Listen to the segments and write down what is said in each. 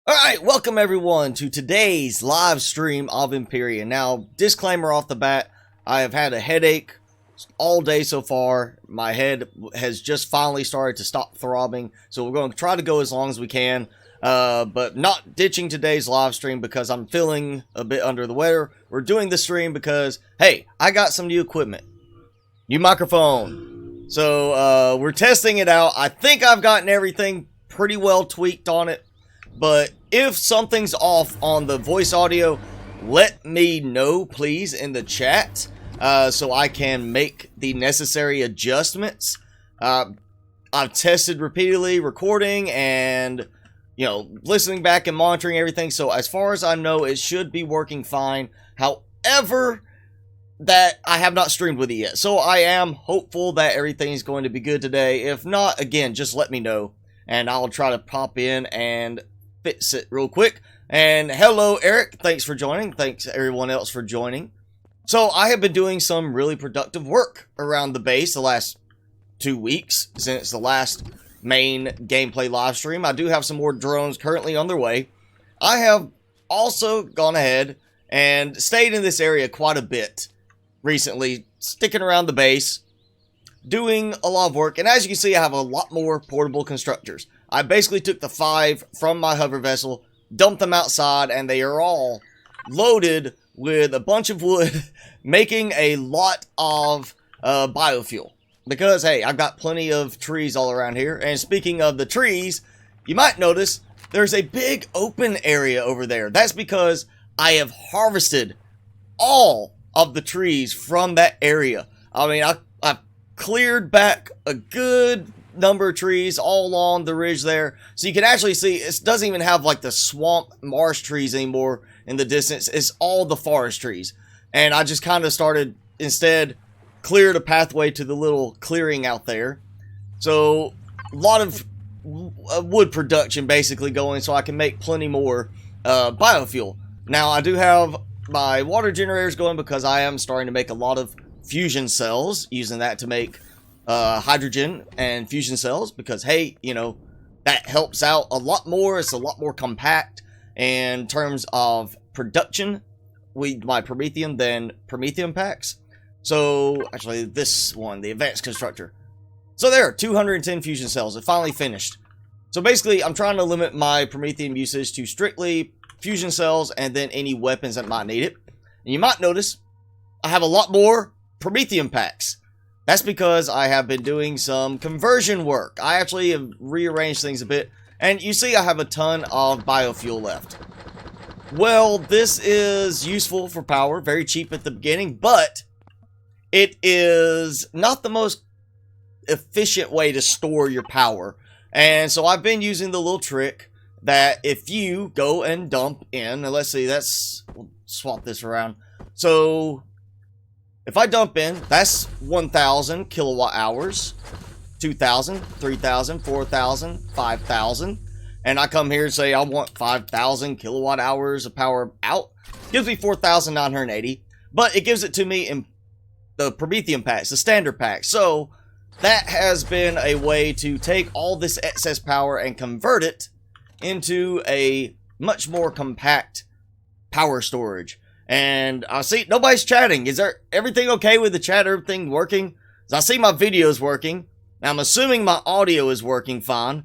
Alright, welcome everyone to today's live stream of Empyrion. Now, disclaimer off the bat, I have had a headache all day so far. My head has just finally started to stop throbbing, so we're going to try to go as long as we can, but not ditching today's live stream because I'm feeling a bit under the weather. We're doing the stream because, hey, I got some new equipment. New microphone. So, we're testing it out. I think I've gotten everything pretty well tweaked on it. But if something's off on the voice audio, let me know, please, in the chat, so I can make the necessary adjustments. I've tested repeatedly, recording and, listening back and monitoring everything. So as far as I know, it should be working fine. However, that I have not streamed with it yet. So I am hopeful that everything's going to be good today. If not, again, just let me know, and I'll try to pop in and fix it real quick. And hello Eric, thanks for joining. Thanks everyone else for joining. So I have been doing some really productive work around the base the last 2 weeks since the last main gameplay live stream. I do have some more drones currently on their way. I have also gone ahead and stayed in this area quite a bit recently, sticking around the base, doing a lot of work. And as you can see, I have a lot more portable constructors. I basically took the 5 from my hover vessel, dumped them outside, and they are all loaded with a bunch of wood, making a lot of biofuel. Because, hey, I've got plenty of trees all around here. And speaking of the trees, you might notice there's a big open area over there. That's because I have harvested all of the trees from that area. I mean, I've cleared back a good number of trees all along the ridge there, so you can actually see it doesn't even have like the swamp marsh trees anymore in the distance. It's all the forest trees, and I just kind of started instead cleared a pathway to the little clearing out there. So a lot of wood production basically going, so I can make plenty more biofuel. Now I do have my water generators going because I am starting to make a lot of fusion cells, using that to make hydrogen and fusion cells, because hey, that helps out a lot more. It's a lot more compact in terms of production with my Prometheum than Prometheum packs. So actually this one, the advanced constructor. So there, 210 fusion cells. It finally finished. So basically I'm trying to limit my Prometheum usage to strictly fusion cells and then any weapons that might need it. And you might notice I have a lot more Prometheum packs. That's because I have been doing some conversion work. I actually have rearranged things a bit, and you see I have a ton of biofuel left. Well, this is useful for power, very cheap at the beginning, but it is not the most efficient way to store your power. And so I've been using the little trick that if you go and dump in, and let's see, we'll swap this around. So if I dump in, that's 1,000 kilowatt hours, 2,000, 3,000, 4,000, 5,000. And I come here and say I want 5,000 kilowatt hours of power out. Gives me 4,980. But it gives it to me in the Prometheum packs, the standard pack. So that has been a way to take all this excess power and convert it into a much more compact power storage. And I see nobody's chatting. Is there everything okay with the chat? Everything working? I see my video's working. Now I'm assuming my audio is working fine.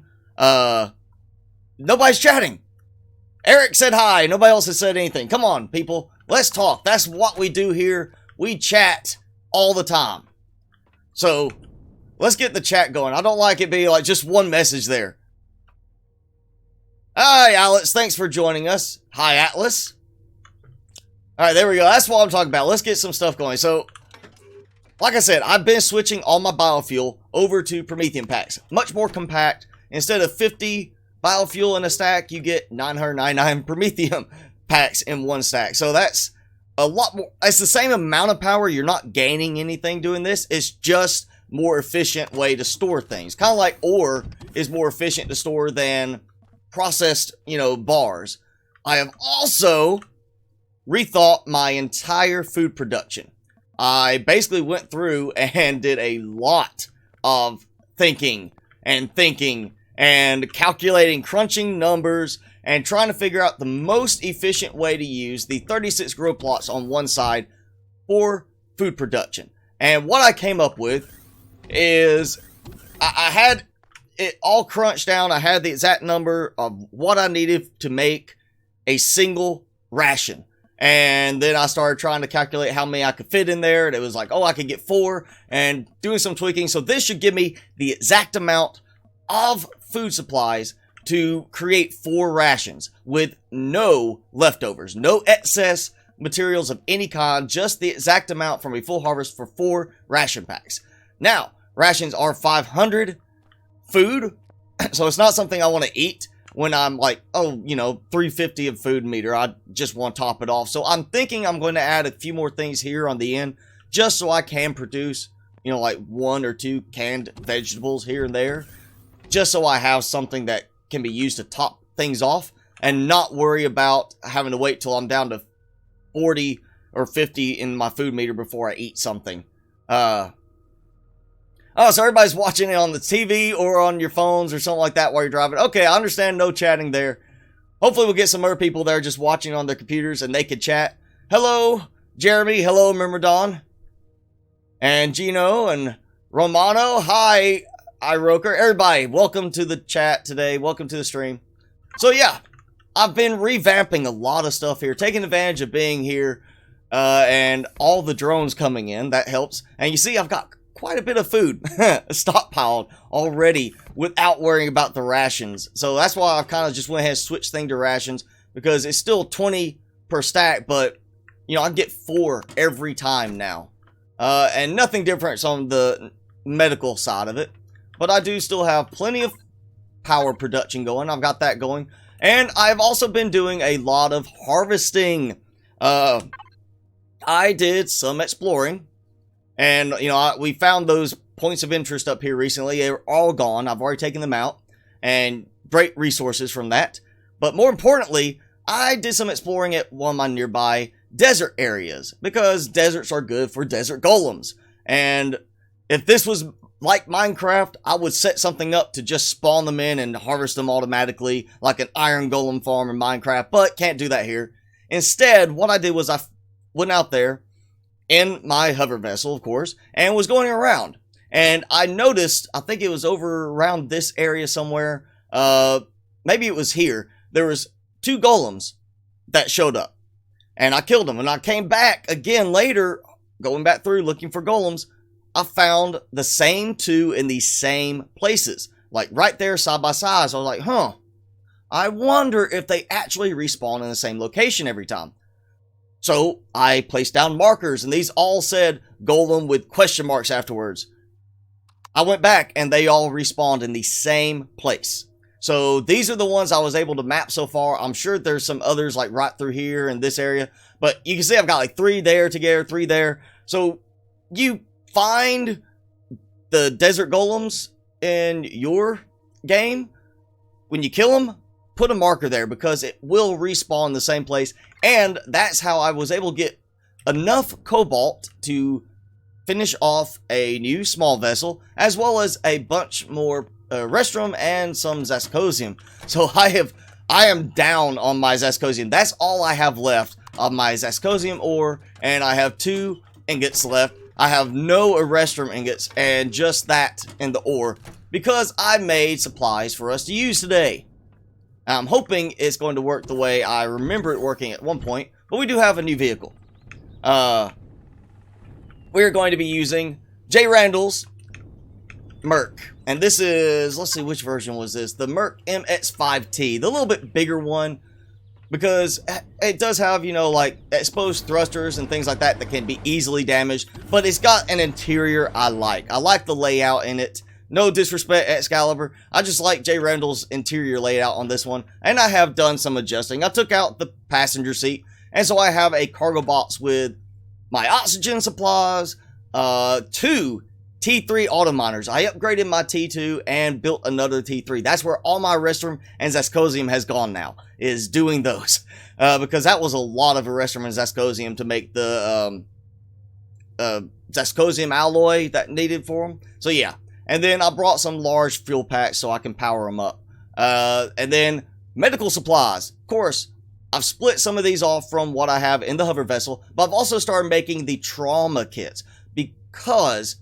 Nobody's chatting. Eric said hi. Nobody else has said anything. Come on, people. Let's talk. That's what we do here. We chat all the time. So let's get the chat going. I don't like it being like just one message there. Hi, Alex. Thanks for joining us. Hi, Atlas. Alright, there we go. That's what I'm talking about. Let's get some stuff going. So, like I said, I've been switching all my biofuel over to Prometheum packs. Much more compact. Instead of 50 biofuel in a stack, you get 999 Prometheum packs in one stack. So that's a lot more. It's the same amount of power. You're not gaining anything doing this. It's just more efficient way to store things. Kind of like ore is more efficient to store than processed, bars. I have also rethought my entire food production. I basically went through and did a lot of thinking and calculating, crunching numbers, and trying to figure out the most efficient way to use the 36 grow plots on one side for food production. And what I came up with is I had it all crunched down. I had the exact number of what I needed to make a single ration. And then I started trying to calculate how many I could fit in there. And it was like, oh, I could get 4, and doing some tweaking. So this should give me the exact amount of food supplies to create 4 rations with no leftovers, no excess materials of any kind, just the exact amount from a full harvest for 4 ration packs. Now, rations are 500 food, so it's not something I want to eat when I'm like, oh, you know, 350 of food meter. I just want to top it off. So I'm thinking I'm going to add a few more things here on the end, just so I can produce, you know, like 1 or 2 canned vegetables here and there, just so I have something that can be used to top things off and not worry about having to wait till I'm down to 40 or 50 in my food meter before I eat something. Oh, so everybody's watching it on the TV or on your phones or something like that while you're driving. Okay, I understand, no chatting there. Hopefully we'll get some other people there just watching on their computers and they can chat. Hello, Jeremy. Hello, Myrmidon. And Gino and Romano. Hi, iRoker. Everybody, welcome to the chat today. Welcome to the stream. So yeah, I've been revamping a lot of stuff here, taking advantage of being here and all the drones coming in. That helps. And you see, I've got quite a bit of food stockpiled already without worrying about the rations. So that's why I've kind of just went ahead and switched thing to rations, because it's still 20 per stack, but you know, I get 4 every time now. And nothing different on the medical side of it, but I do still have plenty of power production going. I've got that going, and I've also been doing a lot of harvesting. I did some exploring. And, you know, we found those points of interest up here recently. They were all gone. I've already taken them out. And great resources from that. But more importantly, I did some exploring at one of my nearby desert areas, because deserts are good for desert golems. And if this was like Minecraft, I would set something up to just spawn them in and harvest them automatically, like an iron golem farm in Minecraft. But can't do that here. Instead, what I did was I went out there in my hover vessel, of course, and was going around. And I noticed, I think it was over around this area somewhere, maybe it was here, there was 2 golems that showed up. And I killed them. And I came back again later, going back through looking for golems. I found the same 2 in the same places, like right there side by side. So I was like, huh, I wonder if they actually respawn in the same location every time. So I placed down markers, and these all said golem with question marks afterwards. I went back, and they all respawned in the same place. So these are the ones I was able to map so far. I'm sure there's some others like right through here in this area, but you can see I've got like 3 there together, 3 there. So you find the desert golems in your game, when you kill them, put a marker there, because it will respawn in the same place. And that's how I was able to get enough cobalt to finish off a new small vessel, as well as a bunch more restroom and some zascosium. So I am down on my zascosium. That's all I have left of my zascosium ore, and I have 2 ingots left. I have no restroom ingots, and just that in the ore, because I made supplies for us to use today. I'm hoping it's going to work the way I remember it working at one point, but we do have a new vehicle. We're going to be using J. Randall's Merc. And this is, let's see, which version was this? The Merc MX5T, the little bit bigger one, because it does have, you know, like exposed thrusters and things like that that can be easily damaged, but it's got an interior I like. I like the layout in it. No disrespect, Excalibur. I just like J. Randall's interior layout on this one, and I have done some adjusting. I took out the passenger seat, and so I have a cargo box with my oxygen supplies, 2 T3 auto miners. I upgraded my T2 and built another T3. That's where all my restroom and zascosium has gone now, is doing those. Because that was a lot of restroom and zascosium to make the zascosium alloy that needed for them. So yeah. And then I brought some large fuel packs so I can power them up. And then Medical supplies. Of course, I've split some of these off from what I have in the hover vessel, but I've also started making the trauma kits because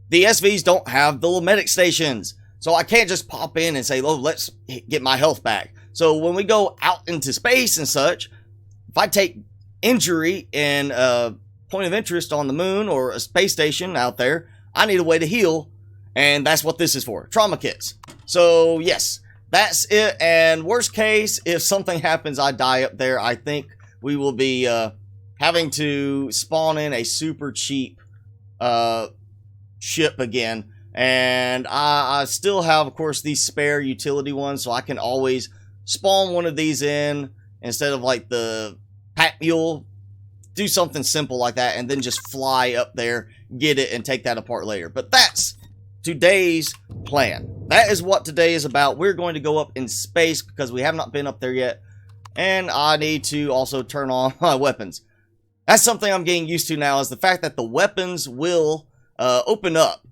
the SVs don't have the medic stations. So I can't just pop in and say, oh, let's get my health back. So when we go out into space and such, if I take injury in a point of interest on the moon or a space station out there, I need a way to heal, and that's what this is for, trauma kits. So yes, that's it. And worst case, if something happens, I die up there, I think we will be having to spawn in a super cheap ship again. And I still have, of course, these spare utility ones, so I can always spawn one of these in instead of like the pack mule. Do something simple like that and then just fly up there, get it, and take that apart later. But that's today's plan. That is what today is about. We're going to go up in space because we have not been up there yet. And I need to also turn on my weapons. That's something I'm getting used to now, is the fact that the weapons will open up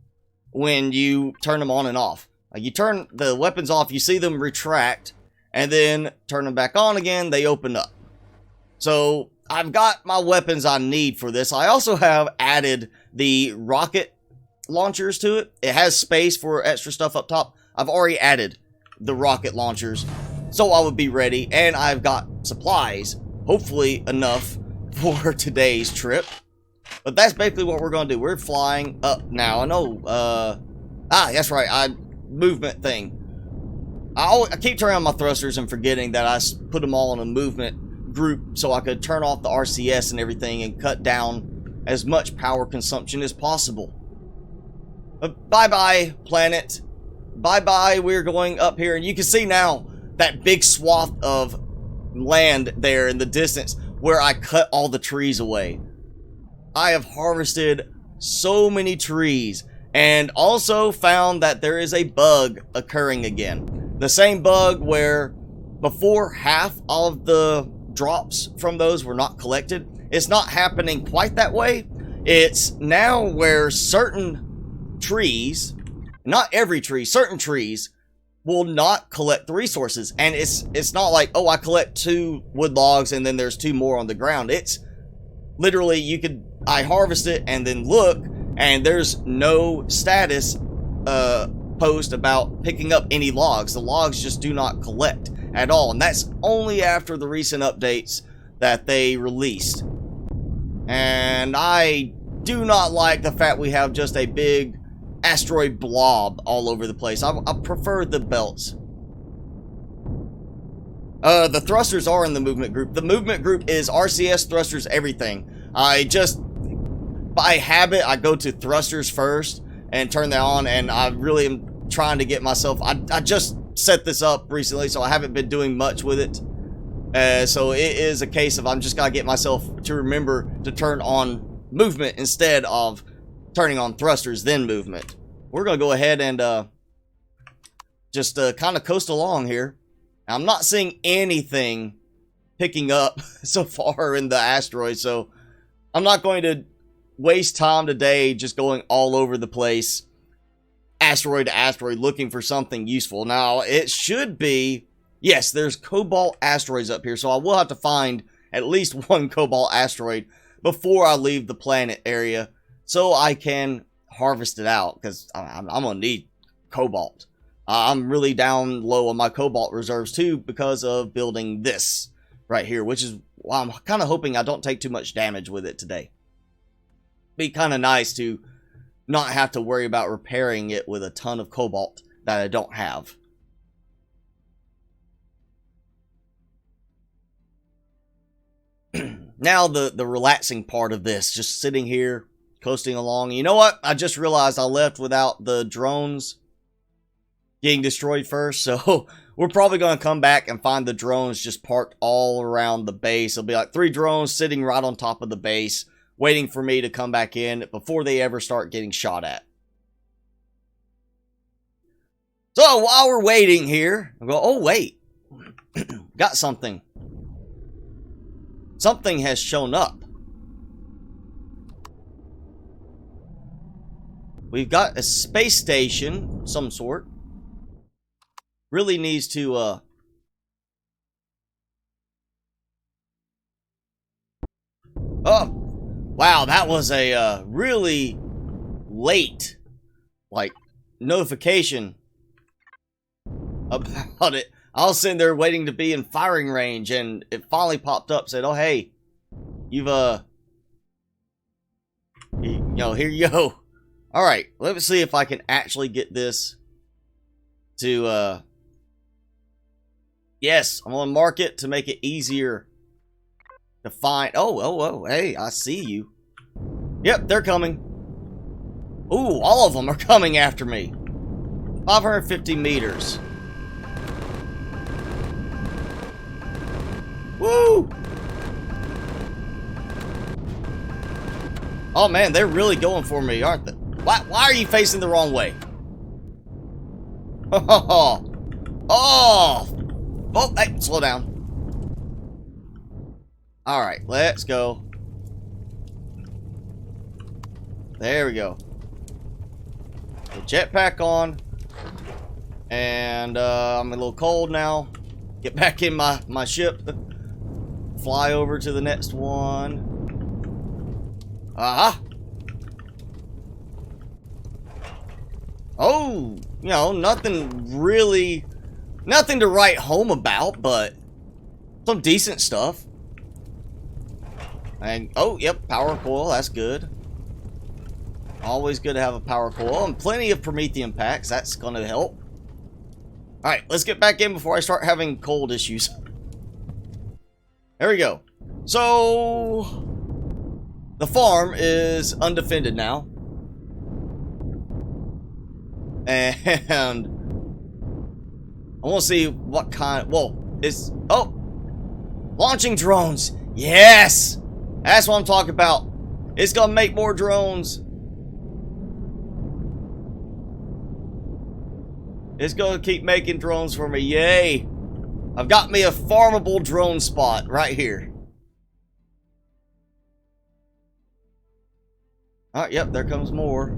when you turn them on and off. Like, you turn the weapons off, you see them retract, and then turn them back on again, they open up. So I've got my weapons I need for this. I also have added the rocket launchers to it. It has space for extra stuff up top. I've already added the rocket launchers, so I would be ready. And I've got supplies, hopefully enough for today's trip. But that's basically what we're going to do. We're flying up now. I know, that's right, movement thing. I keep turning on my thrusters and forgetting that I put them all in a movement group so I could turn off the RCS and everything and cut down as much power consumption as possible. Bye-bye, planet. Bye-bye, we're going up here. And you can see now that big swath of land there in the distance where I cut all the trees away. I have harvested so many trees and also found that there is a bug occurring again. The same bug where before half of the drops from those were not collected. It's not happening quite that way. It's now where certain trees, not every tree, certain trees will not collect the resources. And it's not like, oh, I collect 2 wood logs and then there's 2 more on the ground. It's literally, I harvest it and then look, and there's no status post about picking up any logs. The logs just do not collect at all, and that's only after the recent updates that they released. And I do not like the fact we have just a big asteroid blob all over the place. I prefer the belts. The thrusters are in the movement group. The movement group is RCS, thrusters, everything. I just, by habit, I go to thrusters first and turn that on, and I really am trying to get myself, I just set this up recently, so I haven't been doing much with it. So it is a case of I'm just gotta get myself to remember to turn on movement instead of turning on thrusters, then movement. We're gonna go ahead and just kind of coast along here. Now, I'm not seeing anything picking up so far in the asteroid, so I'm not going to waste time today just going all over the place, asteroid to asteroid, looking for something useful. Now, it should be, yes, there's cobalt asteroids up here, so I will have to find at least 1 cobalt asteroid before I leave the planet area so I can harvest it out, because I'm going to need cobalt. I'm really down low on my cobalt reserves too because of building this right here, which is why I'm kind of hoping I don't take too much damage with it today. Be kind of nice to not have to worry about repairing it with a ton of cobalt that I don't have. Now the relaxing part of this, just sitting here, coasting along. You know what? I just realized I left without the drones getting destroyed first, so we're probably going to come back and find the drones just parked all around the base. It'll be like 3 drones sitting right on top of the base, waiting for me to come back in before they ever start getting shot at. So while we're waiting here, I'll go, oh wait, got something. Something has shown up. We've got a space station, some sort. Really needs to Oh, wow, that was a really late, like, notification about it. I was sitting there waiting to be in firing range, and it finally popped up, said, oh, hey, you've, here you go. Alright, let me see if I can actually get this to, yes, I'm gonna mark it to make it easier to find. Oh, hey, I see you. Yep, they're coming. Ooh, all of them are coming after me. 550 meters. Woo! Oh man, they're really going for me, aren't they? Why are you facing the wrong way? Oh, hey, slow down. Alright, let's go. There we go. The jetpack on. And I'm a little cold now. Get back in my ship. Fly over to the next one. Aha! Oh, nothing to write home about, but some decent stuff. And, oh, yep, power coil, that's good. Always good to have a power coil, and plenty of Promethean packs, that's gonna help. Alright, let's get back in before I start having cold issues. There we go. So, the farm is undefended now. And I want to see what kind. Whoa, it's launching drones. Yes, that's what I'm talking about. It's gonna make more drones. It's gonna keep making drones for me. Yay! I've got me a farmable drone spot right here. All right, yep, there comes more.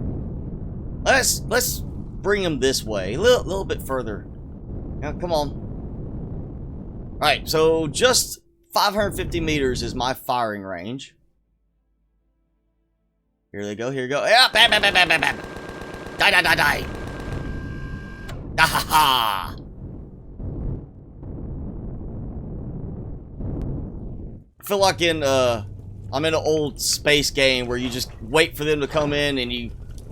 Let's bring them this way, a little bit further. Now, come on. All right, so just 550 meters is my firing range. Here they go. Here we go. Yeah, bam, bam, bam, bam, bam, bam. Die, die, die, die. Ha ha ha. I feel like I'm in an old space game where you just wait for them to come in and you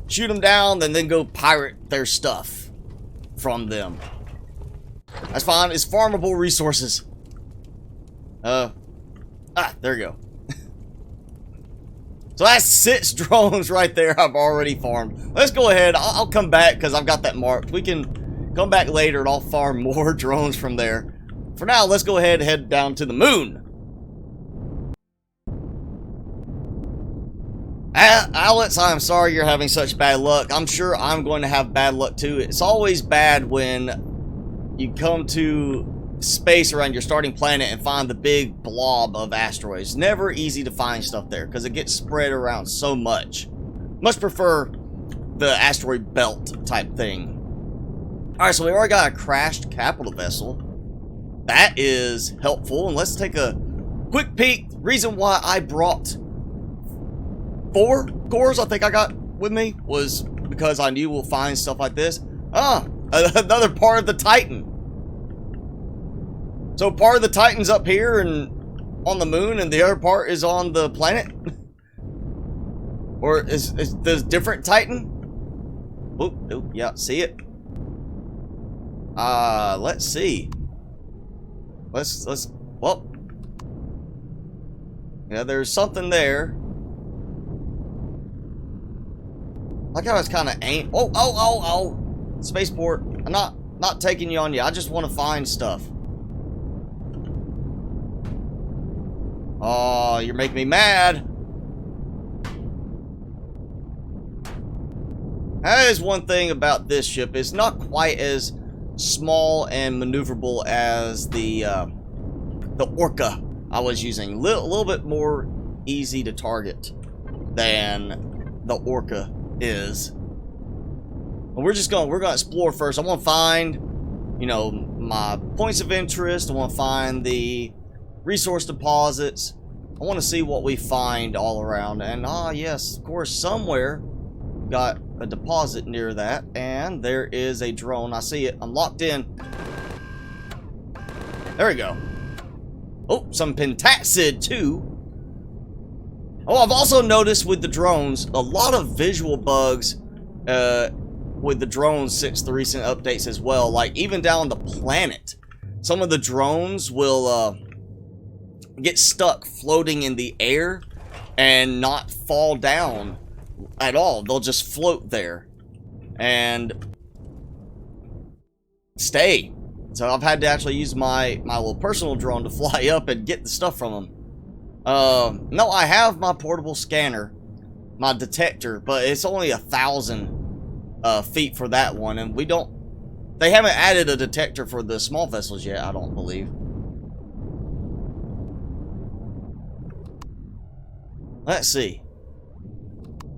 shoot them down and then go pirate their stuff from them. That's fine. It's farmable resources. There you go. So that's 6 drones right there I've already farmed. Let's go ahead. I'll come back because I've got that marked. We can come back later and I'll farm more drones from there. For now, let's go ahead and head down to the moon. Alex, I'm sorry you're having such bad luck. I'm sure I'm going to have bad luck too. It's always bad when you come to space around your starting planet and find the big blob of asteroids. Never easy to find stuff there because it gets spread around so much. Much prefer the asteroid belt type thing. Alright, so we already got a crashed capital vessel. That is helpful. And let's take a quick peek. Reason why I brought 4 cores I think I got with me was because I knew we'll find stuff like this. Another part of the Titan. So part of the Titan's up here and on the moon and the other part is on the planet? Or is this different Titan? Oh, yeah, see it? Let's see. Well. Yeah, there's something there. Like how it's kind of aimed. Oh! Spaceport. I'm not taking you on you. I just want to find stuff. Oh, you're making me mad. That is one thing about this ship. It's not quite as small and maneuverable as the Orca I was using. A little bit more easy to target than the Orca is. But we're gonna explore first. I want to find, my points of interest. I want to find the resource deposits. I want to see what we find all around. And yes, of course, somewhere got a deposit near that, and there is a drone. I see it. I'm locked in. There we go. Oh, some pentacid too. Oh, I've also noticed with the drones a lot of visual bugs with the drones since the recent updates as well. Like even down the planet, some of the drones will get stuck floating in the air and not fall down at all. They'll just float there and stay. So I've had to actually use my little personal drone to fly up and get the stuff from them. No, I have my portable scanner, my detector, but it's only 1,000 feet for that one, and they haven't added a detector for the small vessels yet, I don't believe. Let's see.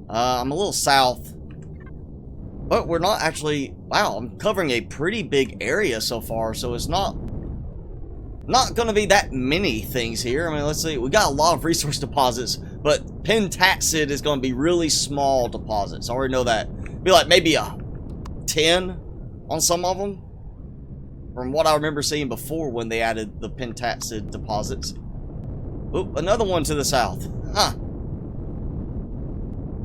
I'm a little south, but we're not actually. Wow, I'm covering a pretty big area so far, so it's not going to be that many things here. I mean, let's see. We got a lot of resource deposits, but pentacid is going to be really small deposits. I already know that. Be like maybe a 10 on some of them, from what I remember seeing before when they added the pentacid deposits. Oop, another one to the south. Huh.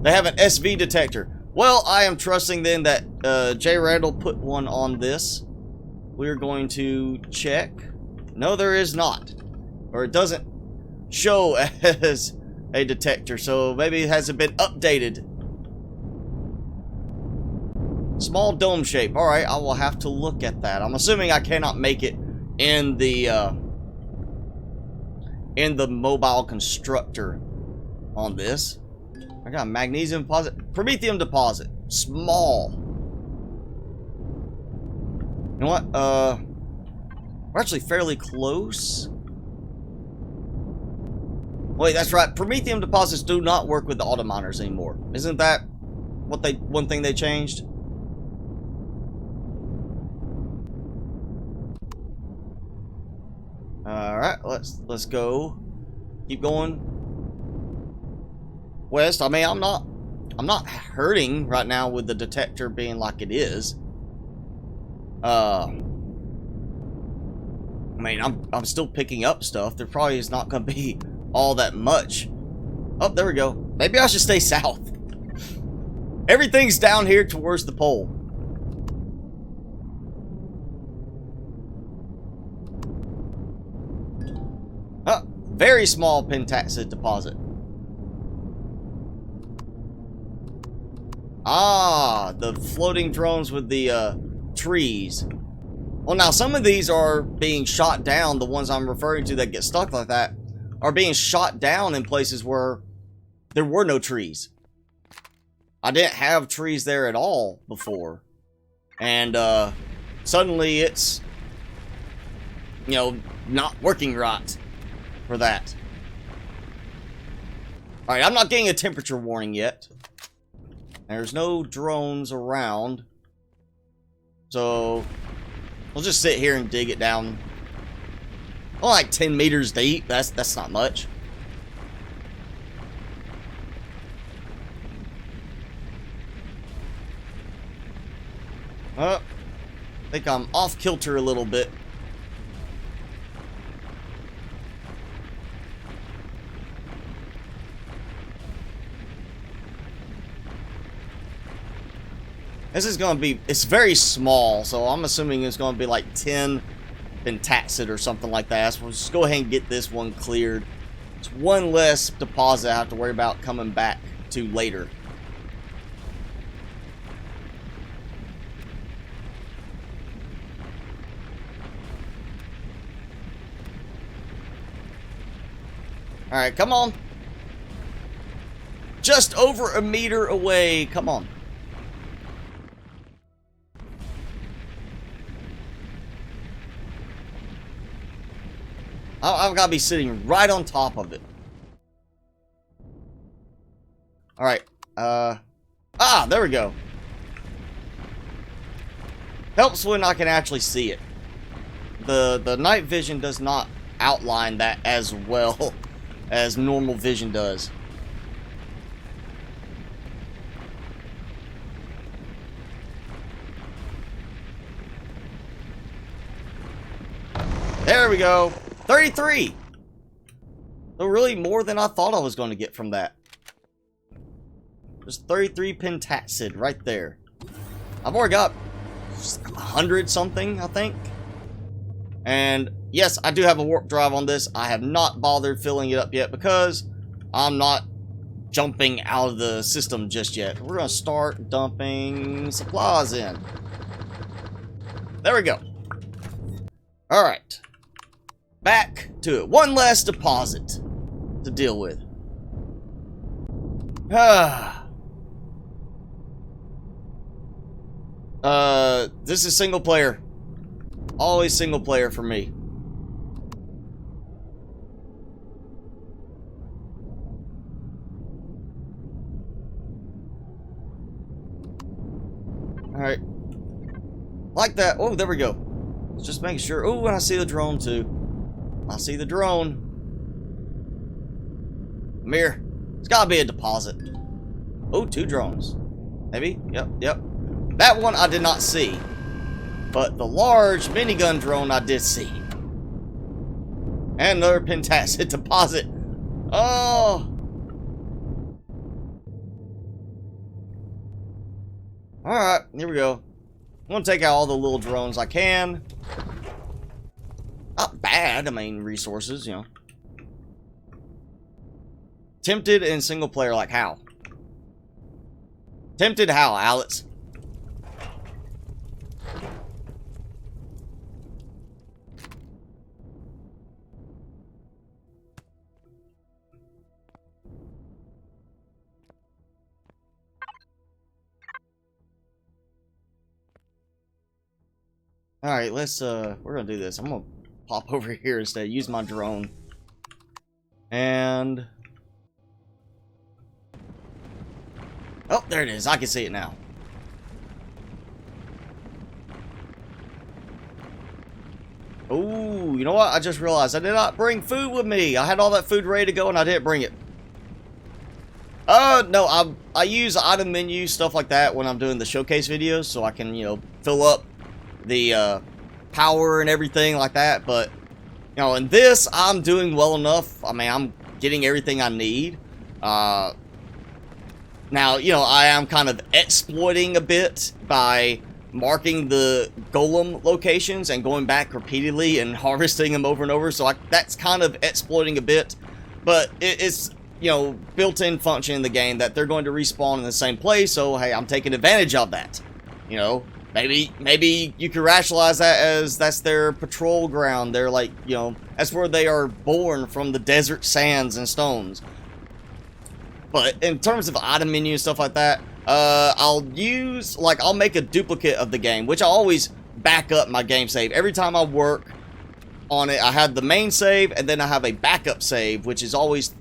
They have an SV detector. Well, I am trusting then that J. Randall put one on this. We're going to check. No, there is not. Or it doesn't show as a detector, so maybe it hasn't been updated. Small dome shape. Alright, I will have to look at that. I'm assuming I cannot make it in the mobile constructor on this. I got a magnesium deposit. Promethium deposit. Small. You know what? We're actually fairly close. Wait, that's right. Promethium deposits do not work with the auto miners anymore. Isn't that what one thing they changed? Alright, let's go. Keep going west. I mean, I'm not hurting right now with the detector being like it is. I mean, I'm still picking up stuff. There probably is not going to be all that much. Oh, there we go. Maybe I should stay south. Everything's down here towards the pole. Oh, very small pentacid deposit. Ah, the floating drones with the trees. Well, now some of these are being shot down. The ones I'm referring to that get stuck like that are being shot down in places where there were no trees. I didn't have trees there at all before. And suddenly it's, you know, not working right for that. Alright, I'm not getting a temperature warning yet. There's no drones around. So we'll just sit here and dig it down. Well, like 10 meters deep. That's not much. I think I'm off kilter a little bit. This is going to be, it's very small, so I'm assuming it's going to be like 10 pentacid or something like that. So we'll just go ahead and get this one cleared. It's one less deposit I have to worry about coming back to later. Alright, come on. Just over a meter away. Come on. I've got to be sitting right on top of it. Alright. There we go. Helps when I can actually see it. The night vision does not outline that as well as normal vision does. There we go. 33. So really more than I thought I was going to get from that. There's 33 pentacid right there. I've already got 100 something, I think. And yes, I do have a warp drive on this. I have not bothered filling it up yet because I'm not jumping out of the system just yet. We're going to start dumping supplies in. There we go. Alright. Back to it. One less deposit to deal with. This is single player. Always single player for me. Alright. Like that. Oh, there we go. Just making sure. Oh, and I see the drone too. I see the drone. Come here. It's gotta be a deposit. Oh, 2 drones. Maybe? Yep. That one I did not see. But the large minigun drone I did see. And another pentacid deposit. Oh! Alright, here we go. I'm gonna take out all the little drones I can. Not bad, I mean, resources, you know. Tempted in single player, like how? Tempted how, Alex? Alright, let's, we're gonna do this. I'm gonna pop over here instead, use my drone. And... oh, there it is. I can see it now. Oh, you know what? I just realized I did not bring food with me. I had all that food ready to go and I didn't bring it. No, I use item menu, stuff like that when I'm doing the showcase videos so I can, you know, fill up the power and everything like that. But, you know, in this, I'm doing well enough. I mean, I'm getting everything I need. Now, you know, I am kind of exploiting a bit by marking the golem locations and going back repeatedly and harvesting them over and over. So that's kind of exploiting a bit. But it's, you know, built-in function in the game that they're going to respawn in the same place. So, hey, I'm taking advantage of that. You know, maybe you can rationalize that as that's their patrol ground. They're like, you know, that's where they are born, from the desert sands and stones. But in terms of item menu and stuff like that, I'll make a duplicate of the game, which I always back up my game save. Every time I work on it, I have the main save, and then I have a backup save, which is always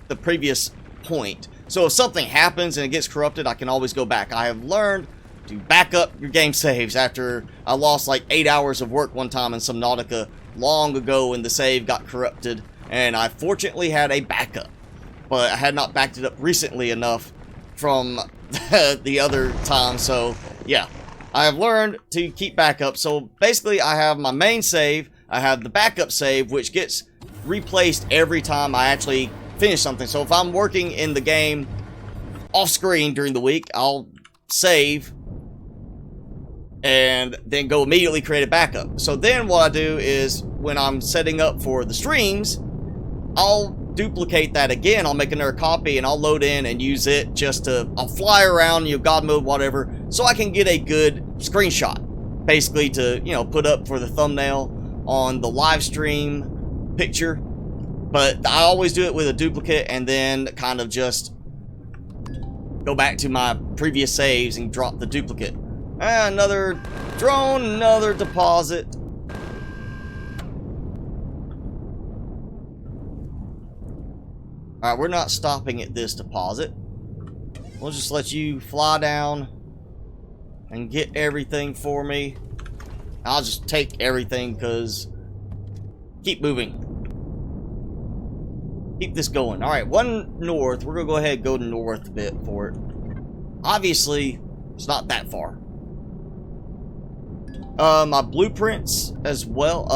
the previous point. So if something happens and it gets corrupted, I can always go back. I have learned to back up your game saves after I lost like 8 hours of work one time in Subnautica long ago when the save got corrupted, and I fortunately had a backup. But I had not backed it up recently enough from the other time, so yeah. I have learned to keep backup. So basically I have my main save, I have the backup save, which gets replaced every time I actually finish something. So if I'm working in the game off screen during the week, I'll save and then go immediately create a backup. So then what I do is when I'm setting up for the streams, I'll duplicate that again. I'll make another copy and I'll load in and use it just to, I'll fly around, you know, God mode, whatever, so I can get a good screenshot, basically to, you know, put up for the thumbnail on the live stream picture. But I always do it with a duplicate and then kind of just go back to my previous saves and drop the duplicate. Another drone, another deposit. Alright, we're not stopping at this deposit. We'll just let you fly down and get everything for me. I'll just take everything because keep moving. keep this going. Alright, one north. We're gonna go ahead and go north a bit for it. Obviously, it's not that far. My blueprints as well.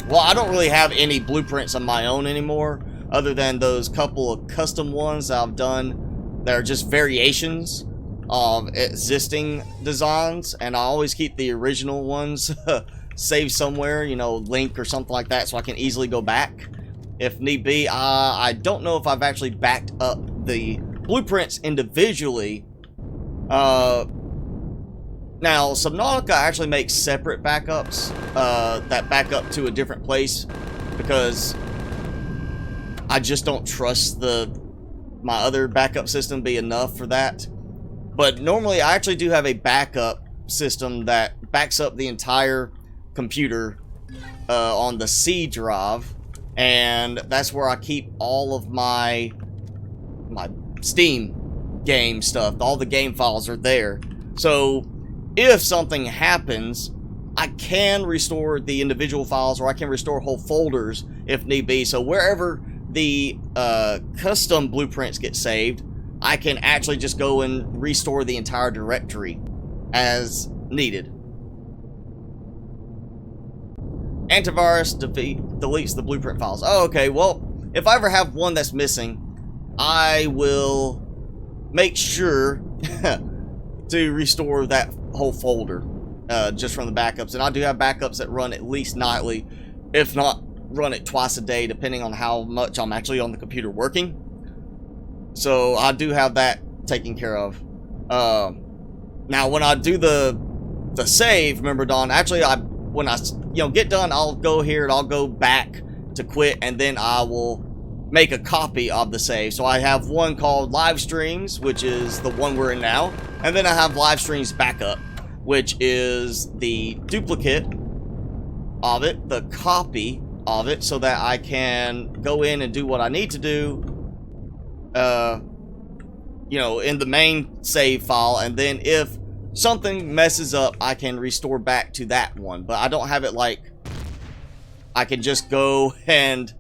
Well, I don't really have any blueprints on my own anymore, other than those couple of custom ones that I've done that are just variations of existing designs, and I always keep the original ones saved somewhere, you know, link or something like that, so I can easily go back if need be. I don't know if I've actually backed up the blueprints individually. Now, Subnautica actually makes separate backups that back up to a different place, because I just don't trust my other backup system be enough for that. But normally, I actually do have a backup system that backs up the entire computer on the C drive, and that's where I keep all of my Steam game stuff. All the game files are there. So if something happens, I can restore the individual files, or I can restore whole folders if need be. So wherever the custom blueprints get saved, I can actually just go and restore the entire directory as needed. Antivirus deletes the blueprint files. Oh, okay. Well, if I ever have one that's missing, I will make sure to restore that whole folder just from the backups. And I do have backups that run at least nightly, if not run it twice a day, depending on how much I'm actually on the computer working. So I do have that taken care of. Now, when I do the save, remember, Don, actually, when I get done, I'll go here and I'll go back to quit, and then I will make a copy of the save. So I have one called Livestreams, which is the one we're in now, and then I have Livestreams Backup, which is the duplicate of it, the copy of it, so that I can go in and do what I need to do, in the main save file, and then if something messes up, I can restore back to that one. But I don't have it like I can just go and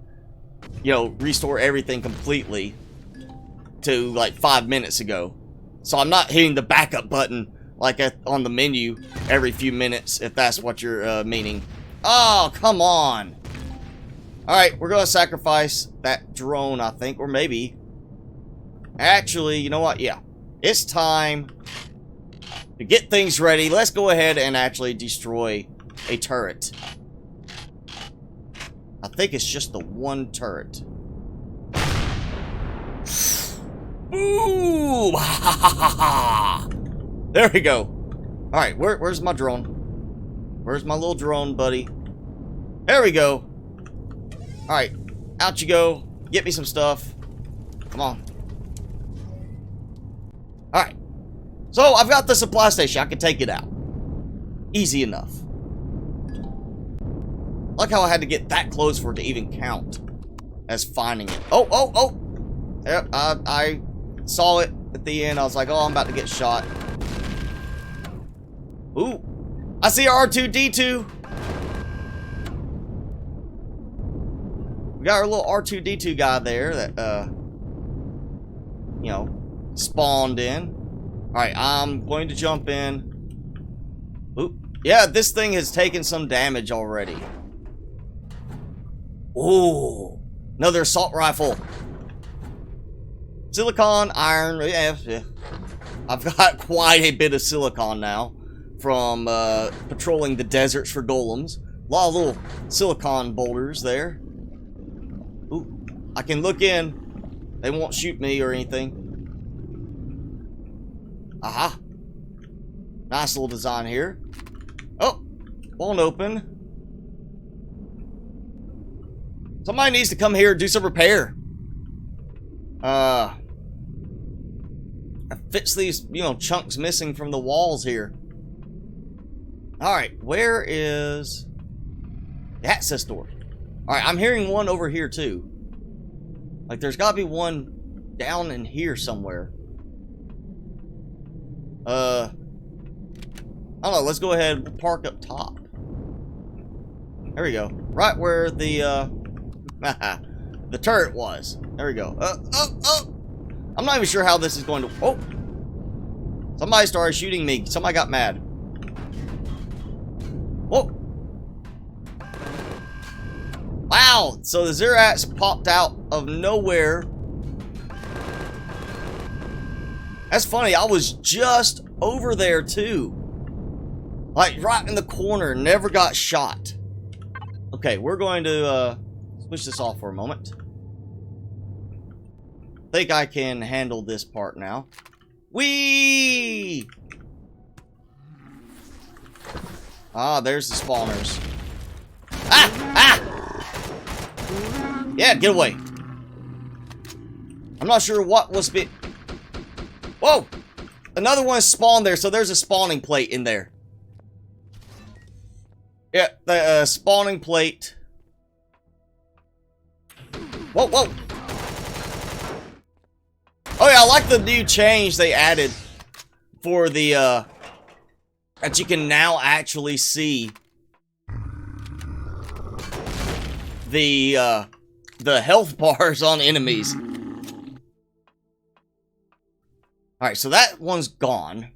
restore everything completely to like 5 minutes ago. So I'm not hitting the backup button like on the menu every few minutes, if that's what you're meaning. Oh, come on. Alright, we're gonna sacrifice that drone, I think, or maybe actually, you know what? Yeah, it's time to get things ready. Let's go ahead and actually destroy a turret. I think it's just the one turret. Ooh! There we go. Alright, where's my drone? Where's my little drone, buddy? There we go. Alright, out you go. Get me some stuff. Come on. Alright. So, I've got the supply station. I can take it out. Easy enough. Like how I had to get that close for it to even count as finding it. Oh! Yeah, I saw it at the end. I was like, oh, I'm about to get shot. Ooh. I see R2-D2. We got our little R2-D2 guy there that, spawned in. Alright, I'm going to jump in. Ooh. Yeah, this thing has taken some damage already. Ooh. Another assault rifle. Silicon, iron. Yeah. I've got quite a bit of silicon now from patrolling the deserts for golems. A lot of little silicon boulders there. Ooh. I can look in. They won't shoot me or anything. Aha. Nice little design here. Oh, won't open. Somebody needs to come here and do some repair. Fix these, chunks missing from the walls here. Alright, where is the access door? Alright, I'm hearing one over here too. Like, there's gotta be one down in here somewhere. I don't know, let's go ahead and park up top. There we go. Right where the the turret was. There we go. I'm not even sure how this is going to... Oh! Somebody started shooting me. Somebody got mad. Whoa! Wow! So the Zerats popped out of nowhere. That's funny. I was just over there too. Like right in the corner. Never got shot. Okay, we're going to switch this off for a moment. I think I can handle this part now. Whee! Ah, there's the spawners. Ah! Ah! Yeah, get away. I'm not sure what was Whoa! Another one spawned there, so there's a spawning plate in there. Yeah, the spawning plate. Whoa, whoa! Oh yeah, I like the new change they added for the, that you can now actually see the health bars on enemies. Alright, so that one's gone.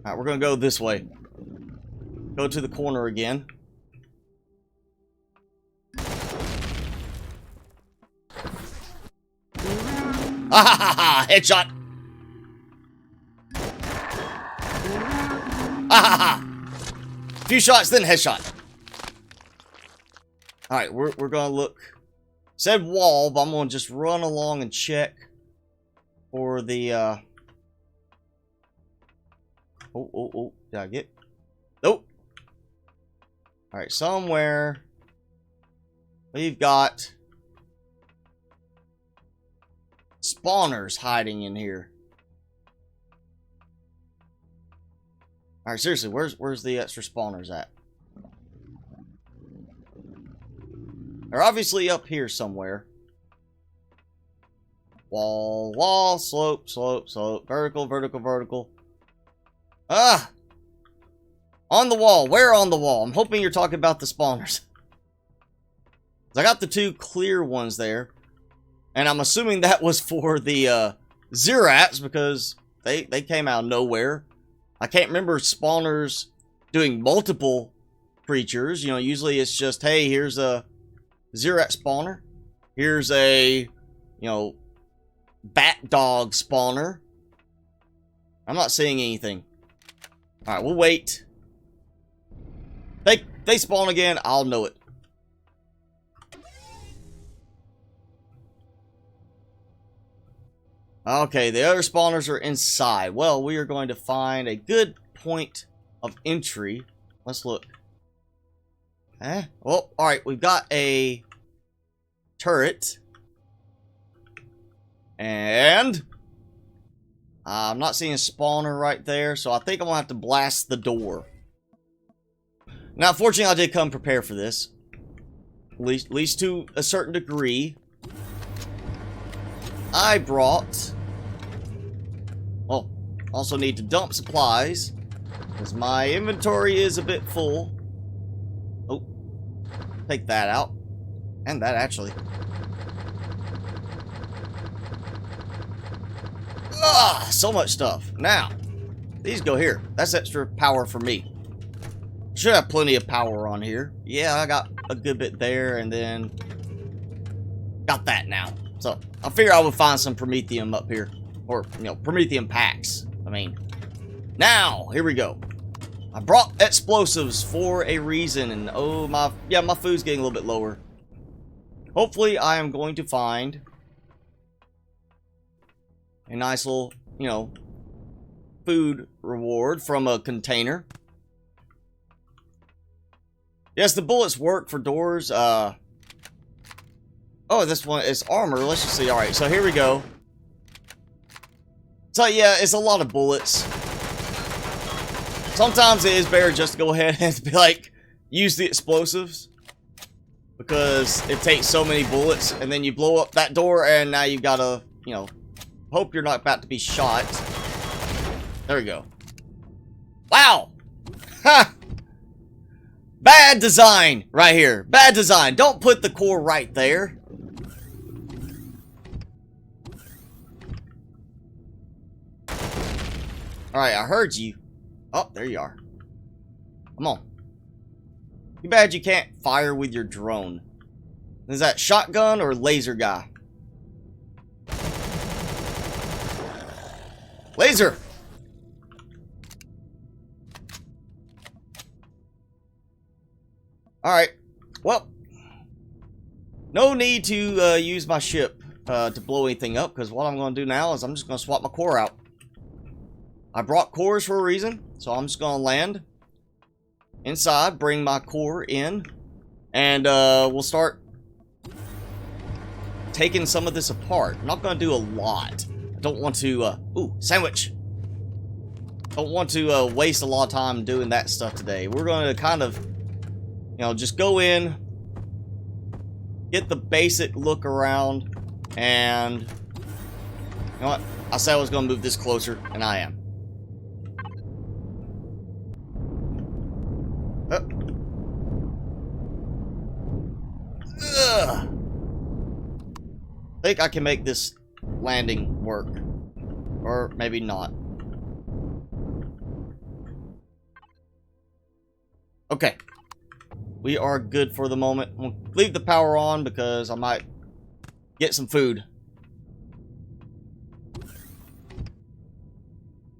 Alright, we're gonna go this way. Go to the corner again. Ah ha ha ha! Headshot! Ah ha ha! Few shots, then headshot. Alright, we're gonna look. Said wall, but I'm gonna just run along and check for the Oh, did I get? Nope. Alright, somewhere we've got spawners hiding in here. Alright, seriously, where's the extra spawners at? They're obviously up here somewhere. Wall, slope, vertical, vertical. Ah! On the wall. Where on the wall? I'm hoping you're talking about the spawners. I got the two clear ones there. And I'm assuming that was for the Zerats because they came out of nowhere. I can't remember spawners doing multiple creatures. You know, usually it's just, hey, here's a Zerat spawner. Here's a, you know, bat dog spawner. I'm not seeing anything. Alright, we'll wait. They spawn again, I'll know it. Okay, the other spawners are inside. Well, we are going to find a good point of entry. Let's look. Well, alright, we've got a turret. And I'm not seeing a spawner right there, so I think I'm going to have to blast the door. Now, fortunately, I did come prepared for this. At least to a certain degree. I brought... Well, also need to dump supplies. Because my inventory is a bit full. Oh. Take that out. And that, actually. Ah, so much stuff. Now, these go here. That's extra power for me. Should have plenty of power on here. Yeah, I got a good bit there, and then got that now. So, I figure I would find some Promethium up here. Or, you know, Promethium packs. I mean, now, here we go. I brought explosives for a reason, and oh, my food's getting a little bit lower. Hopefully, I am going to find a nice little, you know, food reward from a container. Yes, the bullets work for doors. Oh, this one is armor. Let's just see. Alright, so here we go. So, yeah, it's a lot of bullets. Sometimes it is better just to go ahead and be like, use the explosives. Because it takes so many bullets, and then you blow up that door, and now you gotta, you know, hope you're not about to be shot. There we go. Wow! Ha! Bad design right here. Bad design. Don't put the core right there. Alright, I heard you. Oh, there you are. Come on. Too bad you can't fire with your drone. Is that shotgun or laser guy? Laser! Alright. Well. No need to use my ship to blow anything up, because what I'm going to do now is I'm just going to swap my core out. I brought cores for a reason, so I'm just going to land inside, bring my core in, and we'll start taking some of this apart. I'm not going to do a lot. I don't want to, ooh, sandwich. Don't want to waste a lot of time doing that stuff today. We're going to kind of, you know, just go in, get the basic look around, and, you know what? I said I was going to move this closer, and I am. I think I can make this landing work. Or maybe not. Okay. We are good for the moment. We'll leave the power on because I might get some food.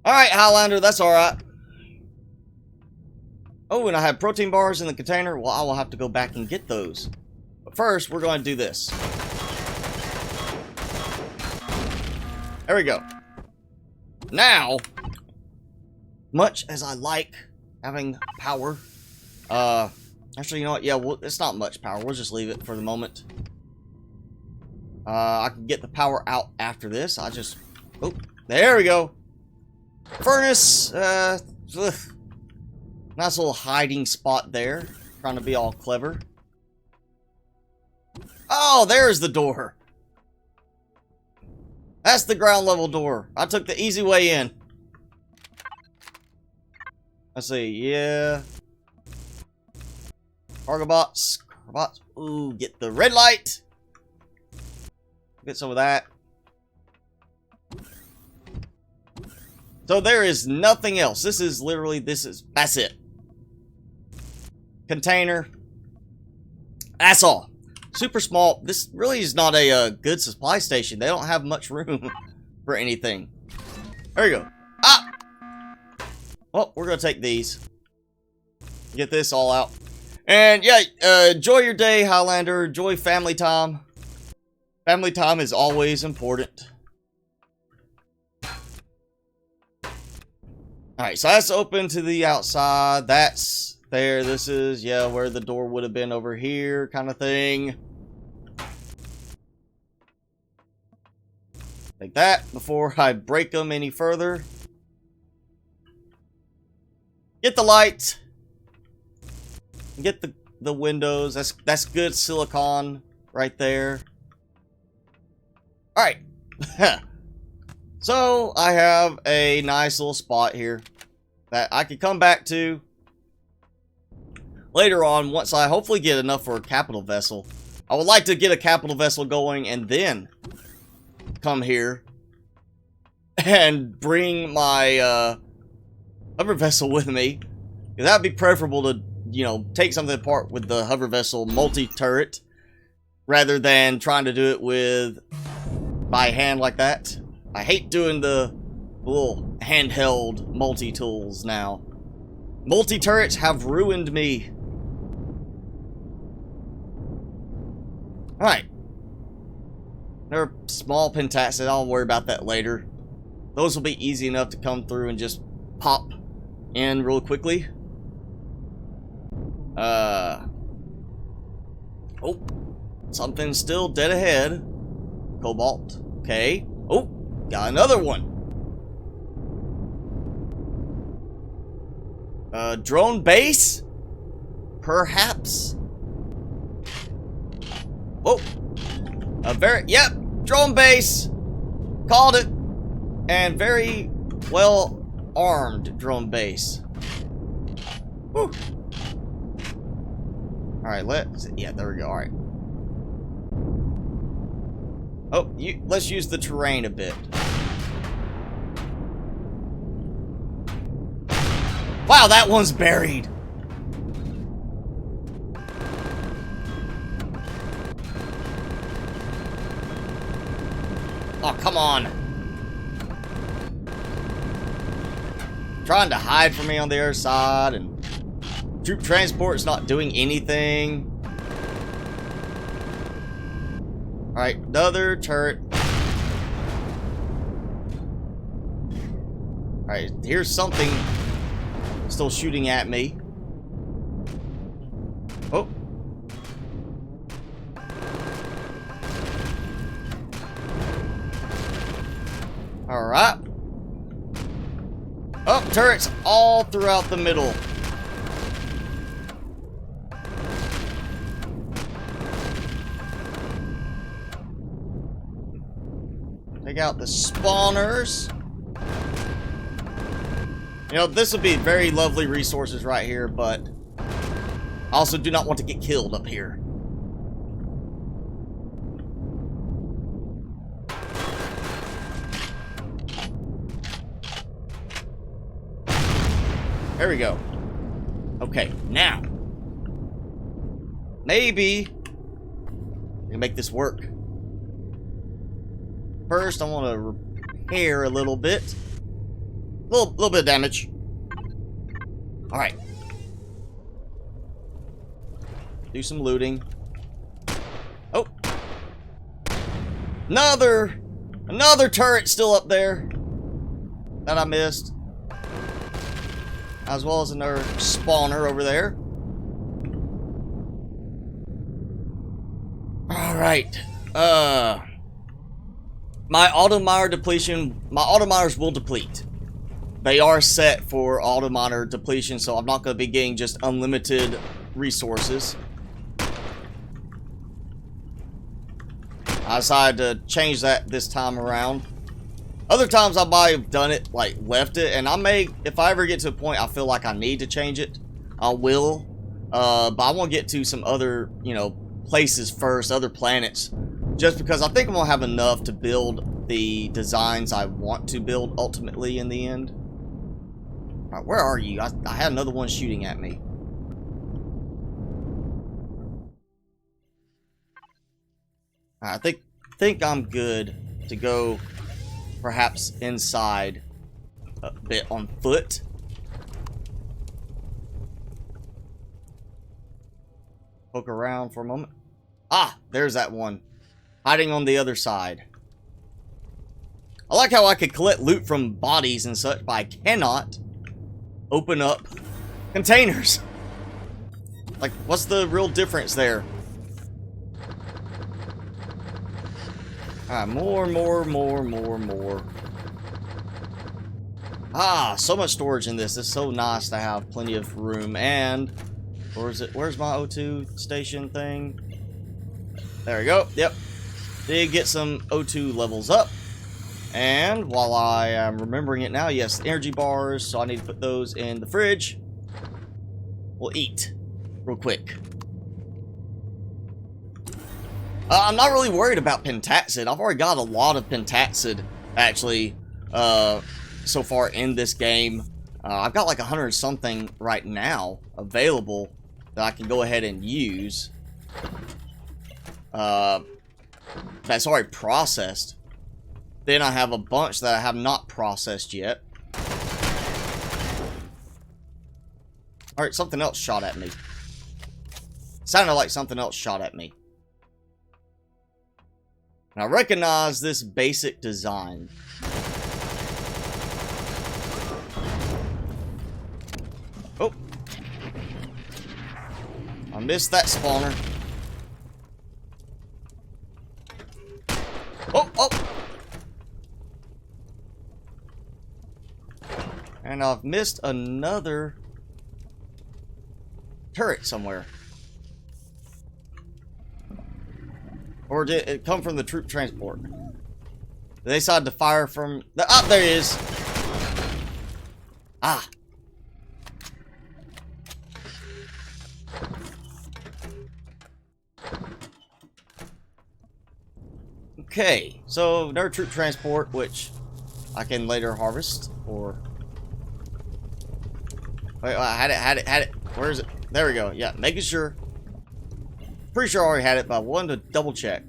Alright, Highlander, that's alright. Oh, and I have protein bars in the container. Well, I will have to go back and get those. But first, we're going to do this. There we go. Now, much as I like having power, actually, you know what? Yeah, well, it's not much power. We'll just leave it for the moment. I can get the power out after this. I just, oh, there we go. Furnace, nice little hiding spot there. Trying to be all clever. Oh, there's the door. That's the ground level door. I took the easy way in. Let's see, yeah. Cargo box. Ooh, get the red light. Get some of that. So there is nothing else. This is literally, that's it. Container. That's all. Super small. This really is not a good supply station. They don't have much room for anything. There you go. Ah! Well, we're going to take these. Get this all out. And yeah, enjoy your day, Highlander. Enjoy family time. Family time is always important. Alright, so that's open to the outside. That's there. This is, yeah, where the door would have been over here, kind of thing. Like that before I break them any further. Get the light. Get the windows. That's good silicon right there. Alright. So, I have a nice little spot here that I can come back to later on once I hopefully get enough for a capital vessel. I would like to get a capital vessel going and then come here and bring my hover vessel with me. That would be preferable to, you know, take something apart with the hover vessel multi-turret rather than trying to do it with by hand like that. I hate doing the little handheld multi-tools now. Multi-turrets have ruined me. Alright. They're small pentaxes. I'll worry about that later. Those will be easy enough to come through and just pop in real quickly. Oh. Something's still dead ahead. Cobalt. Okay. Oh. Got another one. Drone base? Perhaps? Oh. Yep. Drone base. Called it. And very well armed drone base. Whew. Alright, yeah, there we go. Alright. Oh, let's use the terrain a bit. Wow, that one's buried. Oh, come on. Trying to hide from me on the other side, and troop transport's not doing anything. Alright, another turret. Alright, here's something still shooting at me. Oh. Alright. Oh, turrets all throughout the middle. Take out the spawners. You know, this would be very lovely resources right here, but I also do not want to get killed up here. There we go. Okay, now. Maybe we can make this work. First, I want to repair a little bit. Little bit of damage. Alright. Do some looting. Oh. Another turret still up there that I missed. As well as another spawner over there. Alright. My auto miner depletion. My auto miners will deplete. They are set for auto miner depletion, so I'm not going to be getting just unlimited resources. I decided to change that this time around. Other times I might have done it, like left it, and I may, if I ever get to a point I feel like I need to change it, I will. But I want to get to some other, places first, other planets, just because I think I'm going to have enough to build the designs I want to build ultimately in the end. Alright, where are you? I had another one shooting at me. I think I'm good to go perhaps inside a bit on foot. Poke around for a moment. Ah, there's that one. Hiding on the other side. I like how I could collect loot from bodies and such, but I cannot open up containers. Like, what's the real difference there? Alright, more. Ah, so much storage in this. It's so nice to have plenty of room. And where's my O2 station thing? There we go. Yep. Did get some O2 levels up. And while I am remembering it now, yes, energy bars, so I need to put those in the fridge. We'll eat real quick. I'm not really worried about pentaxid. I've already got a lot of pentaxid, actually, so far in this game. I've got like 100 something right now available that I can go ahead and use. That's already processed. Then I have a bunch that I have not processed yet. Alright, something else shot at me. Sounded like something else shot at me. And I recognize this basic design. Oh. I missed that spawner. Oh. And I've missed another turret somewhere. Or did it come from the troop transport? They decided to fire from the... Oh, there he is. Ah. Okay, so another troop transport, which I can later harvest, or... Wait, I had it. Where is it? There we go. Yeah, making sure. Pretty sure I already had it, but I wanted to double check.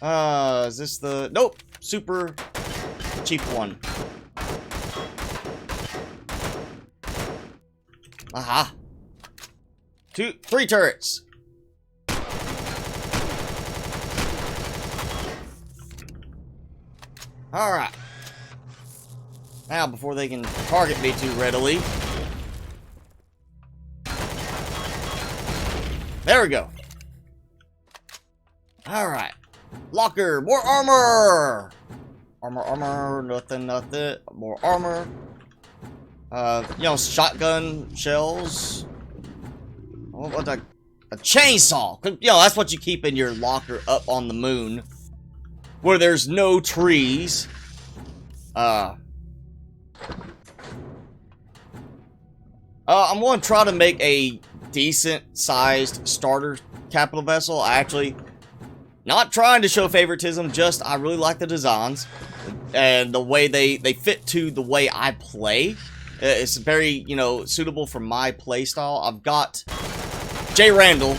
Is this the... Nope, super cheap one. Aha. 3 turrets. Alright. Now, before they can target me too readily. There we go. Alright. Locker. More armor. Armor. Nothing. More armor. You know, shotgun shells. What a chainsaw. You know, that's what you keep in your locker up on the moon, where there's no trees. I'm going to try to make a decent-sized starter capital vessel. I actually, not trying to show favoritism, just I really like the designs and the way they fit to the way I play. It's very, you know, suitable for my play style. I've got J. Randall.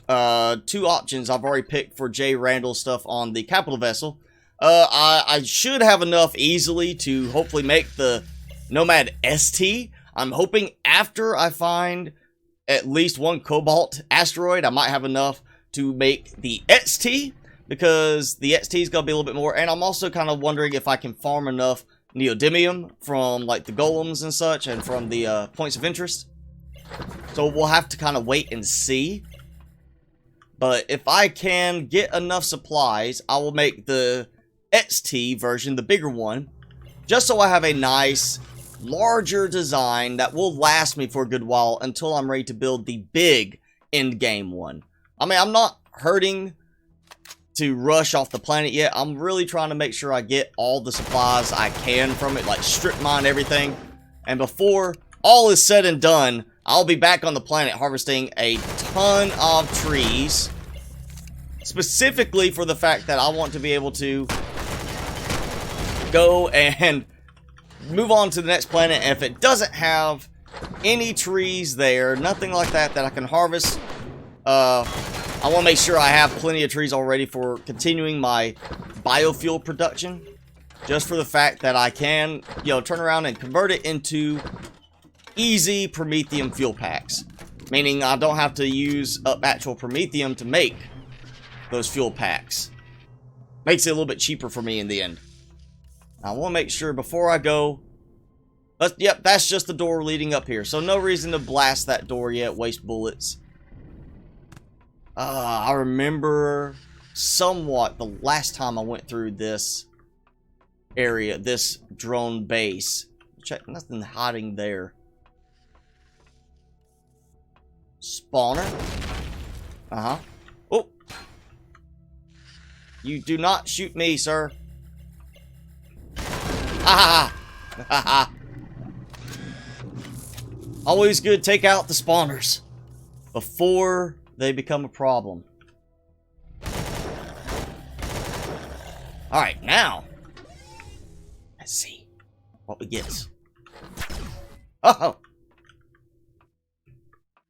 2 options I've already picked for J. Randall stuff on the capital vessel. I should have enough easily to hopefully make the Nomad ST. I'm hoping after I find at least 1 Cobalt asteroid, I might have enough to make the XT, because the XT is going to be a little bit more. And I'm also kind of wondering if I can farm enough neodymium from like the golems and such, and from the points of interest. So we'll have to kind of wait and see. But if I can get enough supplies, I will make the XT version, the bigger one, just so I have a nice, larger design that will last me for a good while until I'm ready to build the big end-game one. I mean, I'm not hurting to rush off the planet yet. I'm really trying to make sure I get all the supplies I can from it, like strip mine everything. And before all is said and done, I'll be back on the planet harvesting a ton of trees, specifically for the fact that I want to be able to go and move on to the next planet. And if it doesn't have any trees there, nothing like that I can harvest, I want to make sure I have plenty of trees already for continuing my biofuel production, just for the fact that I can, you know, turn around and convert it into easy Promethium fuel packs, meaning I don't have to use up actual Promethium to make those fuel packs. Makes it a little bit cheaper for me in the end. I want to make sure before I go, yep, that's just the door leading up here, so no reason to blast that door yet, waste bullets. I remember somewhat the last time I went through this area, this drone base. Check, nothing hiding there. Spawner. Uh-huh. Oh. You do not shoot me, sir. Ha ha ha. Always good to take out the spawners before they become a problem. Alright, now let's see what we get. Oh!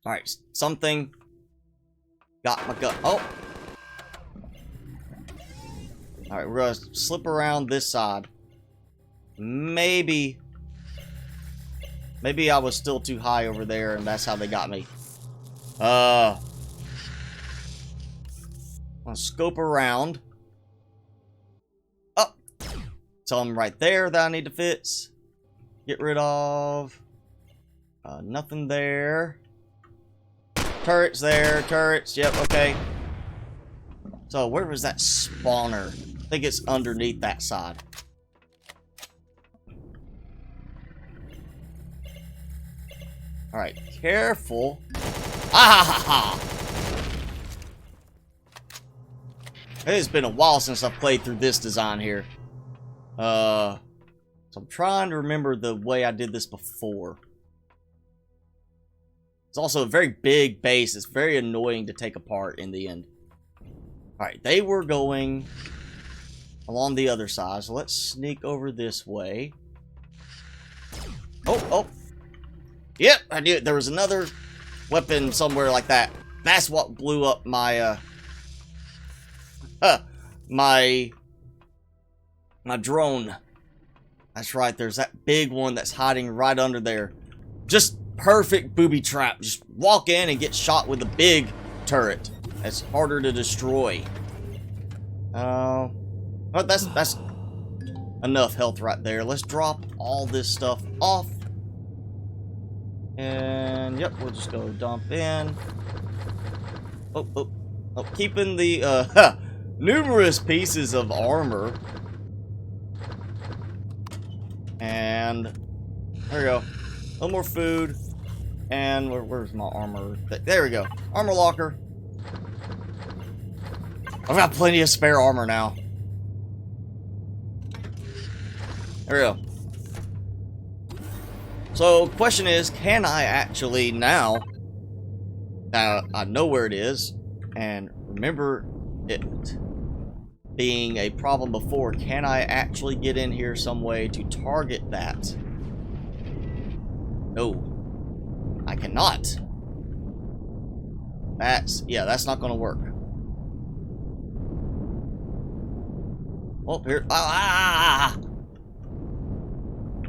Alright, something got my gut. Oh! Alright, we're gonna slip around this side. Maybe I was still too high over there and that's how they got me. I'm gonna scope around. Oh! Something right there that I need to fix. Get rid of. Nothing there. Turrets there. Turrets. Yep, okay. So, where was that spawner? I think it's underneath that side. Alright, careful. Ah ha ha! It has been a while since I've played through this design here. So I'm trying to remember the way I did this before. It's also a very big base. It's very annoying to take apart in the end. Alright, they were going along the other side, so let's sneak over this way. Oh. Yep, I knew it. There was another weapon somewhere like that. That's what blew up my, my drone. That's right, there's that big one that's hiding right under there. Just perfect booby trap. Just walk in and get shot with a big turret. That's harder to destroy. But that's enough health right there. Let's drop all this stuff off. And yep, we'll just go dump in. Oh, keeping the numerous pieces of armor. And there we go. A little more food. And where's my armor? There we go. Armor locker. I've got plenty of spare armor now. There we go. So, question is, can I actually now I know where it is, and remember it being a problem before, can I actually get in here some way to target that? No. I cannot. That's not gonna work. Oh, here.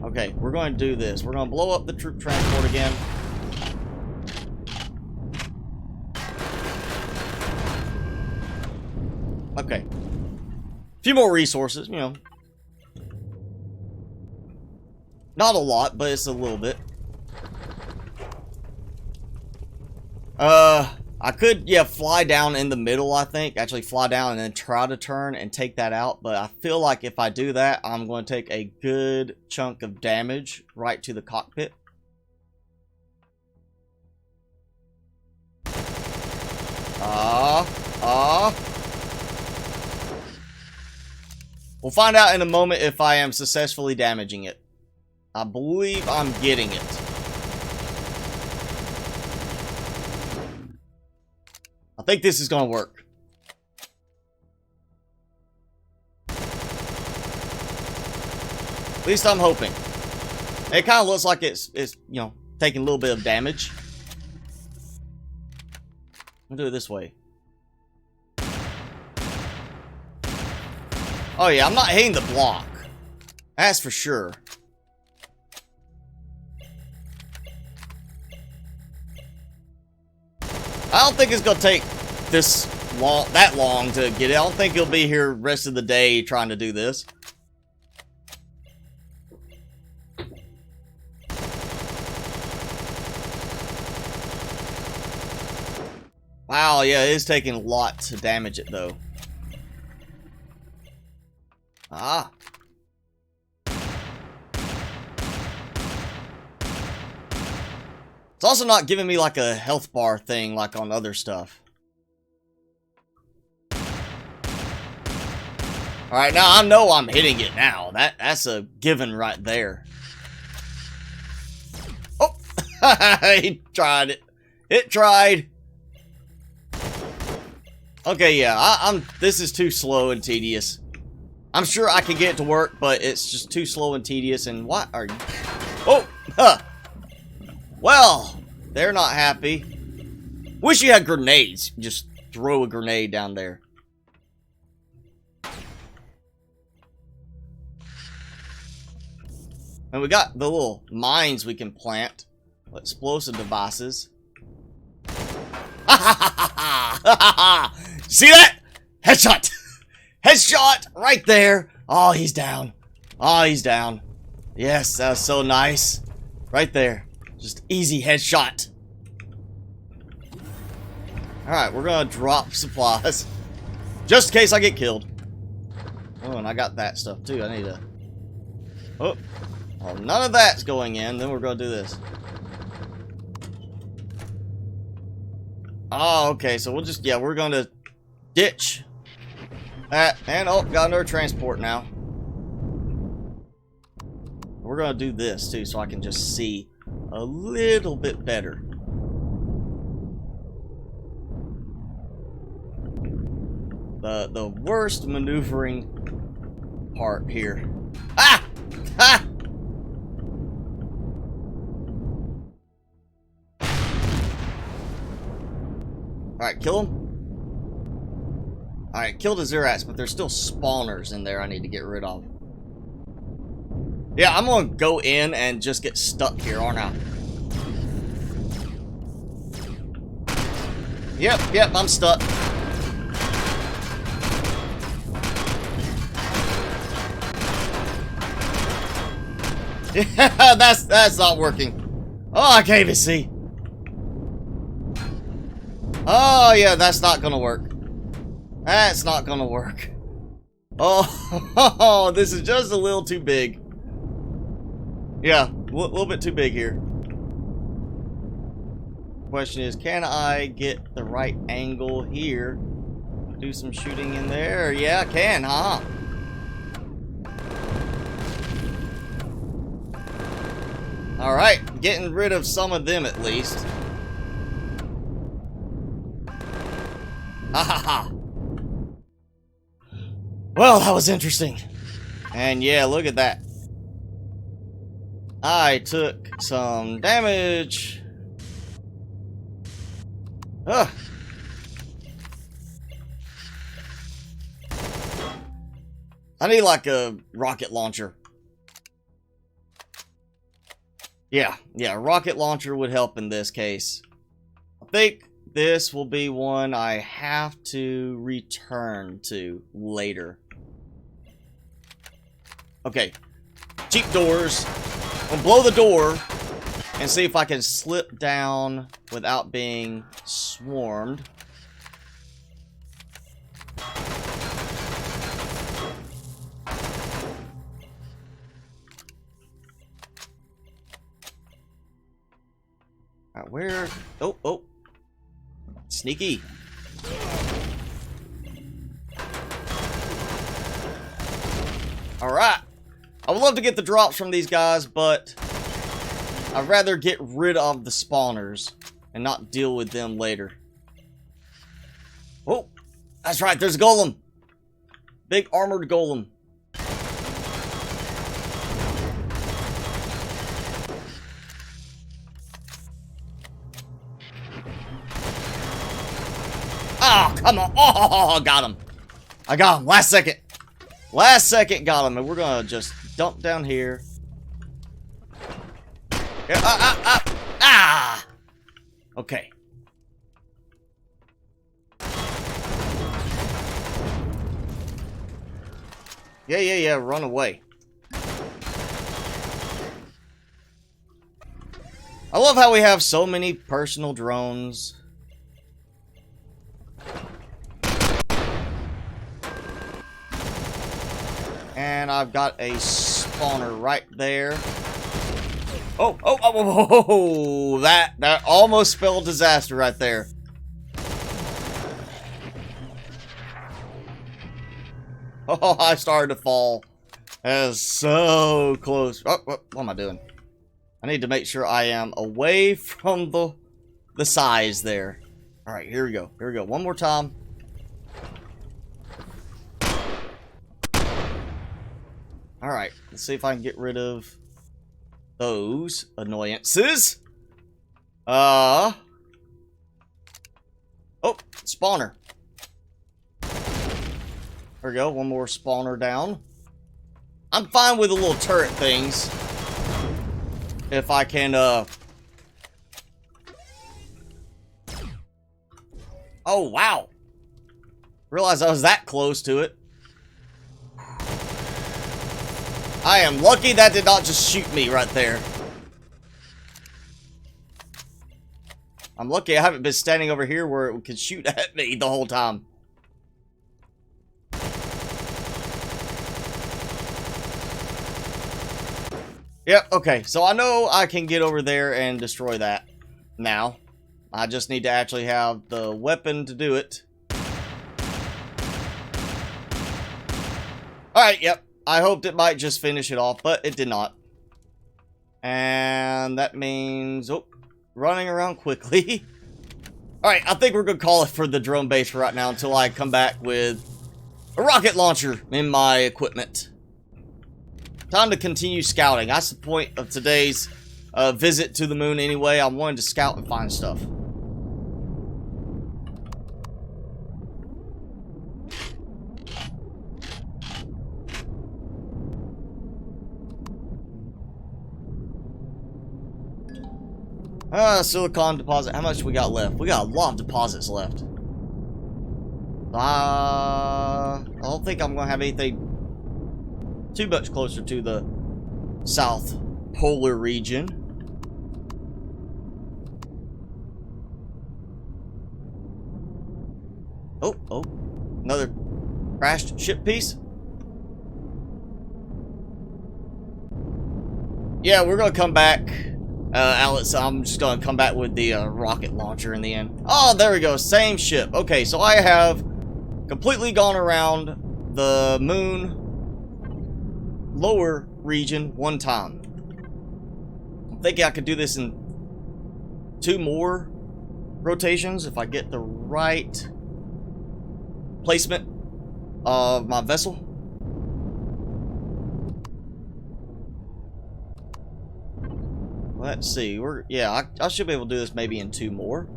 Okay, we're going to do this. We're going to blow up the troop transport again. Okay. A few more resources, you know. Not a lot, but it's a little bit. I could, fly down in the middle, I think. Actually, fly down and then try to turn and take that out. But I feel like if I do that, I'm going to take a good chunk of damage right to the cockpit. We'll find out in a moment if I am successfully damaging it. I believe I'm getting it. I think this is going to work. At least I'm hoping. It kind of looks like it's taking a little bit of damage. I'll do it this way. Oh yeah, I'm not hitting the block. That's for sure. I don't think it's gonna take that long to get it. I don't think he'll be here the rest of the day trying to do this. Wow, yeah, it is taking a lot to damage it though. Ah. It's also not giving me like a health bar thing like on other stuff. Alright, now I know I'm hitting it now. That's a given right there. Oh! He tried it. It tried. Okay, yeah, this is too slow and tedious. I'm sure I can get it to work, but it's just too slow and tedious. And what are you? Oh! Huh! Well, they're not happy. Wish you had grenades. Just throw a grenade down there. And we got the little mines we can plant. Explosive devices. See that? Headshot! Headshot! Right there! Oh, he's down. Oh, he's down. Yes, that was so nice. Right there. Just easy headshot. Alright, we're gonna drop supplies. Just in case I get killed. Oh, and I got that stuff too. I need to... Oh. Well, none of that's going in. Then we're gonna do this. Oh, okay. So we'll just... we're gonna ditch that. And, oh, got another transport now. We're gonna do this too, so I can just see a little bit better. The worst maneuvering part here. Ah! Ah! Alright, kill him. Alright, kill the Zerats, but there's still spawners in there I need to get rid of. Yeah, I'm gonna go in and just get stuck here, aren't I? Yep, I'm stuck. Yeah, that's not working. Oh, I can't even see. Oh, yeah, that's not gonna work. That's not gonna work. Oh, this is just a little too big. Yeah, a little bit too big here. Question is, can I get the right angle here? Do some shooting in there? Yeah, I can, huh? Alright, getting rid of some of them at least. Ha ha ha. Well, that was interesting. And yeah, look at that. I took some damage. Ugh. I need like a rocket launcher. Yeah, rocket launcher would help in this case. I think this will be one I have to return to later. Okay, cheap doors. I'm gonna blow the door and see if I can slip down without being swarmed. Alright, where? Oh. Sneaky. Alright. I would love to get the drops from these guys, but I'd rather get rid of the spawners and not deal with them later. Oh, that's right, there's a golem. Big armored golem. Oh, come on. Oh, got him. I got him. Last second. Last second got him. And we're going to just dump down here. Ah! Okay. Yeah. Run away. I love how we have so many personal drones. And I've got a spawner right there. Oh, that almost spelled disaster right there. Oh, I started to fall. That was so close. Oh, what am I doing? I need to make sure I am away from the size there. All right, here we go. Here we go. One more time. All right, let's see if I can get rid of those annoyances. Oh, spawner. There we go, one more spawner down. I'm fine with the little turret things. If I can, Oh, wow. Realized I was that close to it. I am lucky that did not just shoot me right there. I'm lucky I haven't been standing over here where it could shoot at me the whole time. Yep, okay. So I know I can get over there and destroy that now. I just need to actually have the weapon to do it. Alright, yep. I hoped it might just finish it off, but it did not. And that means, running around quickly. Alright, I think we're gonna call it for the drone base for right now until I come back with a rocket launcher in my equipment. Time to continue scouting. That's the point of today's visit to the moon anyway. I wanted to scout and find stuff. Silicon deposit. How much we got left? We got a lot of deposits left. I don't think I'm gonna have anything too much closer to the South Polar region. Oh, another crashed ship piece. Yeah, we're gonna come back. Alex, I'm just gonna come back with the rocket launcher in the end. Oh, there we go, same ship. Okay, so I have completely gone around the moon lower region one time. I'm thinking I could do this in 2 more rotations if I get the right placement of my vessel. Let's see. I should be able to do this maybe in 2 more.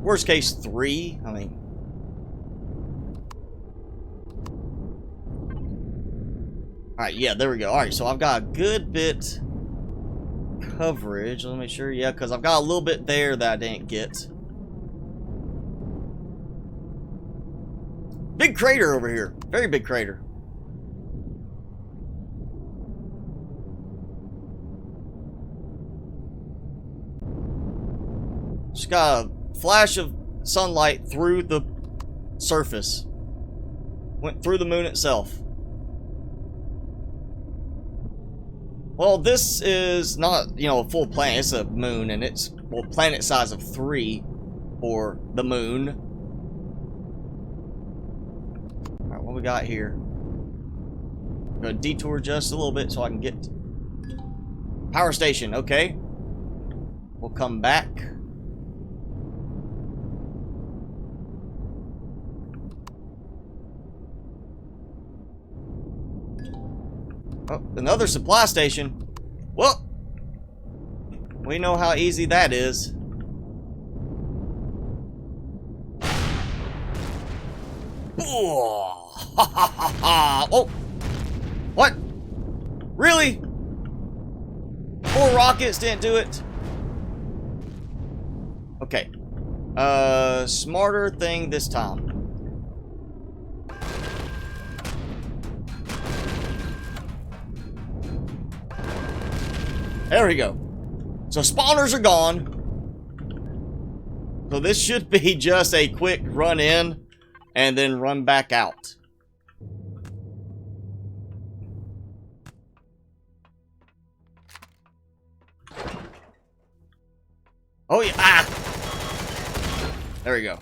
Worst case 3. I mean, alright, yeah, there we go. Alright, so I've got a good bit coverage. Let me make sure. Yeah, because I've got a little bit there that I didn't get. Big crater over here. Very big crater. Just got a flash of sunlight through the surface. Went through the moon itself. Well, this is not, you know, a full planet. It's a moon, and it's, well, planet size of 3 for the moon. Alright, what we got here? I'm gonna detour just a little bit so I can get power station. Okay. We'll come back. Oh, another supply station. Well, we know how easy that is. Oh, ha, ha, ha, ha. Oh, what? Really? 4 rockets didn't do it? Okay. Smarter thing this time. There we go. So spawners are gone. So this should be just a quick run in and then run back out. Oh yeah. Ah! There we go.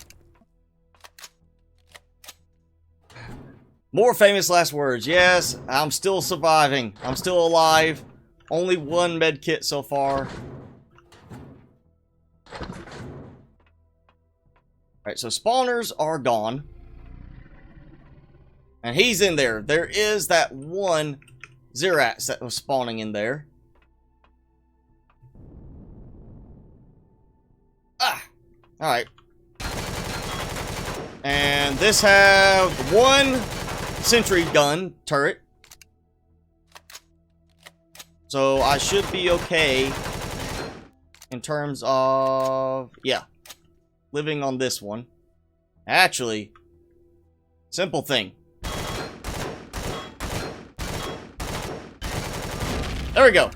More famous last words. Yes, I'm still surviving. I'm still alive. Only 1 med kit so far. Alright, so spawners are gone. And he's in there. There is that 1 Xerax that was spawning in there. Ah! Alright. And this have 1 sentry gun turret. So I should be okay in terms of, yeah, living on this one. Actually, simple thing. There we go.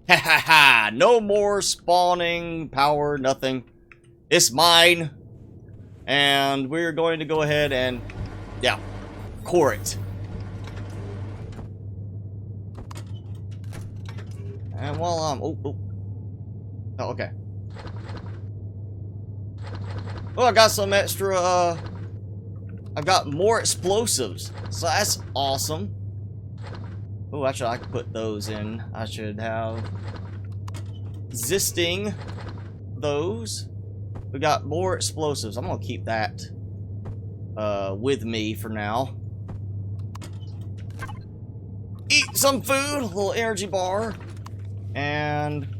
Ha ha ha. No more spawning power, nothing. It's mine. And we're going to go ahead and, yeah, core it. And while I'm... Oh, okay. Oh, I got some extra, I've got more explosives. So that's awesome. Oh, actually, I can put those in. I should have... existing those. We got more explosives. I'm gonna keep that with me for now. Eat some food, a little energy bar, and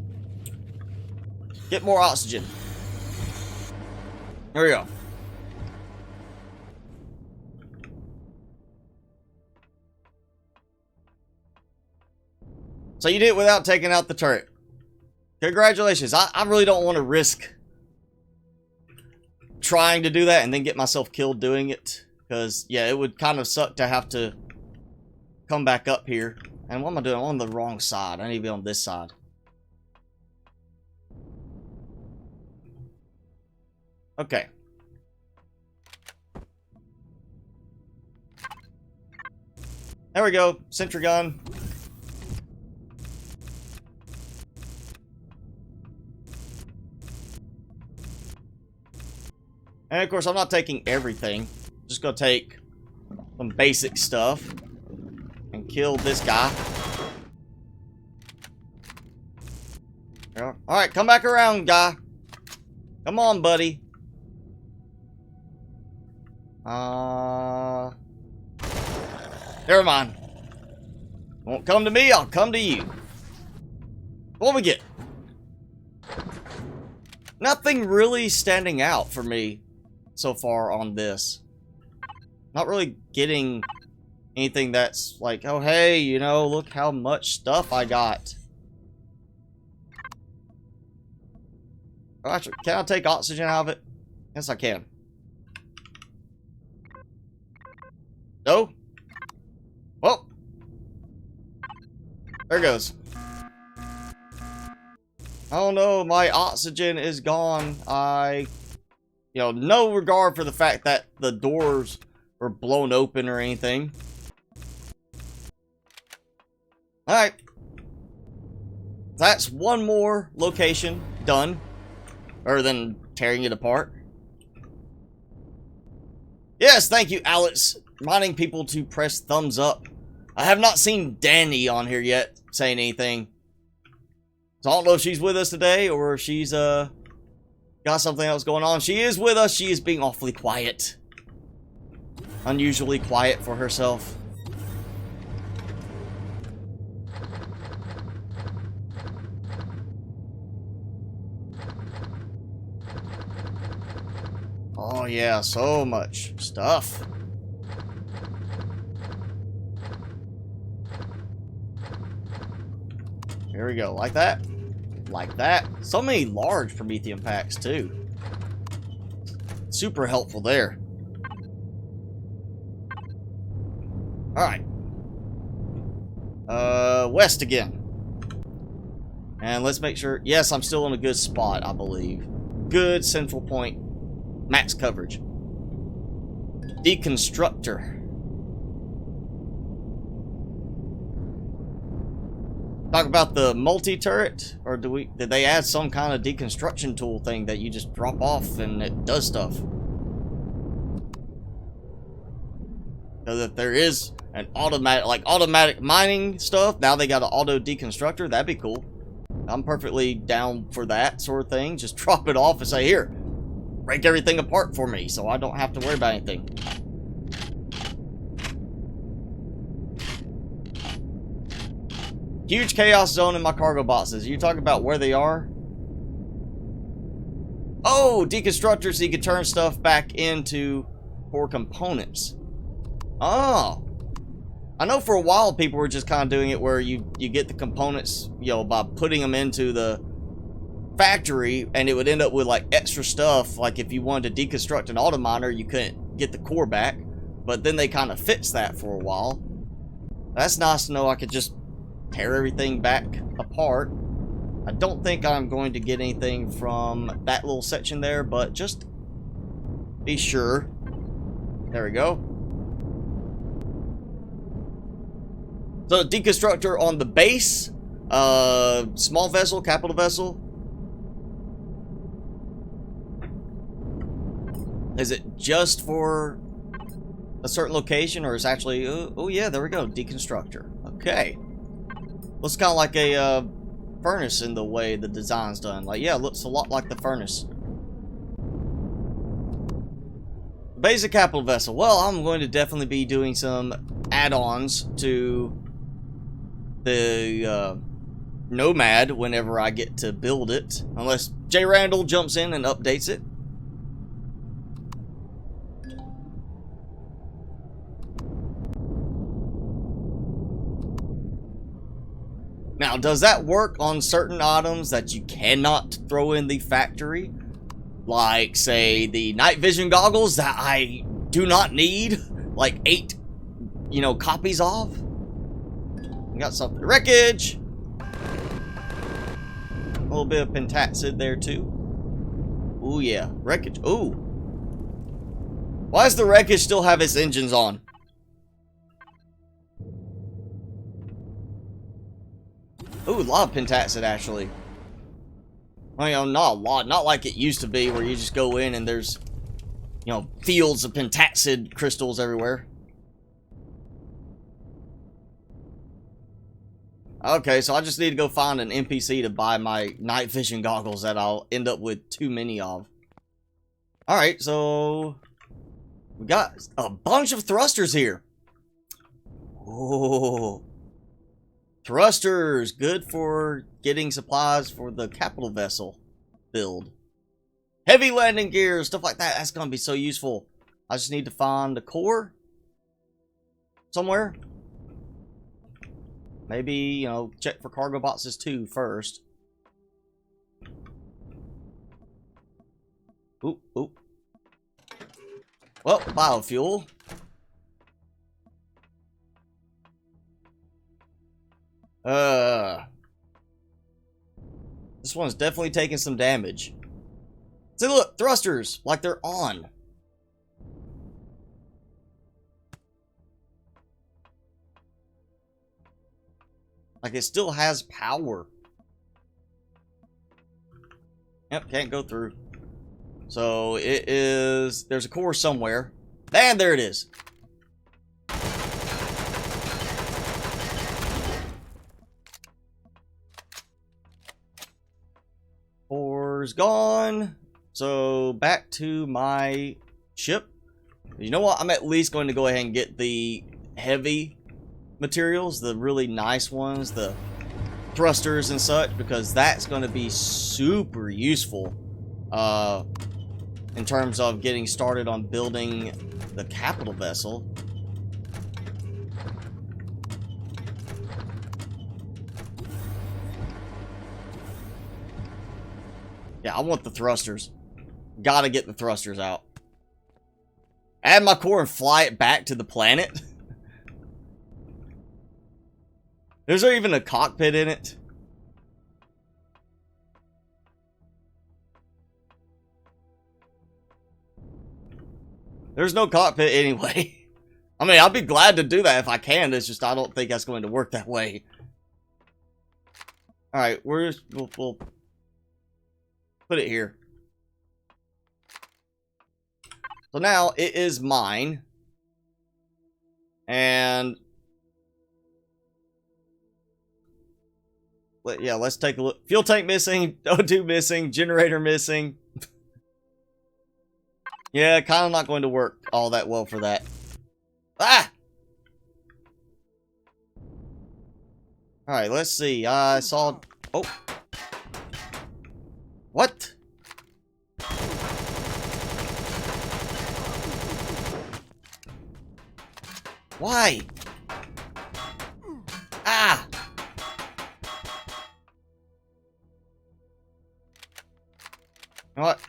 get more oxygen. There we go. So you did it without taking out the turret. Congratulations. I really don't want to risk trying to do that and then get myself killed doing it. Because, yeah, it would kind of suck to have to come back up here. And what am I doing? I'm on the wrong side. I need to be on this side. Okay. There we go. Sentry gun. And of course, I'm not taking everything. Just gonna take some basic stuff and kill this guy. Alright, come back around, guy. Come on, buddy. Never mind. Won't come to me, I'll come to you. What we get? Nothing really standing out for me so far on this. Not really getting anything that's like, oh hey, you know, look how much stuff I got. Oh, actually, can I take oxygen out of it? Yes, I can. No? Well. There it goes. Oh no, my oxygen is gone. You know, no regard for the fact that the doors were blown open or anything. Alright. That's one more location done. Other than tearing it apart. Yes, thank you, Alex. Reminding people to press thumbs up. I have not seen Danny on here yet saying anything. So I don't know if she's with us today or if she's got something else going on. She is with us. She is being awfully quiet. Unusually quiet for herself. Oh yeah, so much stuff. Here we go, like that. Like that. So many large Promethean packs too. Super helpful there. Alright. West again. And let's make sure. Yes, I'm still in a good spot, I believe. Good central point. Max coverage. Deconstructor. Talk about the multi-turret, or did they add some kind of deconstruction tool thing that you just drop off and it does stuff? So that there is an automatic mining stuff. Now they got an auto deconstructor. That'd be cool. I'm perfectly down for that sort of thing. Just drop it off and say, here, break everything apart for me, so I don't have to worry about anything. Huge chaos zone in my cargo boxes. You talking about where they are? Oh, deconstructor, so you can turn stuff back into core components. Oh. I know for a while people were just kind of doing it where you get the components, you know, by putting them into the factory, and it would end up with like extra stuff. Like if you wanted to deconstruct an auto miner, you couldn't get the core back. But then they kind of fixed that for a while. That's nice to know. I could just tear everything back apart. I don't think I'm going to get anything from that little section there, but just be sure. There we go. So deconstructor on the base, small vessel, capital vessel. Is it just for a certain location, or is actually? Oh yeah, there we go, deconstructor. Okay. Looks kind of like a furnace in the way the design's done. Like, yeah, it looks a lot like the furnace. Basic capital vessel. Well, I'm going to definitely be doing some add-ons to the Nomad whenever I get to build it. Unless J. Randall jumps in and updates it. Now, does that work on certain items that you cannot throw in the factory? Like, say, the night vision goggles that I do not need, like 8, you know, copies of. We got something. Wreckage! A little bit of pentacid there, too. Ooh, yeah. Wreckage. Ooh. Why does the wreckage still have its engines on? Ooh, a lot of pentacid, actually. I mean, not a lot. Not like it used to be, where you just go in and there's, you know, fields of pentacid crystals everywhere. Okay, so I just need to go find an NPC to buy my night vision goggles that I'll end up with too many of. Alright, so we got a bunch of thrusters here. Oh. Thrusters, good for getting supplies for the capital vessel build. Heavy landing gear, stuff like that. That's going to be so useful. I just need to find the core somewhere. Maybe, you know, check for cargo boxes too first. Oop, oop. Well, biofuel. This one's definitely taking some damage. See, look, thrusters, like they're on. Like it still has power. Yep, can't go through. So it is, there's a core somewhere. And there it is. Core's gone. So back to my ship. You know what? I'm at least going to go ahead and get the heavy materials, the really nice ones, the thrusters and such, because that's going to be super useful in terms of getting started on building the capital vessel. Yeah, I want the thrusters. Gotta get the thrusters out. Add my core and fly it back to the planet. Is there even a cockpit in it? There's no cockpit anyway. I mean, I'll be glad to do that if I can. It's just I don't think that's going to work that way. Alright, we'll put it here. So now it is mine. And yeah, let's take a look. Fuel tank missing, O2 missing, generator missing. Yeah, kind of not going to work all that well for that. Ah! Alright, let's see. I saw... Oh. What? Why? Ah! You know what?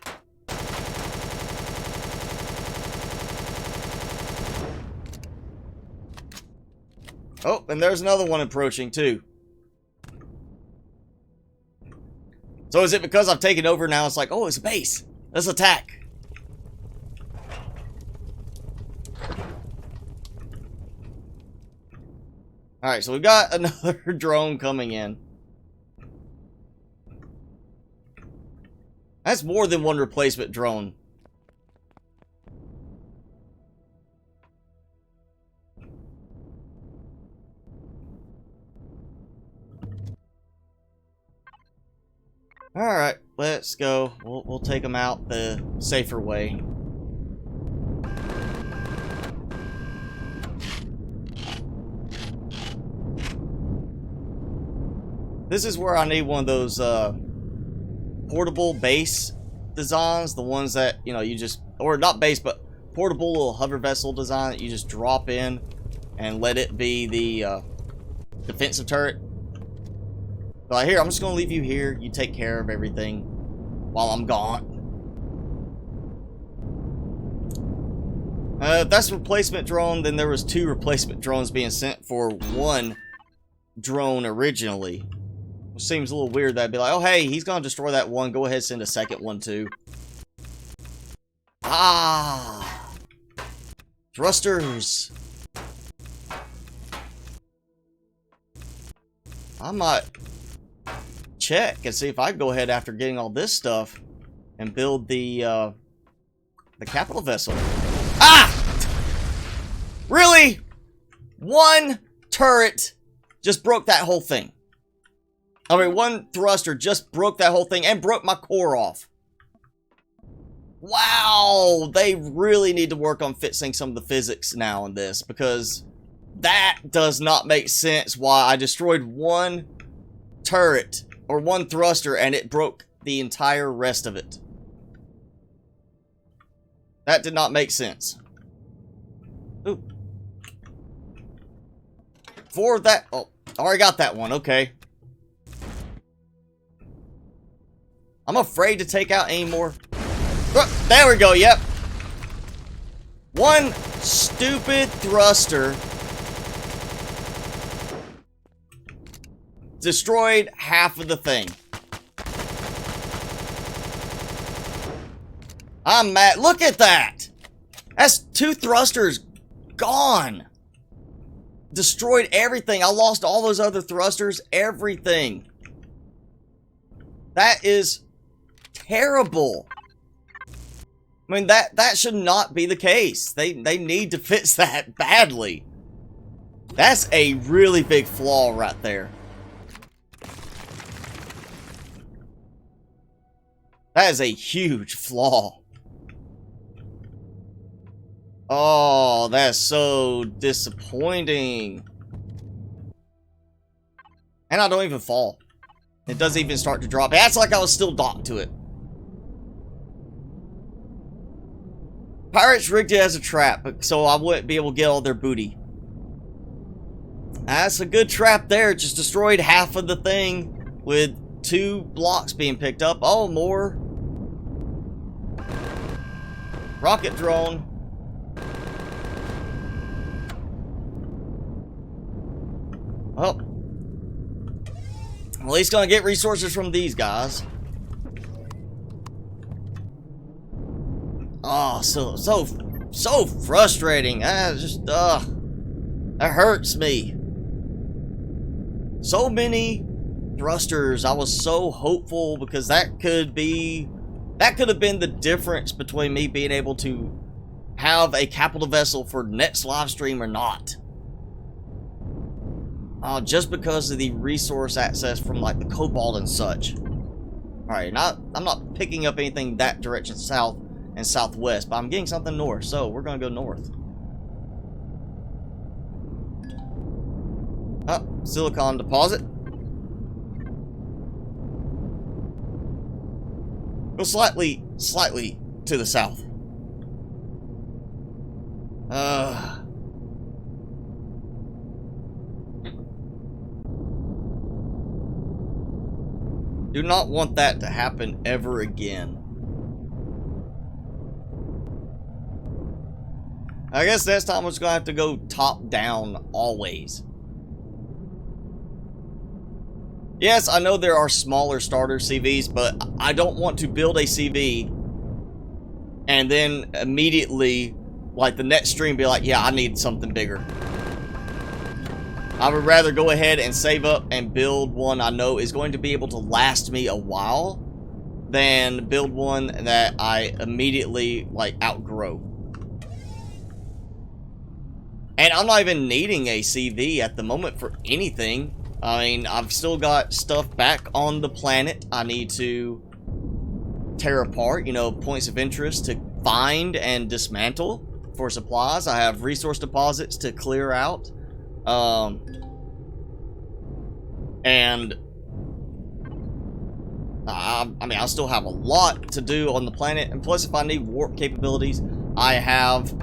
Oh, and there's another one approaching too. So is it because I've taken over now? It's like, oh, it's a base. Let's attack. Alright, so we got another drone coming in. That's more than one replacement drone. Alright, let's go. We'll take them out the safer way. This is where I need one of those portable base designs. The ones that, you know, you just... Or not base, but portable little hover vessel design that you just drop in and let it be the defensive turret. But here, I'm just going to leave you here. You take care of everything while I'm gone. If that's a replacement drone, then there was 2 replacement drones being sent for 1 drone originally. Which seems a little weird. That'd be like, oh hey, he's going to destroy that one. Go ahead, send a second one too. Ah! Thrusters! I might check and see if I can go ahead after getting all this stuff and build the capital vessel. Ah! Really? 1 turret just broke that whole thing. I mean, 1 thruster just broke that whole thing and broke my core off. Wow! They really need to work on fixing some of the physics now in this, because that does not make sense why I destroyed 1 turret or 1 thruster and it broke the entire rest of it. That did not make sense. Ooh. For that... Oh, already got that one. Okay. I'm afraid to take out any more. There we go. Yep. 1 stupid thruster destroyed half of the thing. I'm mad. Look at that. That's 2 thrusters gone. Destroyed everything. I lost all those other thrusters. Everything. That is terrible. I mean, that should not be the case. They need to fix that badly. That's a really big flaw right there. That is a huge flaw. Oh, that's so disappointing. And I don't even fall. It doesn't even start to drop. That's like I was still docked to it. Pirates rigged it as a trap, so I wouldn't be able to get all their booty. That's a good trap there. Just destroyed half of the thing with 2 blocks being picked up. Oh, more. Rocket drone. Well, at least gonna get resources from these guys. Oh, so frustrating. Just that hurts me. So many thrusters. I was so hopeful because that could have been the difference between me being able to have a capital vessel for next live stream or not. Just because of the resource access from like the cobalt and such. Alright, I'm not picking up anything that direction south and southwest, but I'm getting something north, so we're gonna go north. Oh, silicon deposit. Go slightly to the south. Do not want that to happen ever again. I guess next time I'm just gonna have to go top down always. Yes, I know there are smaller starter CVs, but I don't want to build a CV and then immediately, like the next stream, be like, yeah, I need something bigger. I would rather go ahead and save up and build one I know is going to be able to last me a while than build one that I immediately, like, outgrow. And I'm not even needing a CV at the moment for anything. I mean, I've still got stuff back on the planet I need to tear apart, you know, points of interest to find and dismantle for supplies. I have resource deposits to clear out. And I mean, I still have a lot to do on the planet. And plus, if I need warp capabilities, I have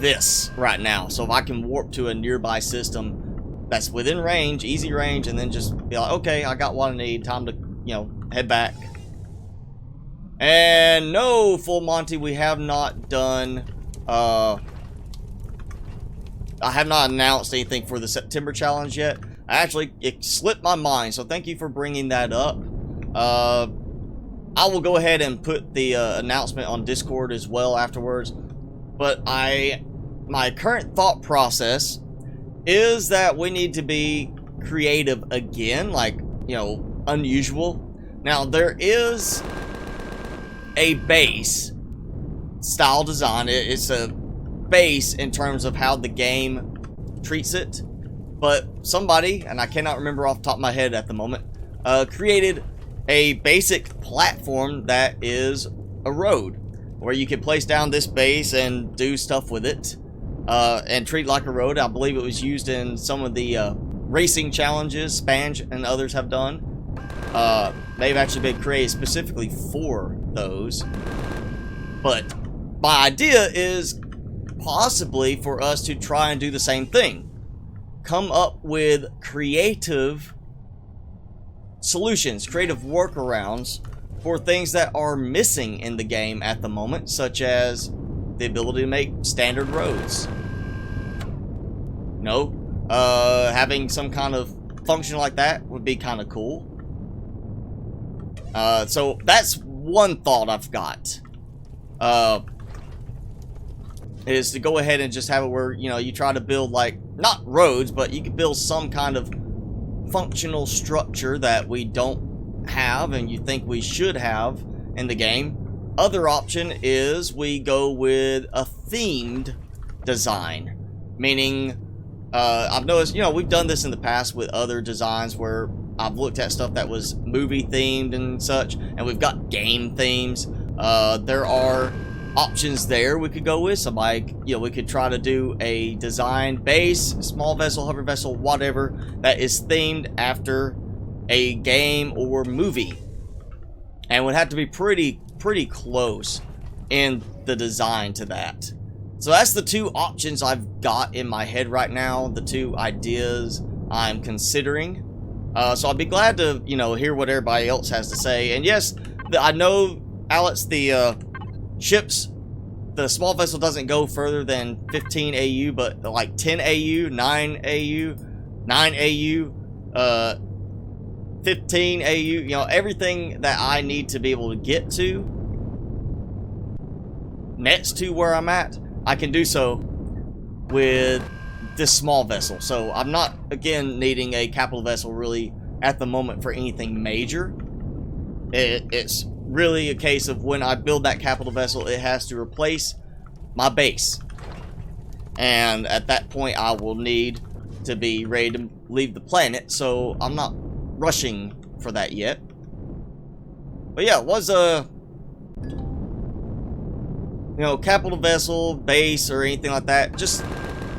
this right now. So if I can warp to a nearby system that's within range, easy range, and then just be like, okay, I got what I need, time to, you know, head back. And no, Full Monty, we have not done, I have not announced anything for the September challenge yet. Actually, it slipped my mind, so thank you for bringing that up. I will go ahead and put the announcement on Discord as well afterwards. But my current thought process is that we need to be creative again, like, you know, unusual. Now, there is a base style design. It's a base in terms of how the game treats it. But somebody, and I cannot remember off the top of my head at the moment, created a basic platform that is a road where you can place down this base and do stuff with it and treat it like a road. I believe it was used in some of the racing challenges Spange and others have done. They've actually been created specifically for those. But my idea is possibly for us to try and do the same thing. Come up with creative solutions, creative workarounds for things that are missing in the game at the moment, such as the ability to make standard roads. You know, having some kind of function like that would be kind of cool. So that's one thought I've got. Is to go ahead and just have it where, you know, you try to build, like, not roads, but you can build some kind of functional structure that we don't have and you think we should have in the game. Other option is we go with a themed design, meaning I've noticed, you know, we've done this in the past with other designs where I've looked at stuff that was movie themed and such, and we've got game themes. There are options there we could go with. So, like, you know, we could try to do a design base, small vessel, hover vessel, whatever, that is themed after a game or movie, and would have to be pretty close in the design to that. So that's the two options I've got in my head right now, the two ideas I'm considering. So I'd be glad to, you know, hear what everybody else has to say. And yes, I know, Alex, the ships, the small vessel doesn't go further than 15 AU, but like 10 AU, 9 AU, 9 AU, 15 AU, you know, everything that I need to be able to get to next to where I'm at, I can do so with this small vessel. So I'm not, again, needing a capital vessel really at the moment for anything major. It's really a case of when I build that capital vessel, it has to replace my base. And at that point, I will need to be ready to leave the planet. So I'm not rushing for that yet. But yeah, it was a, you know, capital vessel, base, or anything like that. Just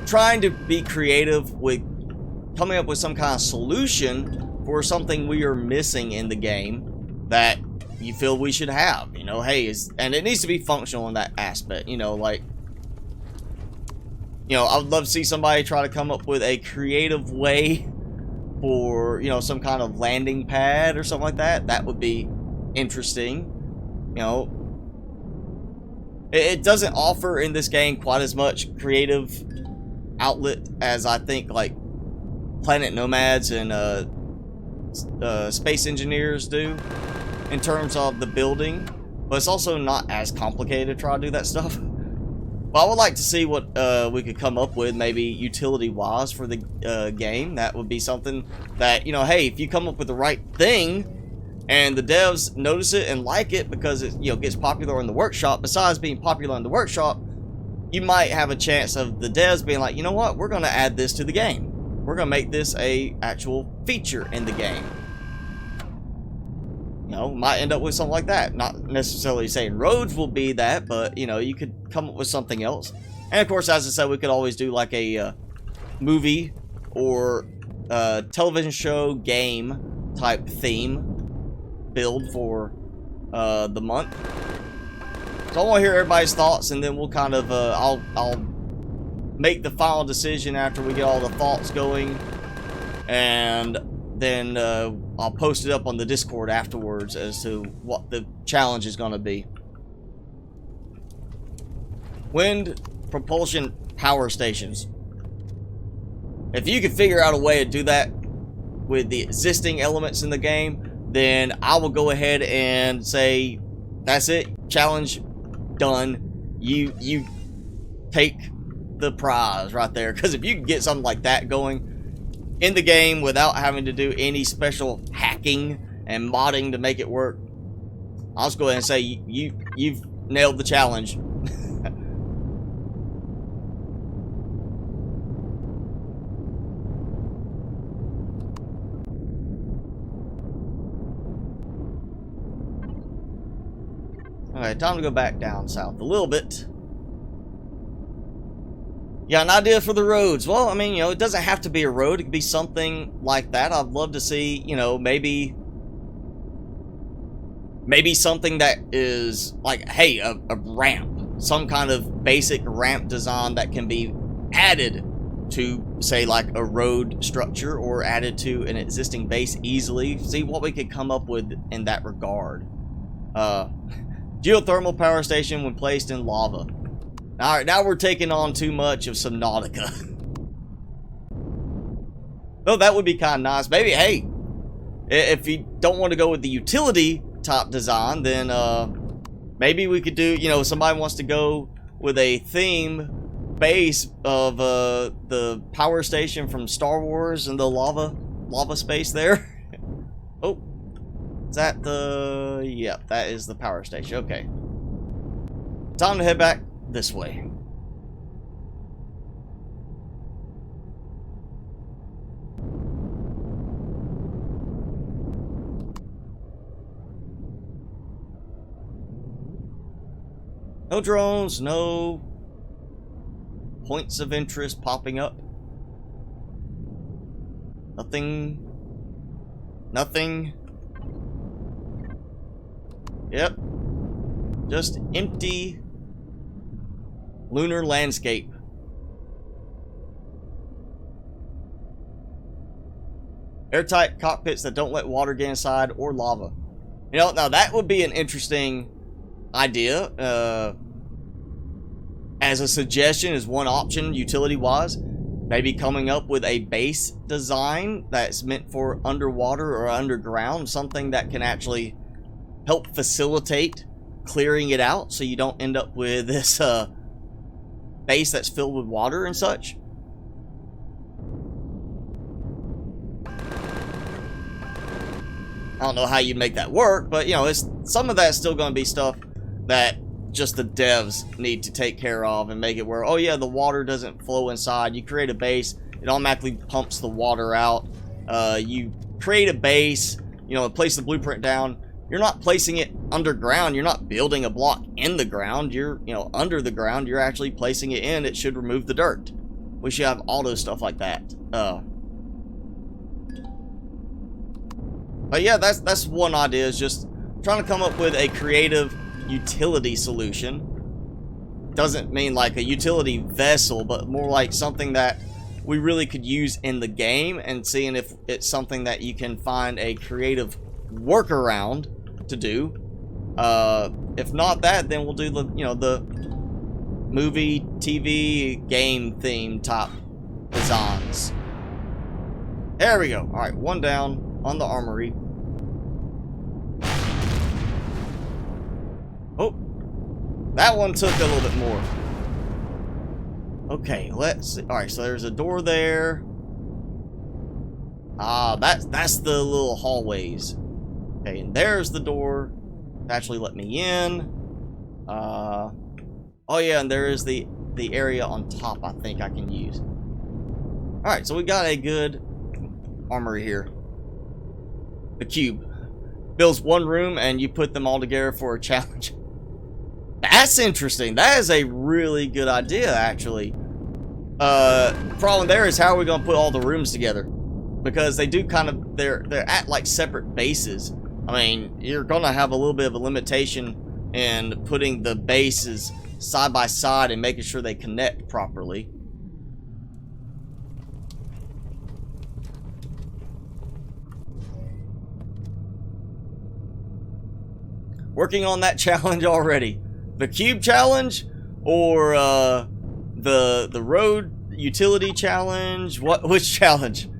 trying to be creative with coming up with some kind of solution for something we are missing in the game that you feel we should have. You know, hey, and it needs to be functional in that aspect. You know, like, you know, I would love to see somebody try to come up with a creative way for, you know, some kind of landing pad or something like that. That would be interesting. You know, it doesn't offer in this game quite as much creative outlet as I think like Planet Nomads and Space Engineers do in terms of the building, but it's also not as complicated to try to do that stuff. But I would like to see what we could come up with, maybe utility-wise, for the game. That would be something that, you know, hey, if you come up with the right thing and the devs notice it and like it because it, you know, gets popular in the workshop, besides being popular in the workshop, you might have a chance of the devs being like, you know what, we're going to add this to the game. we're gonna make this a actual feature in the game. You know, might end up with something like that. Not necessarily saying roads will be that, but you know, you could come up with something else. And of course, as I said, we could always do like a movie or television show game type theme build for the month. So I want to hear everybody's thoughts, and then we'll kind of I'll make the final decision after we get all the thoughts going, and then I'll post it up on the Discord afterwards as to what the challenge is going to be. Wind propulsion power stations. If you can figure out a way to do that with the existing elements in the game, then I will go ahead and say, that's it, challenge done. You take the prize right there. Because if you can get something like that going in the game without having to do any special hacking and modding to make it work, I'll just go ahead and say you've nailed the challenge. Alright, time to go back down south a little bit. Yeah, an idea for the roads. Well, I mean, you know, it doesn't have to be a road. It could be something like that. I'd love to see, you know, maybe something that is like, hey, a ramp. Some kind of basic ramp design that can be added to, say, like a road structure, or added to an existing base easily. See what we could come up with in that regard. Geothermal power station when placed in lava. Alright, now we're taking on too much of Subnautica. Though that would be kind of nice. Maybe, hey, if you don't want to go with the utility type design, then maybe we could do, you know, somebody wants to go with a theme base of the power station from Star Wars and the lava space there. Oh. Is that the... Yep, that is the power station. Okay. Time to head back this way. No drones, no points of interest popping up. Nothing. Yep. Just empty lunar landscape. Airtight cockpits that don't let water get inside, or lava. You know, now that would be an interesting idea. As a suggestion, as one option, utility-wise. Maybe coming up with a base design that's meant for underwater or underground. Something that can actually help facilitate clearing it out, so you don't end up with this base that's filled with water and such. I don't know how you make that work, but you know, some of that's still going to be stuff that just the devs need to take care of and make it where, oh yeah, the water doesn't flow inside. You create a base, it automatically pumps the water out. You create a base, you know, place the blueprint down. You're not placing it underground. You're not building a block in the ground. You're, you know, under the ground. You're actually placing it in. It should remove the dirt. We should have auto stuff like that. But yeah, that's one idea, is just trying to come up with a creative utility solution. Doesn't mean like a utility vessel, but more like something that we really could use in the game, and seeing if it's something that you can find a creative workaround to do. If not that, then we'll do the, you know, the movie, TV, game theme type designs. There we go. All right, one down on the armory. Oh, that one took a little bit more. Okay, let's see. All right, so there's a door there. Ah, that's the little hallways. Okay, and there's the door to actually let me in. Oh yeah, and there is the area on top I think I can use. Alright, so we got a good armory here. The cube. Builds one room and you put them all together for a challenge. That's interesting. That is a really good idea, actually. Problem there is, how are we going to put all the rooms together? Because they do kind of, they're at like separate bases. I mean, you're going to have a little bit of a limitation in putting the bases side by side and making sure they connect properly. Working on that challenge already. The cube challenge or the road utility challenge? Which challenge?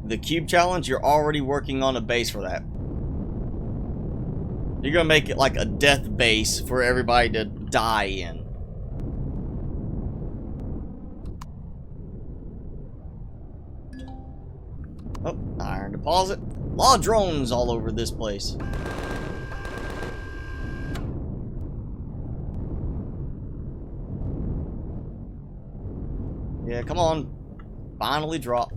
The cube challenge, you're already working on a base for that. You're gonna make it like a death base for everybody to die in. Oh, iron deposit. A lot of drones all over this place. Yeah, come on. Finally drop.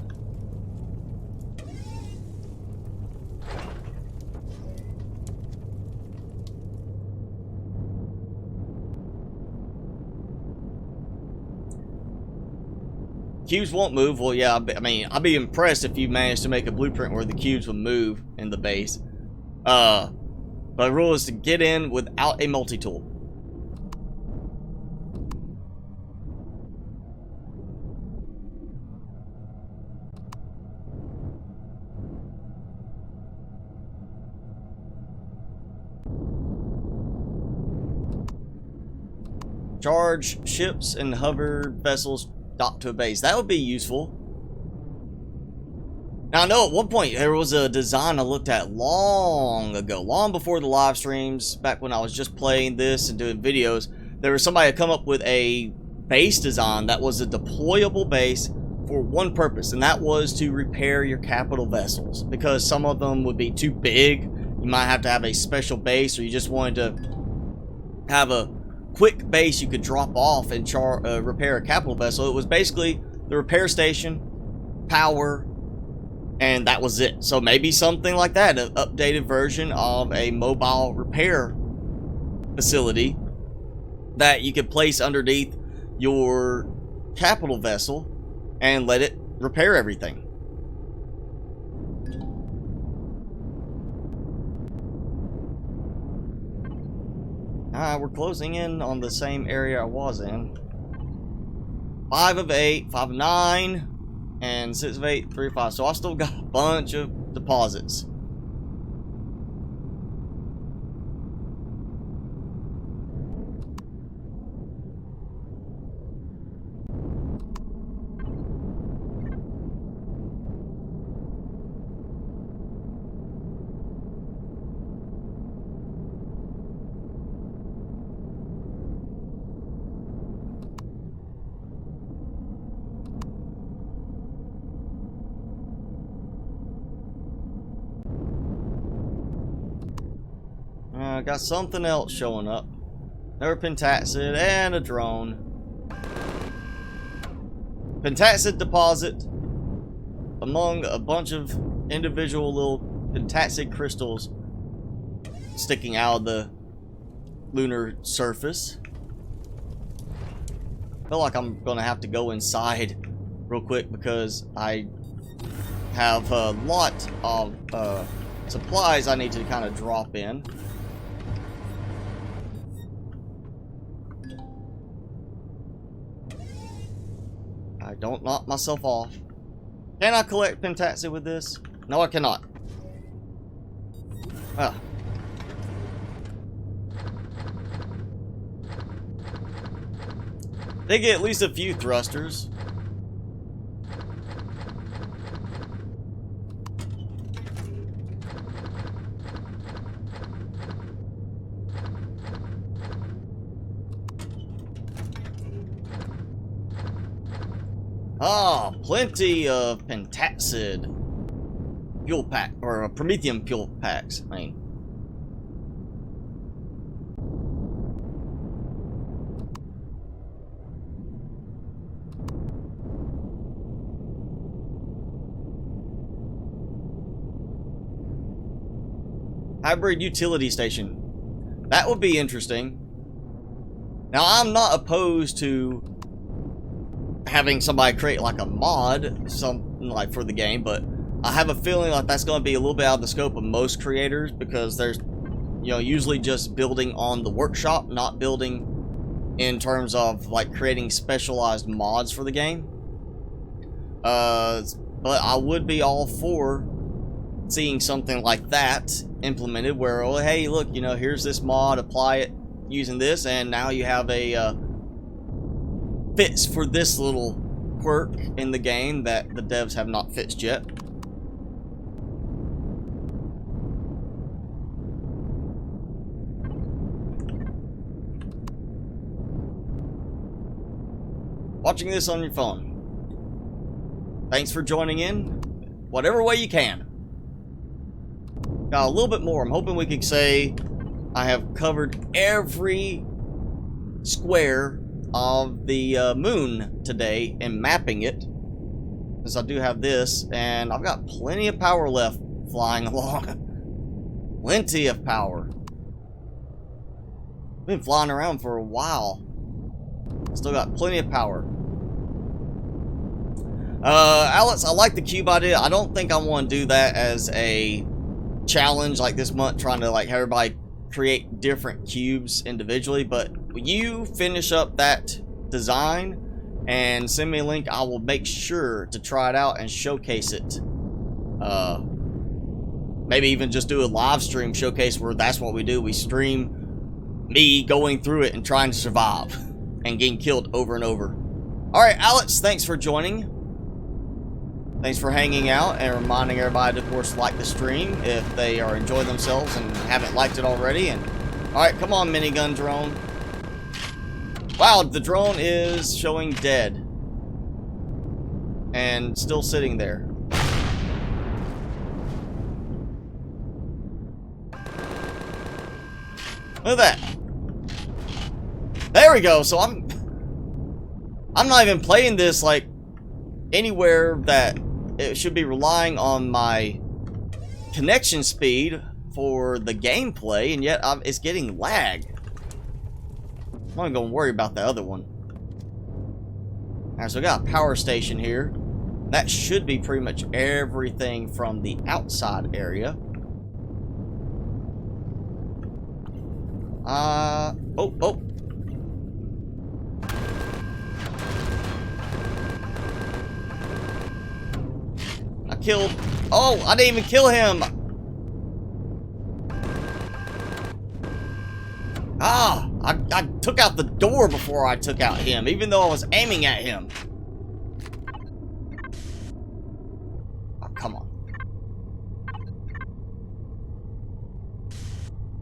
Cubes won't move. Well, yeah, I mean, I'd be impressed if you managed to make a blueprint where the cubes would move in the base. But the rule is to get in without a multi-tool. Charge ships and hover vessels dock to a base. That would be useful. Now, I know at one point there was a design I looked at long ago, long before the live streams, back when I was just playing this and doing videos. There was somebody had come up with a base design that was a deployable base for one purpose, and that was to repair your capital vessels, because some of them would be too big. You might have to have a special base, or you just wanted to have a quick base you could drop off and repair a capital vessel. It was basically the repair station, power, and that was it. So maybe something like that, an updated version of a mobile repair facility that you could place underneath your capital vessel and let it repair everything. We're closing in on the same area I was in. 5 of 8, 5 of 9, and 6 of 8, 3 of 5. So I still got a bunch of deposits. Got something else showing up. Another pentacid and a drone. Pentacid deposit among a bunch of individual little pentacid crystals sticking out of the lunar surface. I feel like I'm gonna have to go inside real quick because I have a lot of supplies I need to kind of drop in. Don't knock myself off. Can I collect pentacid with this? No, I cannot. Ah. They get at least a few thrusters. Ah, plenty of pentacid fuel pack, or promethium fuel packs, I mean. Hybrid utility station. That would be interesting. Now, I'm not opposed to having somebody create like a mod, something like for the game, but I have a feeling like that's going to be a little bit out of the scope of most creators, because there's, you know, usually just building on the workshop, not building in terms of like creating specialized mods for the game. But I would be all for seeing something like that implemented, where, oh, hey, look, you know, here's this mod, apply it using this, and now you have a fix for this little quirk in the game that the devs have not fixed yet. Watching this on your phone. Thanks for joining in, whatever way you can. Got a little bit more. I'm hoping we could say I have covered every square of the moon today in mapping it, because I do have this, and I've got plenty of power left flying along. Plenty of power. Been flying around for a while. Still got plenty of power. Alex, I like the cube idea. I don't think I want to do that as a challenge like this month, trying to like have everybody create different cubes individually, but when you finish up that design and send me a link, I will make sure to try it out and showcase it. Maybe even just do a live stream showcase where that's what we do. We stream me going through it and trying to survive and getting killed over and over. Alright, Alex, thanks for joining. Thanks for hanging out, and reminding everybody to, of course, like the stream if they are enjoying themselves and haven't liked it already. And alright, come on, minigun drone. Wow, the drone is showing dead. And still sitting there. Look at that. There we go. So I'm not even playing this like anywhere that it should be relying on my connection speed for the gameplay, and yet it's getting lag. I'm not gonna worry about the other one. Alright, so we got a power station here. That should be pretty much everything from the outside area. Oh. I killed... Oh, I didn't even kill him! Ah! I took out the door before I took out him, even though I was aiming at him. Oh, come on.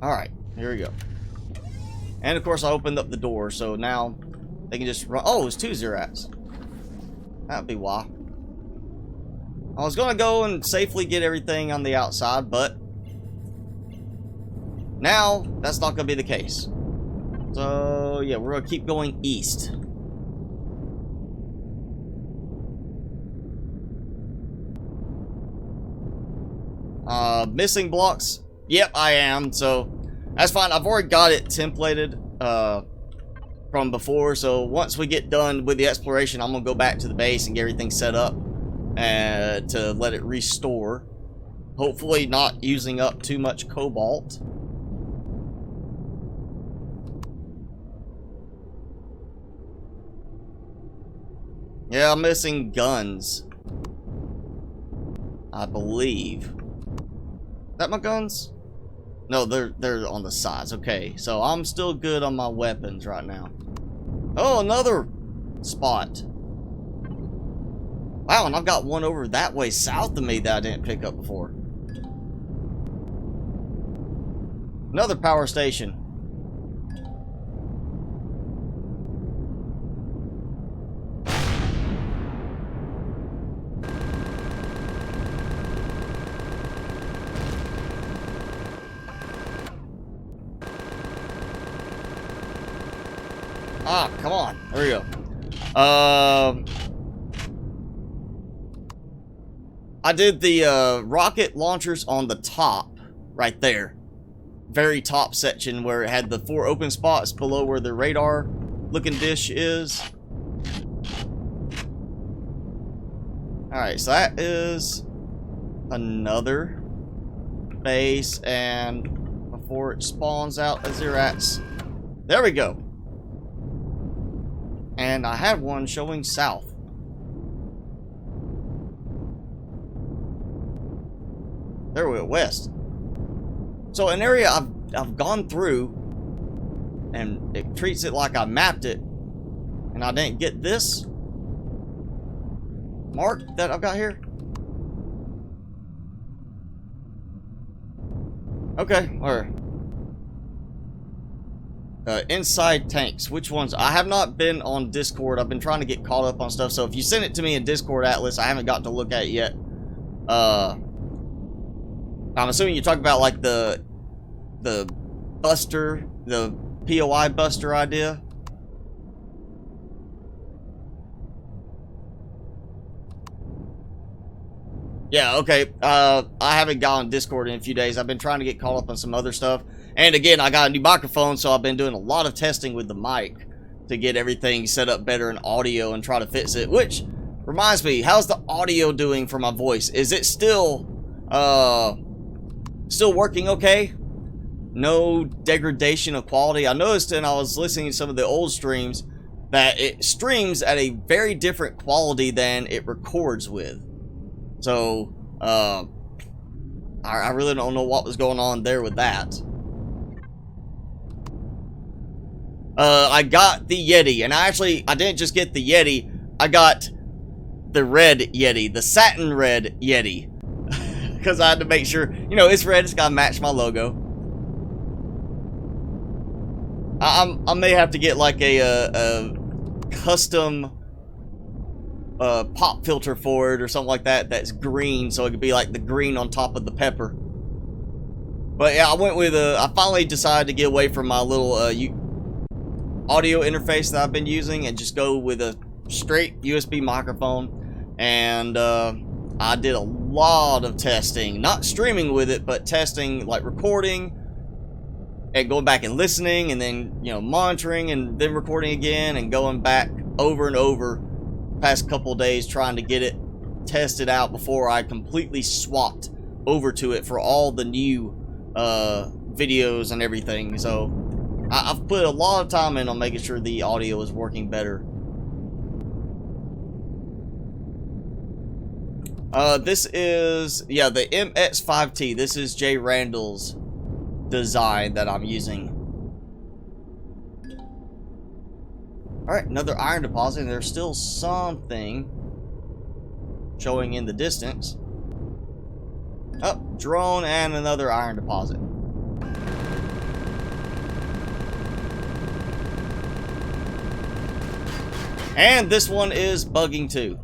Alright, here we go. And of course I opened up the door, so now they can just run. Oh, it's 2 Zerats. That'd be why. I was gonna go and safely get everything on the outside, but now that's not gonna be the case. So yeah, we're gonna keep going east. Missing blocks. Yep, I am. So that's fine. I've already got it templated from before. So once we get done with the exploration, I'm gonna go back to the base and get everything set up to let it restore. Hopefully not using up too much cobalt. Yeah, I'm missing guns, I believe. Is that my guns? No, they're on the sides. Okay, so I'm still good on my weapons right now. Oh, another spot. Wow, and I've got one over that way south of me that I didn't pick up before. Another power station. Ah, come on. There we go. I did the rocket launchers on the top, right there. Very top section where it had the 4 open spots below where the radar looking dish is. Alright, so that is another base, and before it spawns out a Zerats. There we go. And I had one showing south. There we go, west. So an area I've gone through, and it treats it like I mapped it, and I didn't get this mark that I've got here. Okay, where? Inside tanks. Which ones? I have not been on Discord. I've been trying to get caught up on stuff. So if you send it to me in Discord Atlas, I haven't gotten to look at it yet. I'm assuming you talk about like the buster, the POI buster idea. Yeah, okay. I haven't got on Discord in a few days. I've been trying to get caught up on some other stuff. And again, I got a new microphone, so I've been doing a lot of testing with the mic to get everything set up better in audio and try to fix it. Which reminds me, how's the audio doing for my voice? Is it still working okay? No degradation of quality? I noticed, and I was listening to some of the old streams, that it streams at a very different quality than it records with. So, I really don't know what was going on there with that. I got the Yeti, and I didn't just get the Yeti, I got the red Yeti, the satin red Yeti. Because I had to make sure, you know, it's red, it's gotta match my logo. I may have to get like a custom pop filter for it or something like that that's green, so it could be like the green on top of the pepper. But yeah, I went with I finally decided to get away from my little audio interface that I've been using and just go with a straight USB microphone. And I did a lot of testing, not streaming with it, but testing, like recording and going back and listening, and then, you know, monitoring and then recording again and going back over and over past couple days trying to get it tested out before I completely swapped over to it for all the new videos and everything. So I've put a lot of time in on making sure the audio is working better. This is, yeah, the MX5T. This is Jay Randall's design that I'm using. Alright, another iron deposit, and there's still something showing in the distance. Oh, drone and another iron deposit. And this one is bugging too.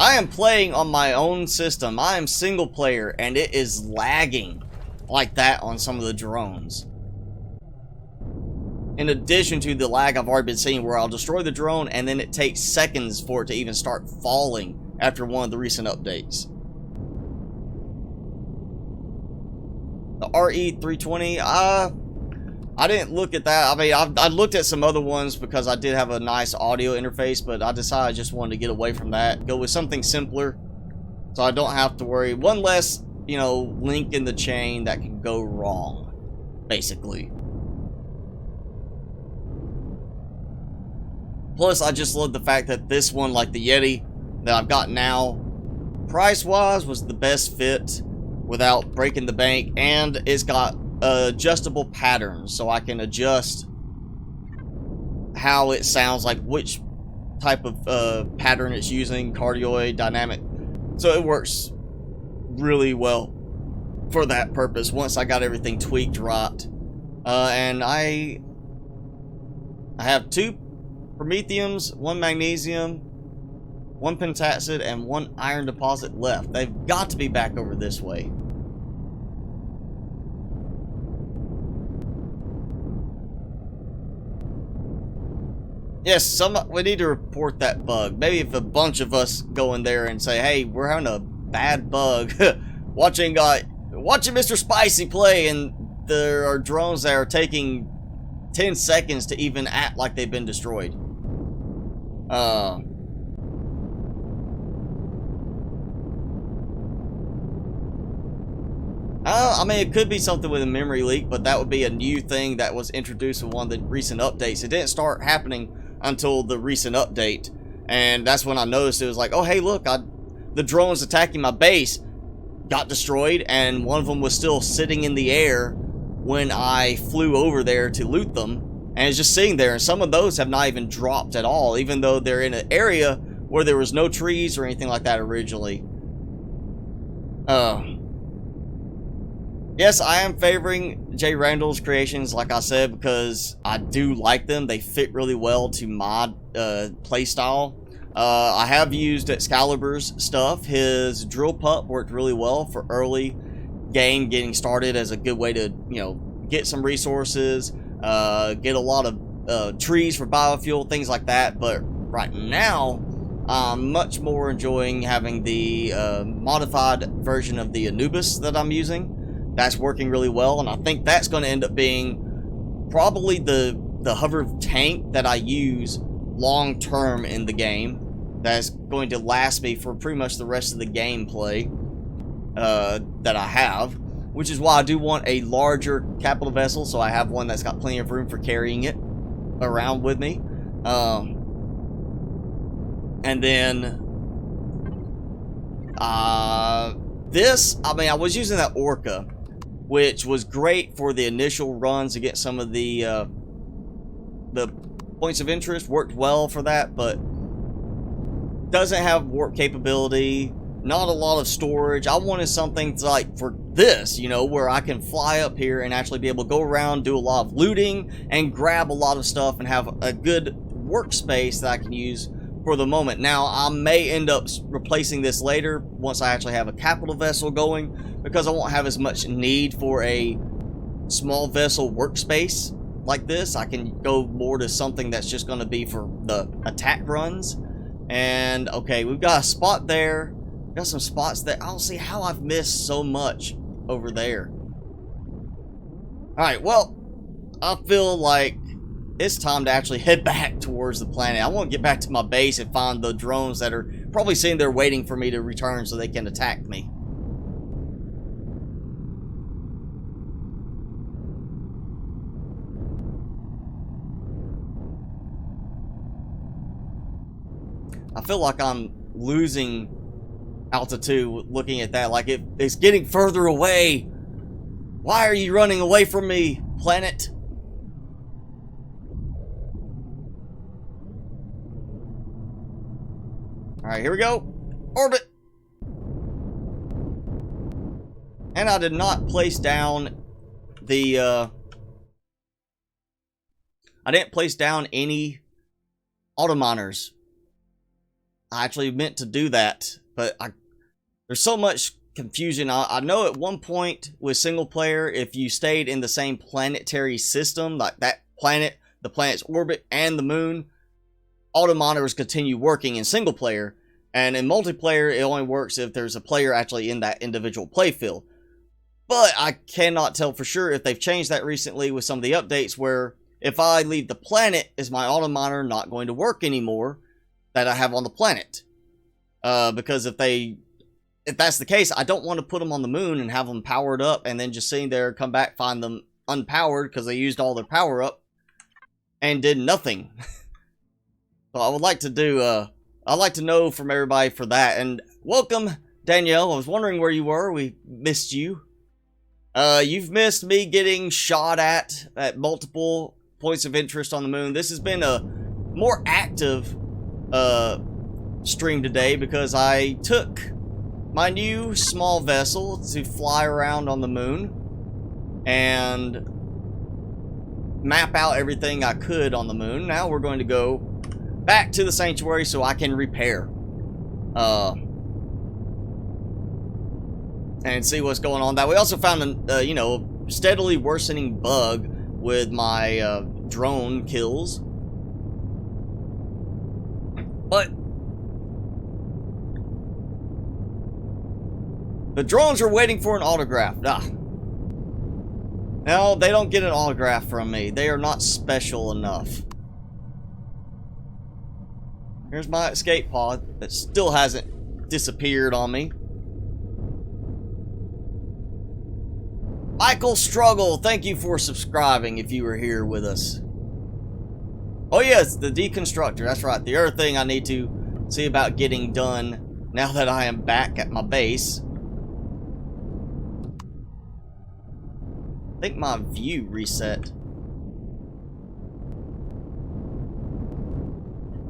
I am playing on my own system. I am single player, and it is lagging like that on some of the drones. In addition to the lag I've already been seeing where I'll destroy the drone and then it takes seconds for it to even start falling after one of the recent updates. The RE320, I didn't look at that. I mean, I looked at some other ones because I did have a nice audio interface, but I decided I just wanted to get away from that. Go with something simpler so I don't have to worry. One less, you know, link in the chain that can go wrong, basically. Plus, I just love the fact that this one, like the Yeti that I've got now, price-wise was the best fit without breaking the bank, and it's got adjustable patterns, so I can adjust how it sounds, like which type of pattern it's using, cardioid, dynamic. So it works really well for that purpose once I got everything tweaked right. And I have 2 promethiums, 1 magnesium, 1 pentacid and 1 iron deposit left. They've got to be back over this way. Yes, we need to report that bug. Maybe if a bunch of us go in there and say, hey, we're having a bad bug. watching Mr. Spicy play, and there are drones that are taking 10 seconds to even act like they've been destroyed. I mean, it could be something with a memory leak, but that would be a new thing that was introduced in one of the recent updates. It didn't start happening until the recent update, and that's when I noticed it was like, oh, hey, look, the drones attacking my base got destroyed, and one of them was still sitting in the air when I flew over there to loot them, and it's just sitting there, and some of those have not even dropped at all, even though they're in an area where there was no trees or anything like that originally. Yes, I am favoring J. Randall's creations, like I said, because I do like them. They fit really well to my playstyle. I have used Excalibur's stuff. His drill pup worked really well for early game getting started as a good way to, you know, get some resources, get a lot of trees for biofuel, things like that. But right now, I'm much more enjoying having the modified version of the Anubis that I'm using. That's working really well, and I think that's going to end up being probably the hover tank that I use long term in the game. That's going to last me for pretty much the rest of the gameplay that I have, which is why I do want a larger capital vessel, so I have one that's got plenty of room for carrying it around with me. And then this, I mean, I was using that Orca, which was great for the initial runs to get some of the points of interest. Worked well for that, but doesn't have warp capability, not a lot of storage. I wanted something like for this, you know, where I can fly up here and actually be able to go around, do a lot of looting, and grab a lot of stuff and have a good workspace that I can use for the moment. Now, I may end up replacing this later once I actually have a capital vessel going, because I won't have as much need for a small vessel workspace like this. I can go more to something that's just going to be for the attack runs. And okay, we've got a spot there. We've got some spots there. I don't see how I've missed so much over there. Alright, well, I feel like it's time to actually head back towards the planet. I want to get back to my base and find the drones that are probably sitting there waiting for me to return so they can attack me. I feel like I'm losing altitude looking at that. Like it's getting further away. Why are you running away from me, planet? Alright, here we go. Orbit! And I did not place down the, I didn't place down any auto miners. I actually meant to do that, but there's so much confusion. I know at one point with single player, if you stayed in the same planetary system, like that planet, the planet's orbit, and the moon, auto miners continue working in single player, and in multiplayer, it only works if there's a player actually in that individual playfield. But I cannot tell for sure if they've changed that recently with some of the updates, where if I leave the planet, is my auto miner not going to work anymore that I have on the planet? Because if that's the case, I don't want to put them on the moon and have them powered up and then just sitting there, come back, find them unpowered because they used all their power up and did nothing. So I would like to do, I'd like to know from everybody for that. And welcome, Danielle. I was wondering where you were. We missed you. You've missed me getting shot at multiple points of interest on the moon. This has been a more active stream today because I took my new small vessel to fly around on the moon and map out everything I could on the moon. Now we're going to go back to the sanctuary so I can repair. and see what's going on. That we also found a you know, steadily worsening bug with my drone kills. But the drones are waiting for an autograph. No, they don't get an autograph from me. They are not special enough. Here's my escape pod that still hasn't disappeared on me. Michael Struggle, thank you for subscribing if you were here with us. Oh yes, the deconstructor, that's right. The other thing I need to see about getting done now that I am back at my base. I think my view reset.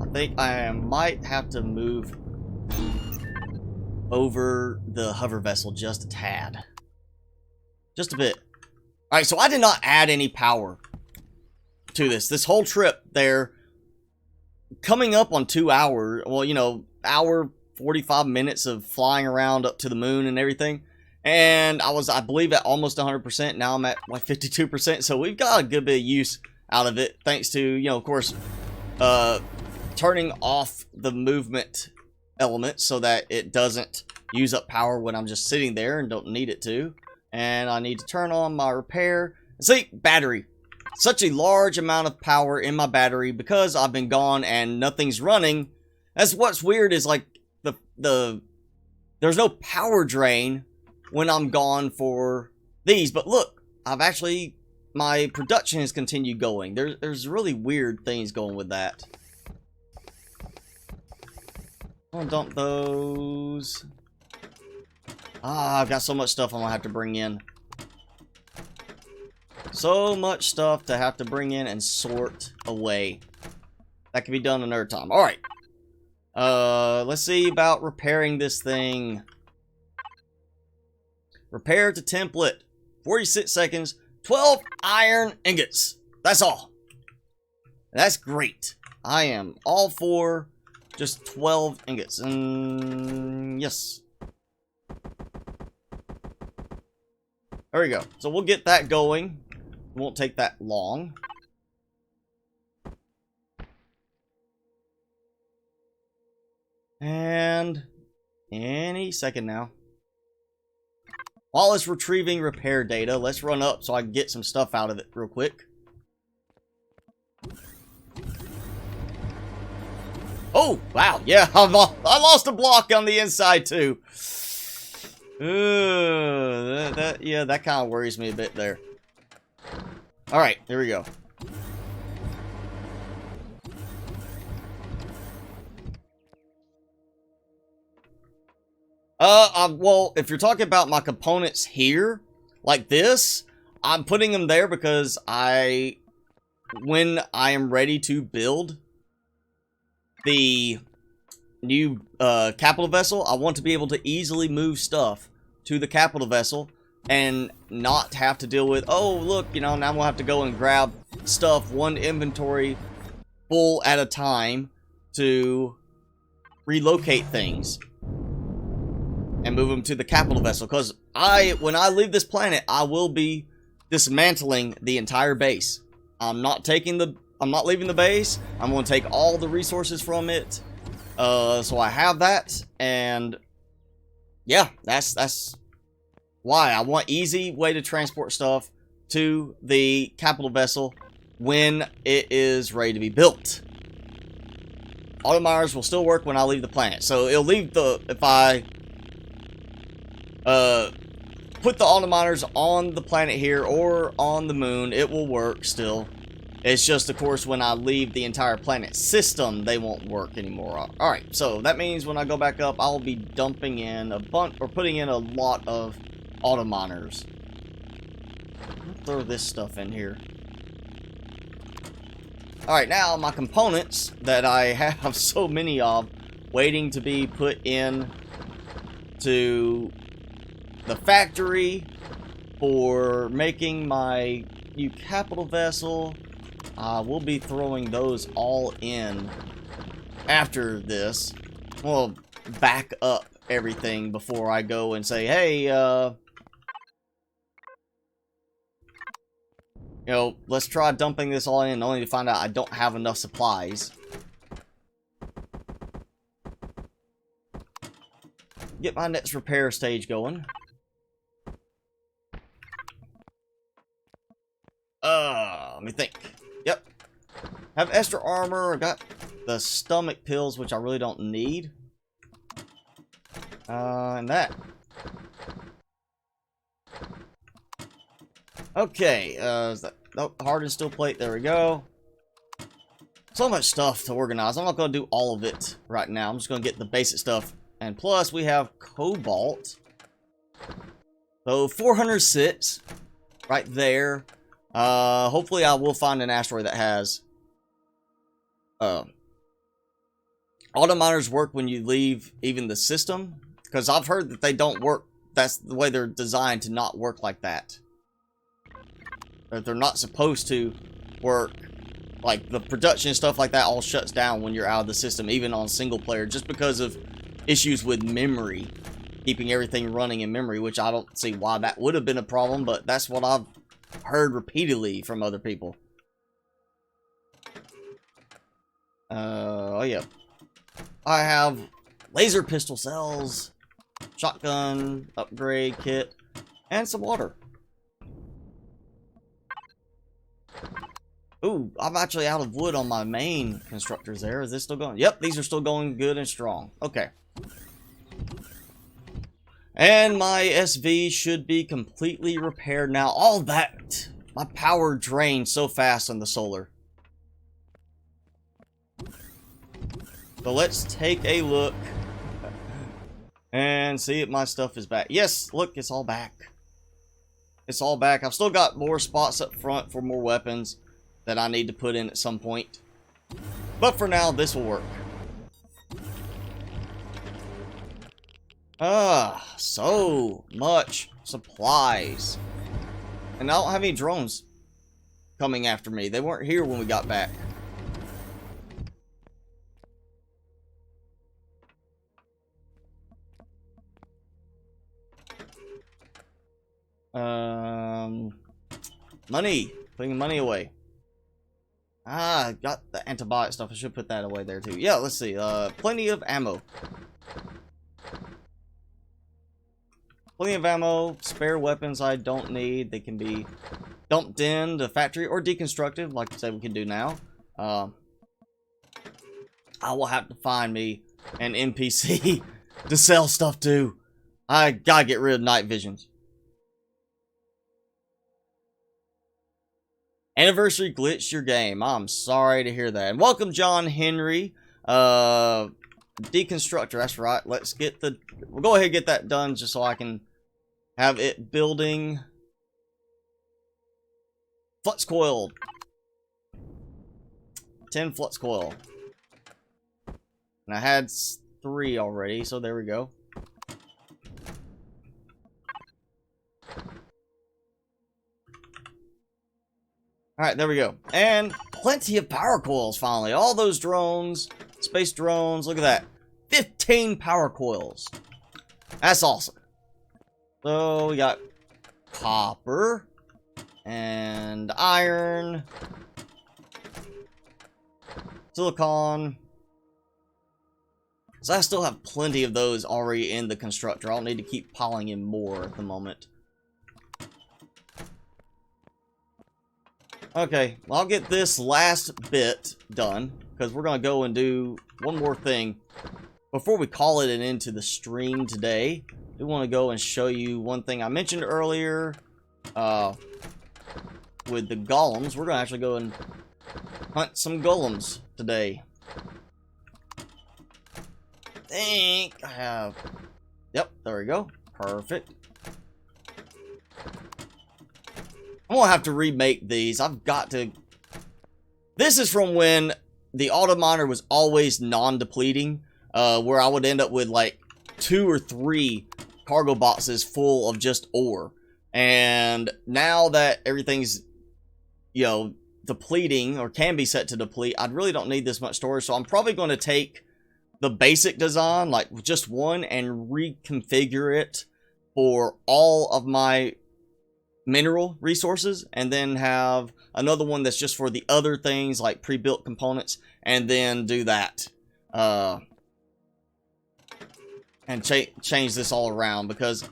I think I might have to move over the hover vessel just a tad. Just a bit. Alright, so I did not add any power to this. This whole trip there, coming up on 2 hours, well, you know, hour 45 minutes of flying around up to the moon and everything. And I was, I believe, at almost 100%. Now I'm at like 52%. So we've got a good bit of use out of it. Thanks to, you know, of course, turning off the movement element so that it doesn't use up power when I'm just sitting there and don't need it to. And I need to turn on my repair. See, battery. Such a large amount of power in my battery because I've been gone and nothing's running. That's what's weird is like there's no power drain when I'm gone for these. But look, I've actually, my production has continued going. There's really weird things going with that. I'm gonna dump those. I've got so much stuff I'm gonna have to bring in. So much stuff to have to bring in and sort away. That can be done another time. Alright. Let's see about repairing this thing. Repair to template. 46 seconds. 12 iron ingots. That's all. That's great. I am all for just 12 ingots. Yes. There we go. So we'll get that going. It won't take that long. And any second now. While it's retrieving repair data, let's run up so I can get some stuff out of it real quick. Oh, wow. Yeah, I lost a block on the inside, too. Yeah, that kind of worries me a bit there. Alright, here we go. Well, if you're talking about my components here, like this, I'm putting them there because when I am ready to build the new capital vessel, I want to be able to easily move stuff to the capital vessel and not have to deal with, oh, look, you know, now we'll have to go and grab stuff one inventory full at a time to relocate things and move them to the capital vessel. Because when I leave this planet, I will be dismantling the entire base. I'm not leaving the base. I'm going to take all the resources from it. So I have that, and yeah, that's why I want easy way to transport stuff to the capital vessel when it is ready to be built. Auto miners will still work when I leave the planet, so it'll leave if I put the auto miners on the planet here or on the moon, it will work still. It's just, of course, when I leave the entire planet system, they won't work anymore. Alright, so that means when I go back up, I'll be dumping in a bunch, or putting in a lot of auto miners. I'll throw this stuff in here. Alright, now my components that I have so many of waiting to be put in to the factory for making my new capital vessel. We'll be throwing those all in after this. Well, back up everything before I go and say, hey, you know, let's try dumping this all in, only to find out I don't have enough supplies. Get my next repair stage going. Let me think. Yep. Have extra armor. I got the stomach pills, which I really don't need. And that. Okay, is that, nope, hardened steel plate, there we go. So much stuff to organize. I'm not going to do all of it right now. I'm just going to get the basic stuff. And plus, we have cobalt. So, 406 right there. Hopefully I will find an asteroid that has... auto miners work when you leave even the system. Because I've heard that they don't work. That's the way they're designed to not work like that. They're not supposed to work. Like, the production and stuff like that all shuts down when you're out of the system, even on single player, just because of issues with memory. Keeping everything running in memory, which I don't see why that would have been a problem, but that's what I've heard repeatedly from other people. Oh yeah. I have laser pistol cells, shotgun, upgrade kit, and some water. Ooh, I'm actually out of wood on my main constructors there. Is this still going? Yep, these are still going good and strong. Okay. And my SV should be completely repaired now. All that, my power drained so fast on the solar. So let's take a look and see if my stuff is back. Yes, look, it's all back. It's all back. I've still got more spots up front for more weapons that I need to put in at some point. But for now, this will work. So much supplies. And I don't have any drones coming after me. They weren't here when we got back. Money. Putting money away. I got the antibiotic stuff. I should put that away there too. Yeah, let's see. Plenty of ammo. Plenty of ammo. Spare weapons I don't need. They can be dumped in the factory or deconstructed, like I said we can do now. I will have to find me an NPC to sell stuff to. I gotta get rid of night visions. Anniversary glitched your game. I'm sorry to hear that. And welcome, John Henry. Deconstructor, that's right. Let's get the... We'll go ahead and get that done just so I can have it building. Flux coil. 10 flux coil. And I had 3 already, so there we go. Alright, there we go. And plenty of power coils, finally. All those drones, space drones, look at that. 15 power coils. That's awesome. So, we got copper and iron, silicon. So I still have plenty of those already in the constructor. I don't need to keep piling in more at the moment. Okay, well, I'll get this last bit done, because we're going to go and do one more thing. Before we call it an end to the stream today, I do want to go and show you one thing I mentioned earlier. With the golems, we're going to actually go and hunt some golems today. I think I have... Yep, there we go. Perfect. I'm gonna have to remake these. I've got to... This is from when the auto miner was always non-depleting, where I would end up with like 2 or 3 cargo boxes full of just ore. And now that everything's, you know, depleting, or can be set to deplete, I really don't need this much storage, so I'm probably going to take the basic design, like just one, and reconfigure it for all of my mineral resources, and then have another one that's just for the other things like pre-built components, and then do that. And change this all around, because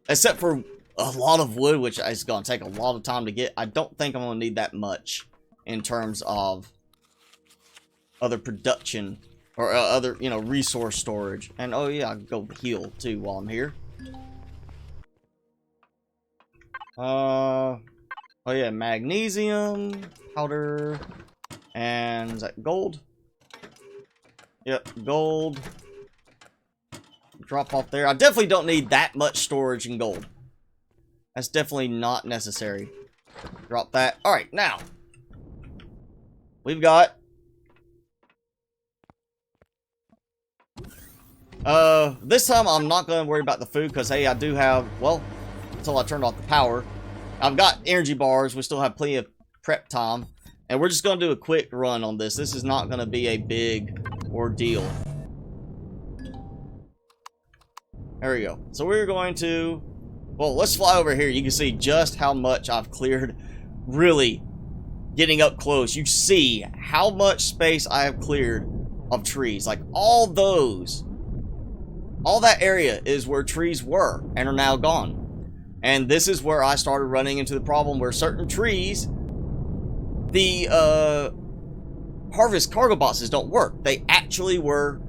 except for a lot of wood, which is going to take a lot of time to get, I don't think I'm going to need that much in terms of other production or other, you know, resource storage. And oh yeah, I can go heal too while I'm here. Oh yeah, magnesium powder, and is that gold? Yep, gold. Drop off there. I definitely don't need that much storage in gold. That's definitely not necessary. Drop that. Alright, now. We've got... this time I'm not going to worry about the food, because, hey, I do have... Well, until I turned off the power. I've got energy bars. We still have plenty of prep time. And we're just going to do a quick run on this. This is not going to be a big ordeal. There we go. So we're going to... Well, let's fly over here. You can see just how much I've cleared. Really getting up close. You see how much space I have cleared of trees. Like all those. All that area is where trees were and are now gone. And this is where I started running into the problem where certain trees, the harvest cargo boxes don't work. They actually were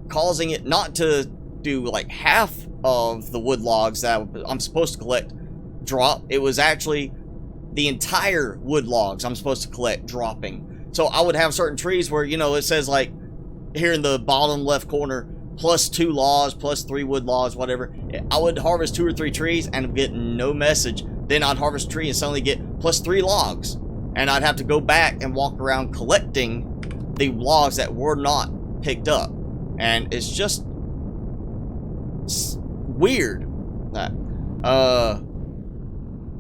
causing it not to do like half of the wood logs that I'm supposed to collect drop. It was actually the entire wood logs I'm supposed to collect dropping. So I would have certain trees where, you know, it says like here in the bottom left corner, +2 logs, +3 wood logs, whatever. I would harvest 2 or 3 trees and get no message. Then I'd harvest a tree and suddenly get +3 logs. And I'd have to go back and walk around collecting the logs that were not picked up. And it's just weird.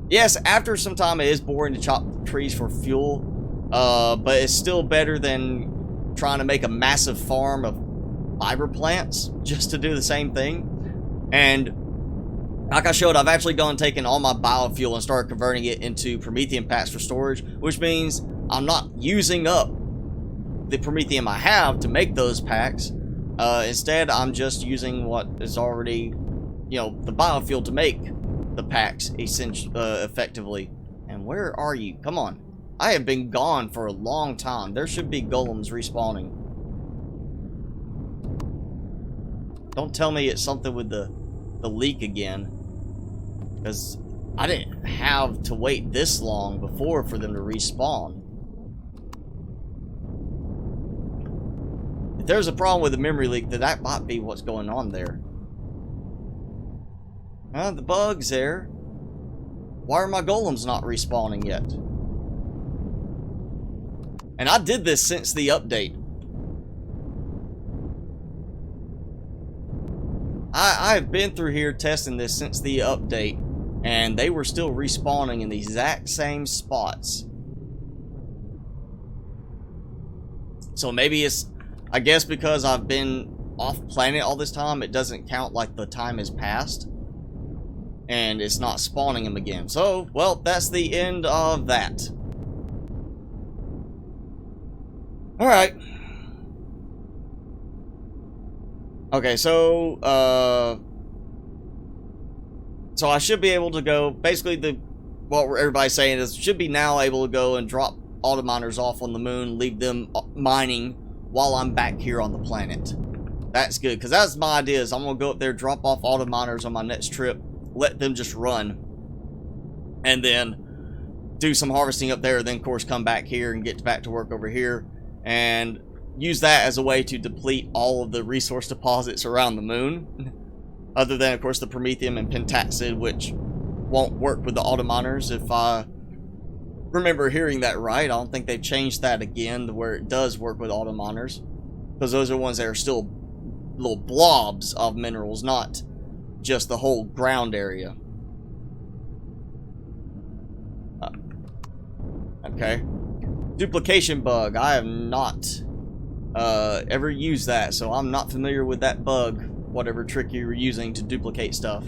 Yes, after some time it is boring to chop trees for fuel. But it's still better than trying to make a massive farm of fiber plants just to do the same thing. And like I showed, I've actually gone and taken all my biofuel and started converting it into Promethean packs for storage, which means I'm not using up the Promethean I have to make those packs. Instead, I'm just using what is already, you know, the biofuel to make the packs effectively. And where are you? Come on. I have been gone for a long time. There should be golems respawning. Don't tell me it's something with the leak again. Because I didn't have to wait this long before for them to respawn. If there's a problem with the memory leak, then that might be what's going on there. The bug's there. Why are my golems not respawning yet? And I did this since the update. I've been through here testing this since the update, and they were still respawning in the exact same spots. So maybe it's, I guess because I've been off planet all this time, it doesn't count like the time has passed, and it's not spawning them again. So, well, that's the end of that. Alright. Okay, so I should be able to go, basically what everybody's saying is, should be now able to go and drop auto miners off on the moon, leave them mining while I'm back here on the planet. That's good, because that's my idea, is I'm going to go up there, drop off auto miners on my next trip, let them just run, and then do some harvesting up there, then of course come back here and get back to work over here, and use that as a way to deplete all of the resource deposits around the moon. Other than, of course, the Promethium and Pentaxid, which won't work with the auto miners. If I remember hearing that right, I don't think they've changed that again to where it does work with auto miners. Because those are ones that are still little blobs of minerals, not just the whole ground area. Okay. Duplication bug. I have not ever use that, so I'm not familiar with that bug, whatever trick you were using to duplicate stuff.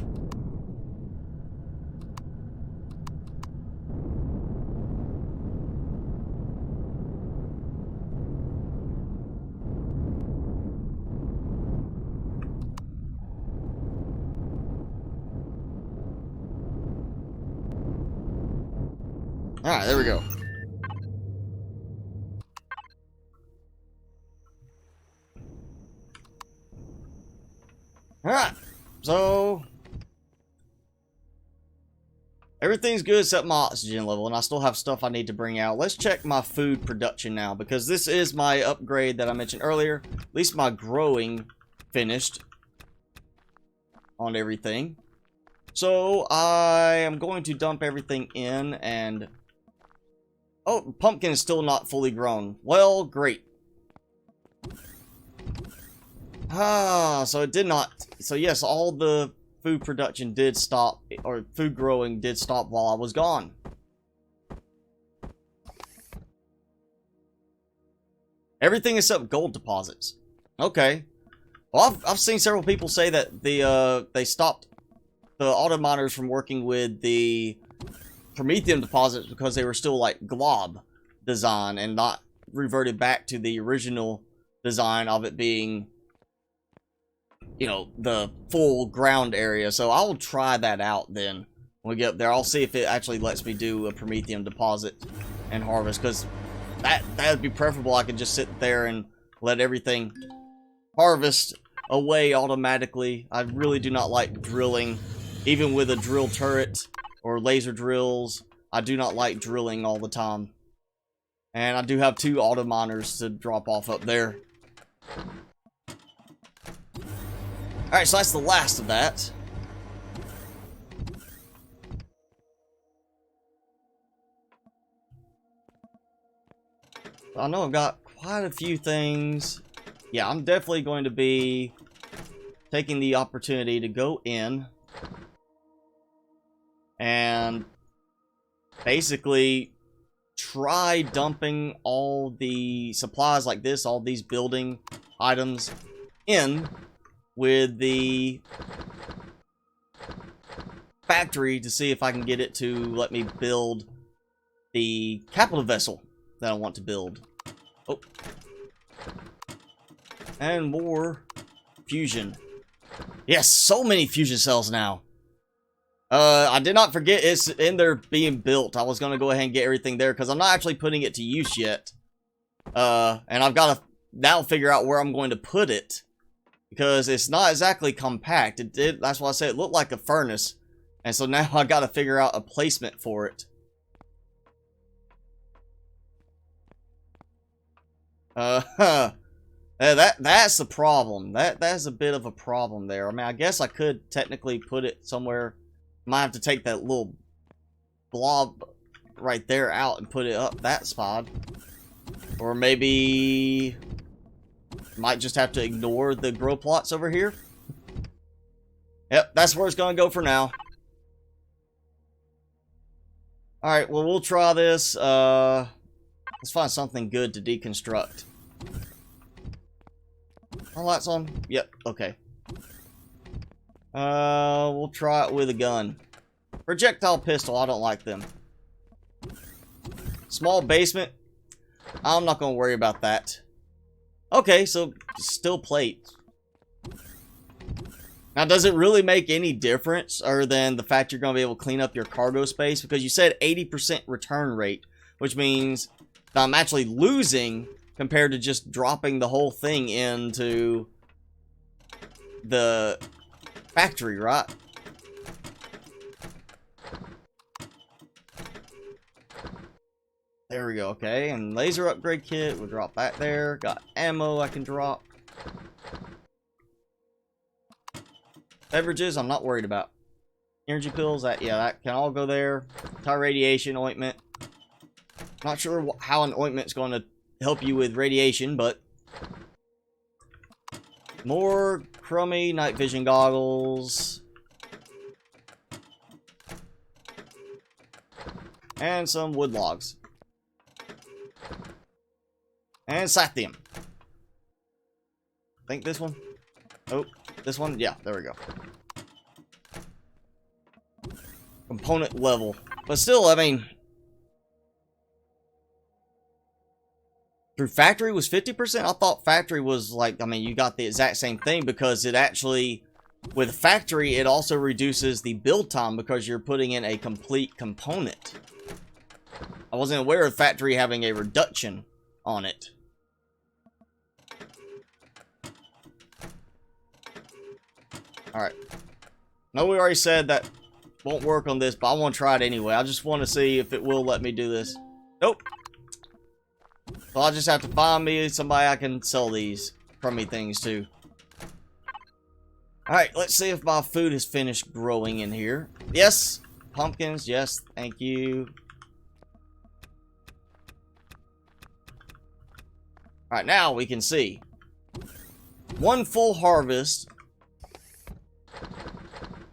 Alright, there we go. Alright, so everything's good except my oxygen level, and I still have stuff I need to bring out. Let's check my food production now, because this is my upgrade that I mentioned earlier. At least my growing finished on everything. So I am going to dump everything in, and oh, pumpkin is still not fully grown. Well, great. So it did not. So yes, all the food production did stop, or food growing did stop while I was gone. Everything except gold deposits. Okay. Well, I've seen several people say that they stopped the auto miners from working with the Prometheum deposits because they were still like glob design and not reverted back to the original design of it being, you know, the full ground area. So I'll try that out then when we get up there. I'll see if it actually lets me do a Prometheum deposit and harvest, because that would be preferable. I could just sit there and let everything harvest away automatically. I really do not like drilling, even with a drill turret or laser drills. I do not like drilling all the time. And I do have 2 auto miners to drop off up there. Alright, so that's the last of that. I know I've got quite a few things. Yeah, I'm definitely going to be taking the opportunity to go in and basically try dumping all the supplies like this, all these building items in with the factory to see if I can get it to let me build the capital vessel that I want to build. Oh. And more fusion. Yes, so many fusion cells now. I did not forget it's in there being built. I was going to go ahead and get everything there because I'm not actually putting it to use yet. And I've got to now figure out where I'm going to put it, because it's not exactly compact. That's why I say it looked like a furnace. And so now I got to figure out a placement for it. That's the problem. That's a bit of a problem there. I mean, I guess I could technically put it somewhere. Might have to take that little blob right there out and put it up that spot. Or maybe might just have to ignore the grow plots over here. Yep, that's where it's gonna go for now. Alright, well, we'll try this. Let's find something good to deconstruct. All lights on? Yep, okay. We'll try it with a gun. Projectile pistol, I don't like them. Small basement, I'm not gonna worry about that. Okay, so still plate. Now, does it really make any difference other than the fact you're gonna be able to clean up your cargo space? Because you said 80% return rate, which means that I'm actually losing compared to just dropping the whole thing into the factory, right? There we go, okay. And laser upgrade kit, we'll drop that there. Got ammo I can drop. Beverages, I'm not worried about. Energy pills, that can all go there. Tire radiation ointment. Not sure how an ointment's going to help you with radiation, but more crummy night vision goggles. And some wood logs. And sathium. think this one. Oh, this one? Yeah, there we go. Component level. But still, I mean... Through factory was 50%? I thought factory was like, I mean, you got the exact same thing because it actually... With factory, it also reduces the build time because you're putting in a complete component. I wasn't aware of factory having a reduction on it. Alright. No, we already said that won't work on this, but I want to try it anyway. I just want to see if it will let me do this. Nope. So I'll just have to find me somebody I can sell these crummy things to. Alright, let's see if my food has finished growing in here. Yes. Pumpkins, yes. Thank you. Alright, now we can see. One full harvest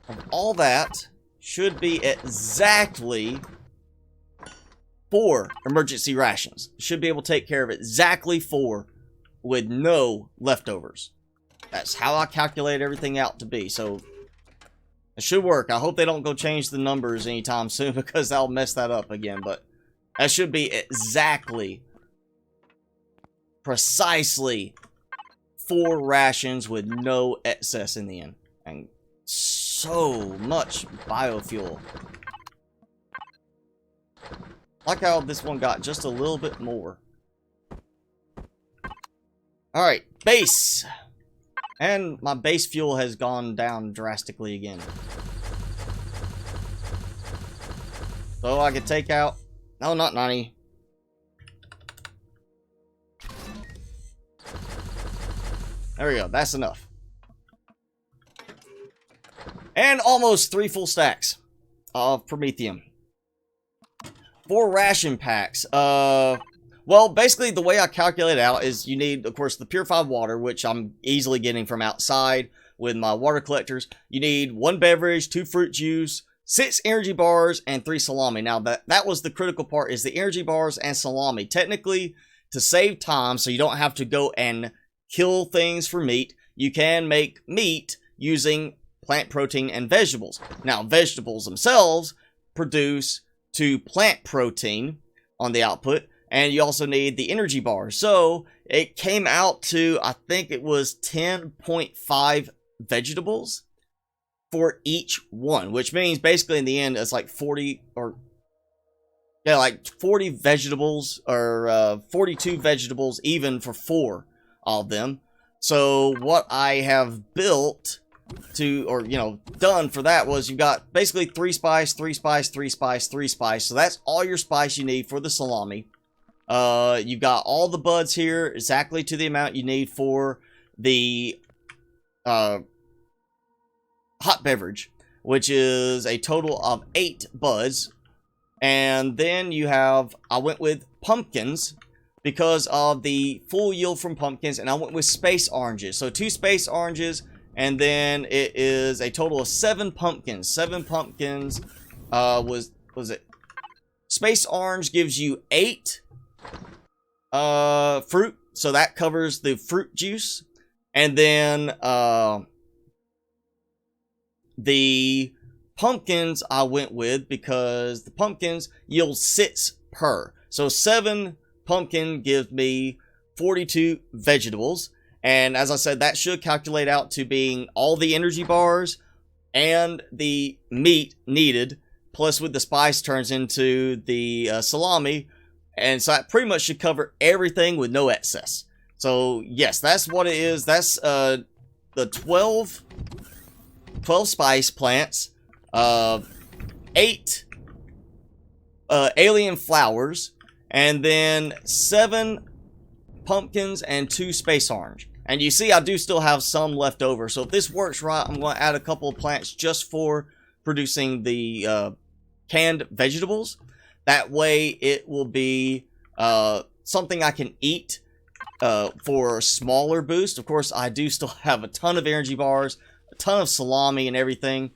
of all that should be exactly 4 emergency rations. Should be able to take care of exactly 4 with no leftovers. That's how I calculate everything out to be. So it should work. I hope they don't go change the numbers anytime soon because that'll mess that up again. But that should be exactly, precisely 4 rations with no excess in the end. And so much biofuel. Like how this one got just a little bit more. Alright, base. And my base fuel has gone down drastically again. So I could take out... No, not 90. There we go. That's enough. And almost 3 full stacks of Promethium. 4 ration packs. Well, basically, the way I calculate it out is you need, of course, the purified water, which I'm easily getting from outside with my water collectors. You need 1 beverage, 2 fruit juice, 6 energy bars, and 3 salami. Now, that was the critical part, is the energy bars and salami. Technically, to save time, so you don't have to go and kill things for meat, you can make meat using plant protein and vegetables. Now, vegetables themselves produce to plant protein on the output, and you also need the energy bar. So it came out to, I think it was 10.5 vegetables for each one, which means basically in the end it's like 40 or yeah, like 40 vegetables or 42 vegetables even for 4 of them. So what I have built to, or you know, done for that was you've got basically 3 spice, 3 spice, 3 spice, 3 spice. So that's all your spice you need for the salami. You've got all the buds here exactly to the amount you need for the hot beverage, which is a total of 8 buds. And then you have, I went with pumpkins because of the full yield from pumpkins, and I went with space oranges. So 2 space oranges, and then it is a total of 7 pumpkins. 7 pumpkins was it? Space orange gives you 8 fruit, so that covers the fruit juice. And then the pumpkins I went with because the pumpkins yield 6 per. So 7 pumpkin gives me 42 vegetables. And as I said, that should calculate out to being all the energy bars and the meat needed, plus with the spice turns into the salami. And so that pretty much should cover everything with no excess. So yes, that's what it is. That's the 12 spice plants, 8 alien flowers, and then 7 pumpkins and 2 space orange. And you see I do still have some left over. So if this works right, I'm going to add a couple of plants just for producing the canned vegetables. That way it will be something I can eat for a smaller boost. Of course, I do still have a ton of energy bars, a ton of salami and everything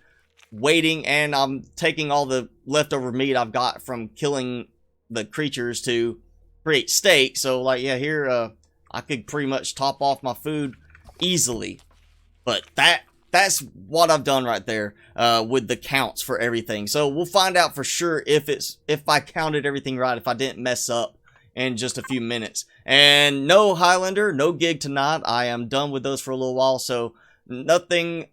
waiting, and I'm taking all the leftover meat I've got from killing the creatures to create steak. So like, yeah, here I could pretty much top off my food easily. But that's what I've done right there with the counts for everything. So we'll find out for sure if I counted everything right, if I didn't mess up in just a few minutes. And no Highlander, no gig tonight. I am done with those for a little while, so nothing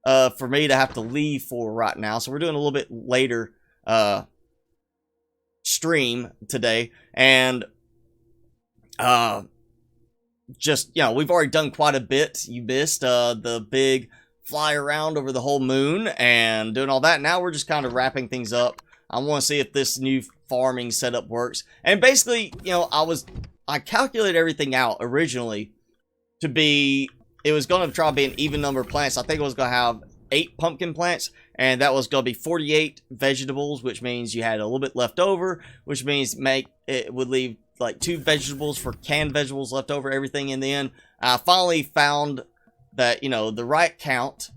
for me to have to leave for right now. So we're doing a little bit later stream today, and just, you know, we've already done quite a bit. You missed the big fly around over the whole moon and doing all that. Now we're just kind of wrapping things up. I want to see if this new farming setup works. And basically, you know, I calculated everything out originally to be, it was going to try to be an even number of plants. I think it was going to have 8 pumpkin plants, and that was going to be 48 vegetables, which means you had a little bit left over, which means it would leave like 2 vegetables for canned vegetables left over, everything in the end. I finally found that, you know, the right count.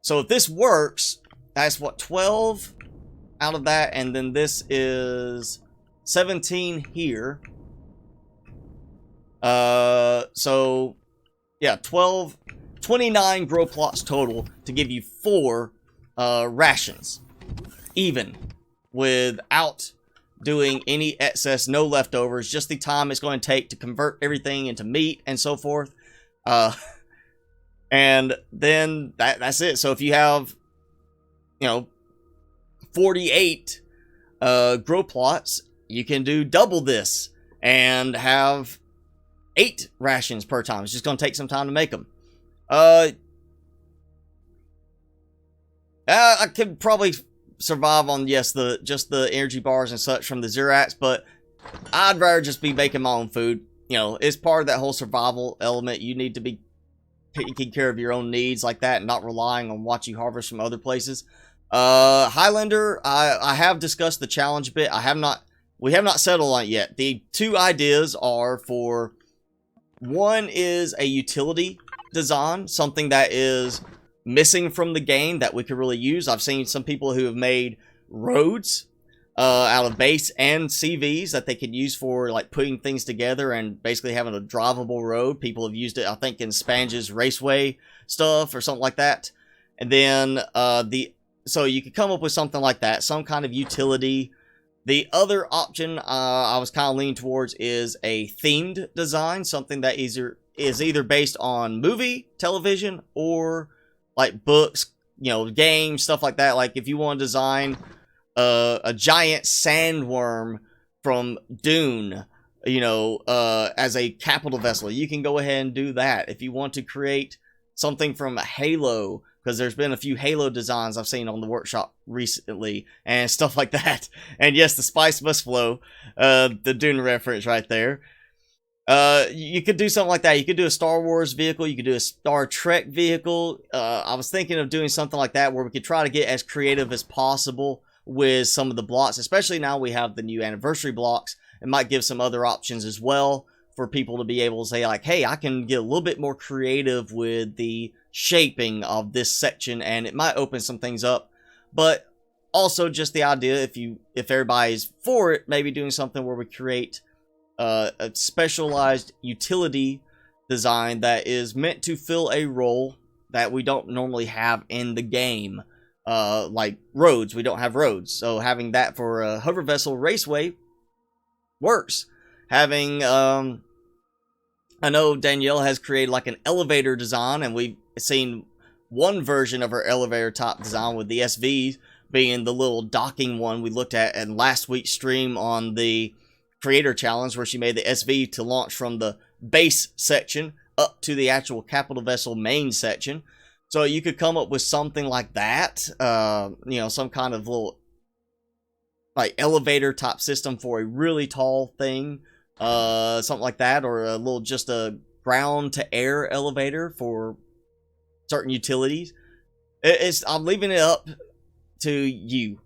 So if this works, that's what, 12 out of that, and then this is 17 here. So yeah, 29 grow plots total to give you 4 rations, even without doing any excess, no leftovers, just the time it's going to take to convert everything into meat and so forth. And then that's it. So if you have, you know, 48 grow plots, you can do double this and have 8 rations per time. It's just going to take some time to make them. I could probably survive on, yes, just the energy bars and such from the Zirax, but I'd rather just be making my own food. You know, it's part of that whole survival element. You need to be taking care of your own needs like that and not relying on what you harvest from other places. Highlander, I have discussed the challenge a bit. We have not settled on it yet. The 2 ideas are for, one is a utility design, something that is missing from the game that we could really use. I've seen some people who have made roads out of base and CVs that they could use for like putting things together and basically having a drivable road. People have used it, I think, in Spange's Raceway stuff or something like that. And then so you could come up with something like that, some kind of utility. The other option I was kind of leaning towards is a themed design, something that is either based on movie, television, or like books, you know, games, stuff like that. Like if you want to design a giant sandworm from Dune, you know, as a capital vessel, you can go ahead and do that. If you want to create something from Halo, because there's been a few Halo designs I've seen on the workshop recently and stuff like that. And yes, the spice must flow, the Dune reference right there. You could do something like that. You could do a Star Wars vehicle. You could do a Star Trek vehicle. I was thinking of doing something like that where we could try to get as creative as possible with some of the blocks, especially now we have the new anniversary blocks. It might give some other options as well for people to be able to say like, hey, I can get a little bit more creative with the shaping of this section, and it might open some things up. But also just the idea, if everybody's for it, maybe doing something where we create a specialized utility design that is meant to fill a role that we don't normally have in the game. Like roads, we don't have roads, so having that for a hover vessel raceway works. Having I know Danielle has created like an elevator design, and we've seen one version of her elevator top design with the SV being the little docking one we looked at in last week's stream on the creator challenge, where she made the SV to launch from the base section up to the actual capital vessel main section. So you could come up with something like that, you know, some kind of little like elevator top system for a really tall thing, something like that, or a little just a ground to air elevator for certain utilities. I'm leaving it up to you,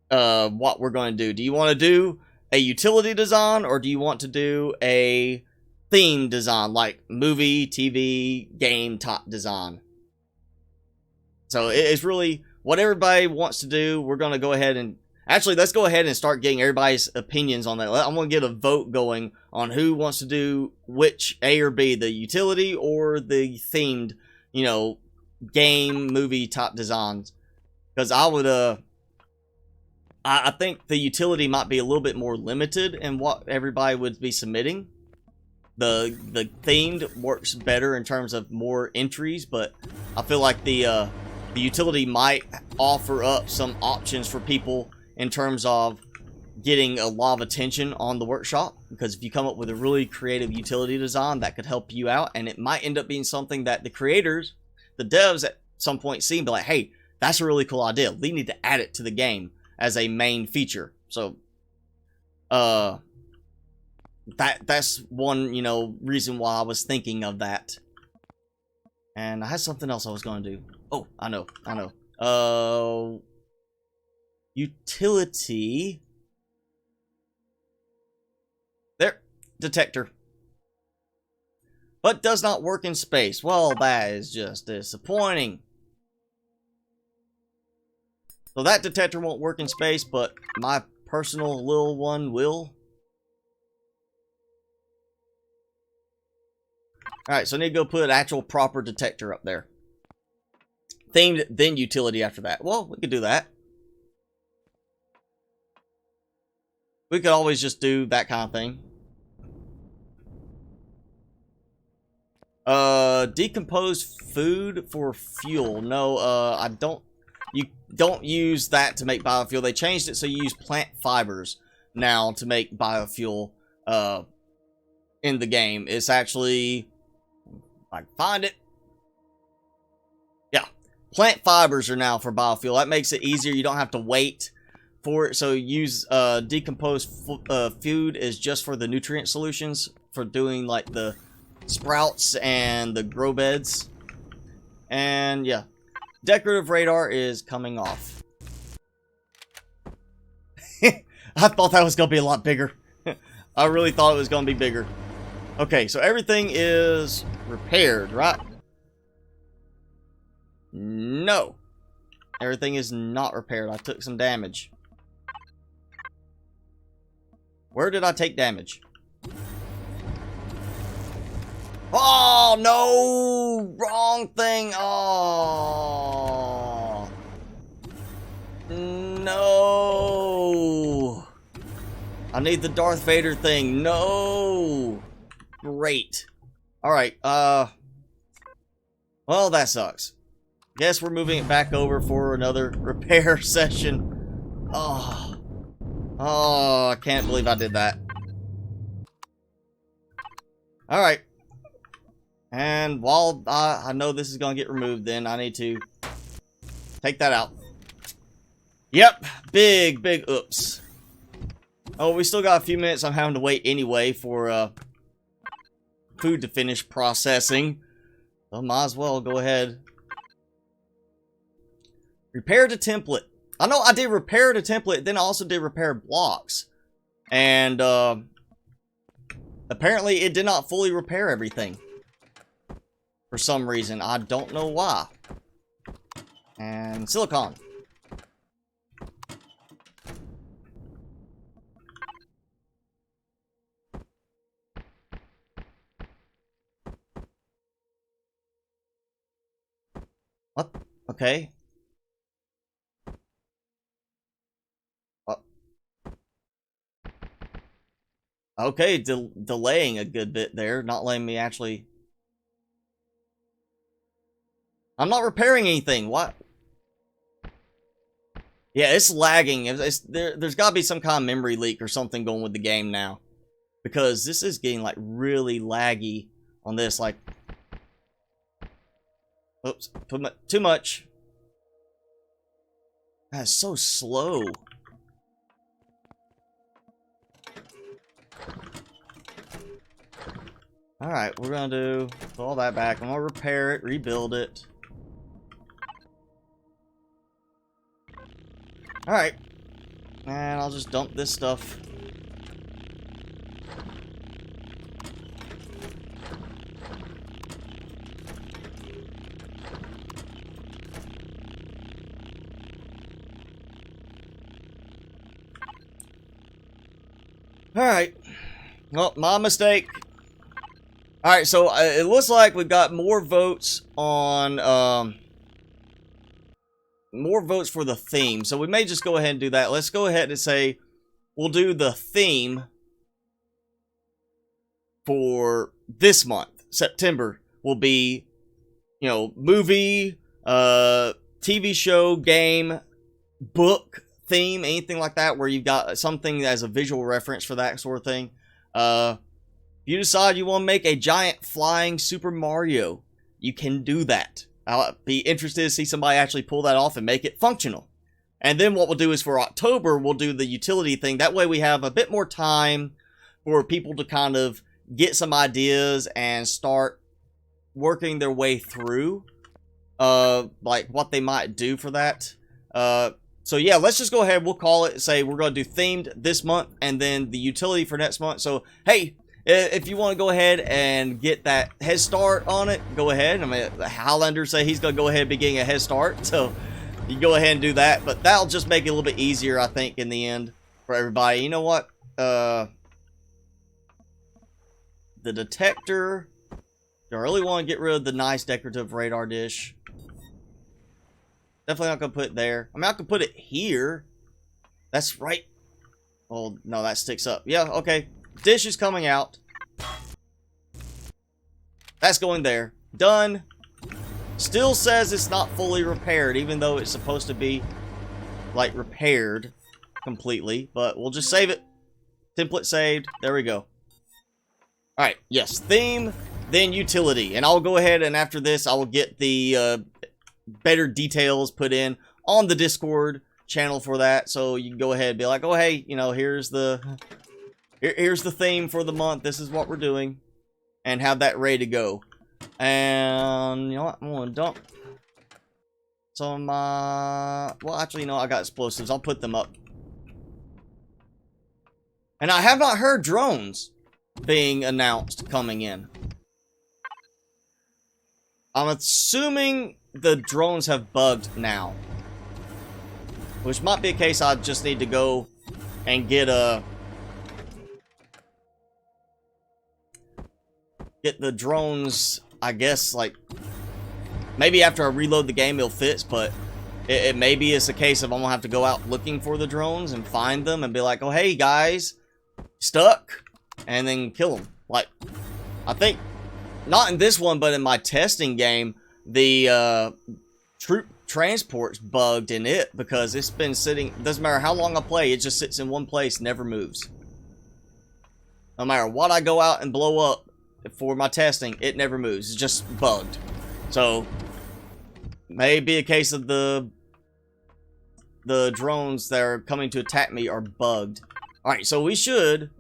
what we're going to do. Do you want to do a utility design, or do you want to do a theme design like movie, TV, game top design? So it's really what everybody wants to do. We're going to go ahead and Actually, let's go ahead and start getting everybody's opinions on that. I'm going to get a vote going on who wants to do which, A or B, the utility or the themed, you know, game, movie type designs. Because I would, I think the utility might be a little bit more limited in what everybody would be submitting. The themed works better in terms of more entries, but I feel like the utility might offer up some options for people in terms of getting a lot of attention on the workshop, because if you come up with a really creative utility design, that could help you out, and it might end up being something that the creators, the devs at some point see and be like, hey, that's a really cool idea. We need to add it to the game as a main feature. So, that's one, you know, reason why I was thinking of that. And I had something else I was going to do. Oh, I know. Utility. There. Detector. But does not work in space. Well, that is just disappointing. So that detector won't work in space, but my personal little one will. Alright, so I need to go put an actual proper detector up there. Themed, then utility after that. Well, we could do that. We could always just do that kind of thing. Decomposed food for fuel. No, I don't. You don't use that to make biofuel. They changed it so you use plant fibers now to make biofuel in the game. It's actually, if I can find it. Yeah, plant fibers are now for biofuel. That makes it easier. You don't have to wait for it. So use decomposed food is just for the nutrient solutions, for doing like the sprouts and the grow beds. And yeah, decorative radar is coming off. I thought that was going to be a lot bigger. I really thought it was going to be bigger. Okay, so everything is repaired, right? No. Everything is not repaired. I took some damage. Where did I take damage? Oh, no! Wrong thing! Oh! No! I need the Darth Vader thing. No! Great. Alright, well, that sucks. Guess we're moving it back over for another repair session. Oh. Oh, I can't believe I did that. Alright. And while I know this is going to get removed, then I need to take that out. Yep. Big oops. Oh, we still got a few minutes. I'm having to wait anyway for food to finish processing. So might as well go ahead. Repair the template. I know I did repair the template, then I also did repair blocks. And apparently it did not fully repair everything. For some reason. I don't know why. And silicon. What? Okay. Okay, delaying a good bit there. Not letting me actually... I'm not repairing anything. What? Yeah, it's lagging. There's got to be some kind of memory leak or something going with the game now. Because this is getting, like, really laggy on this. Like... Oops. Too much. That's so slow. Alright, we're gonna do all that back. I'm gonna repair it, rebuild it. Alright. And I'll just dump this stuff. Alright. Well, my mistake. Alright, so it looks like we've got more votes on, more votes for the theme. So we may just go ahead and do that. Let's go ahead and say we'll do the theme for this month. September will be, you know, movie, TV show, game, book, theme, anything like that, where you've got something as a visual reference for that sort of thing. If you decide you want to make a giant flying Super Mario, you can do that. I'll be interested to see somebody actually pull that off and make it functional. And then what we'll do is for October, we'll do the utility thing. That way we have a bit more time for people to kind of get some ideas and start working their way through, like what they might do for that. So yeah, let's just go ahead. We'll call it, say we're going to do themed this month and then the utility for next month. So, hey, if you want to go ahead and get that head start on it, go ahead. I mean, the Highlander say he's going to go ahead and be getting a head start. So, you go ahead and do that. But that'll just make it a little bit easier, I think, in the end for everybody. You know what? The detector. Don't really want to get rid of the nice decorative radar dish. Definitely not going to put it there. I mean, I could put it here. That's right. Oh, no, that sticks up. Yeah, okay. Dish is coming out. That's going there. Done. Still says it's not fully repaired, even though it's supposed to be, like, repaired completely. But we'll just save it. Template saved. There we go. Alright, yes. Theme, then utility. And I'll go ahead and after this, I will get the better details put in on the Discord channel for that. So you can go ahead and be like, oh, hey, you know, here's the theme for the month. This is what we're doing. And have that ready to go. And, you know what? I'm going to dump some of my... Well, actually, no, I got explosives. I'll put them up. And I have not heard drones being announced coming in. I'm assuming the drones have bugged now. Which might be a case I just need to go and get the drones, I guess, like, maybe after I reload the game it'll fix, but it maybe it's a case of I'm gonna have to go out looking for the drones and find them and be like, oh, hey, guys, stuck, and then kill them. Like, I think, not in this one, but in my testing game, the troop transport's bugged in it because it's been sitting, doesn't matter how long I play, it just sits in one place, never moves. No matter what I go out and blow up for my testing, it never moves. It's just bugged. So, maybe a case of the drones that are coming to attack me are bugged. Alright, so we should,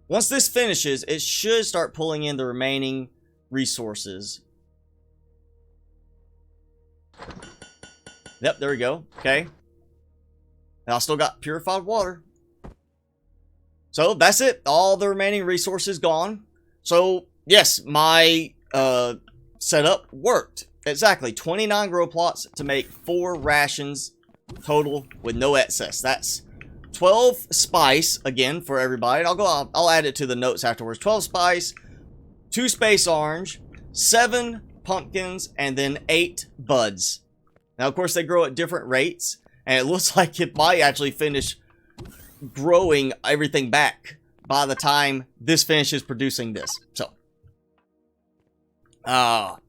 once this finishes, it should start pulling in the remaining resources. Yep, there we go. Okay. And I still got purified water. So, that's it. All the remaining resources gone. So, yes, my setup worked. Exactly. 29 grow plots to make 4 rations total with no excess. That's 12 spice, again, for everybody. I'll add it to the notes afterwards. 12 spice, 2 space orange, 7 pumpkins, and then 8 buds. Now, of course, they grow at different rates, and it looks like it might actually finish growing everything back by the time this finishes producing this. So, but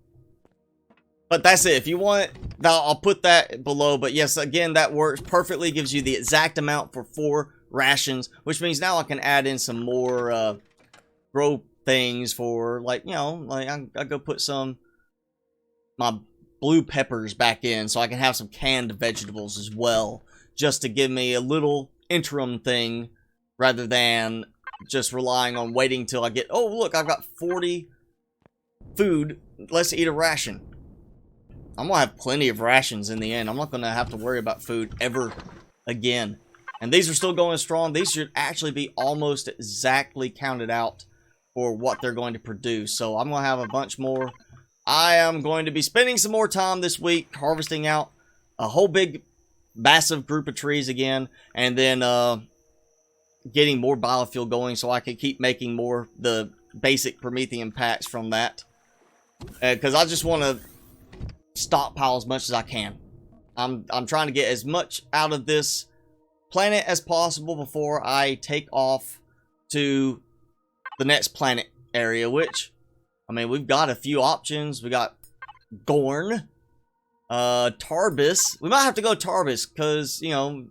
that's it. If you want, I'll put that below. But yes, again, that works perfectly. Gives you the exact amount for 4 rations, which means now I can add in some more grow things for, like, you know, like I go put my blue peppers back in so I can have some canned vegetables as well, just to give me a little interim thing rather than just relying on waiting till I get, oh, look, I've got 40 food. Let's eat a ration. I'm going to have plenty of rations in the end. I'm not going to have to worry about food ever again. And these are still going strong. These should actually be almost exactly counted out for what they're going to produce. So I'm going to have a bunch more. I am going to be spending some more time this week harvesting out a whole big, massive group of trees again. And then getting more biofuel going so I can keep making more the basic Promethean packs from that. Because I just want to stockpile as much as I can. I'm trying to get as much out of this planet as possible before I take off to the next planet area, which, I mean, we've got a few options. We got Gorn, Tarbis. We might have to go Tarbis because, you know,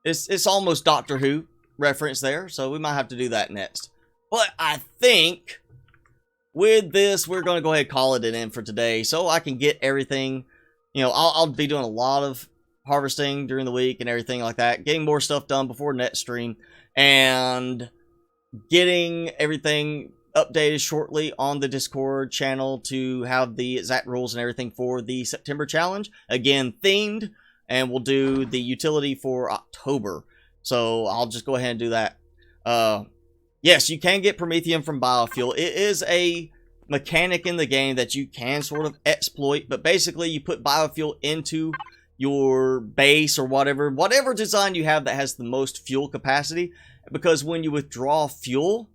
it's almost Doctor Who reference there, so we might have to do that next. But I think with this, we're going to go ahead and call it an end for today so I can get everything. You know, I'll be doing a lot of harvesting during the week and everything like that, getting more stuff done before next stream, and getting everything updated shortly on the Discord channel to have the exact rules and everything for the September challenge. Again, themed, and we'll do the utility for October. So I'll just go ahead and do that. Yes, you can get Prometheum from biofuel. It is a mechanic in the game that you can sort of exploit, but basically you put biofuel into your base or whatever design you have that has the most fuel capacity, because when you withdraw fuel,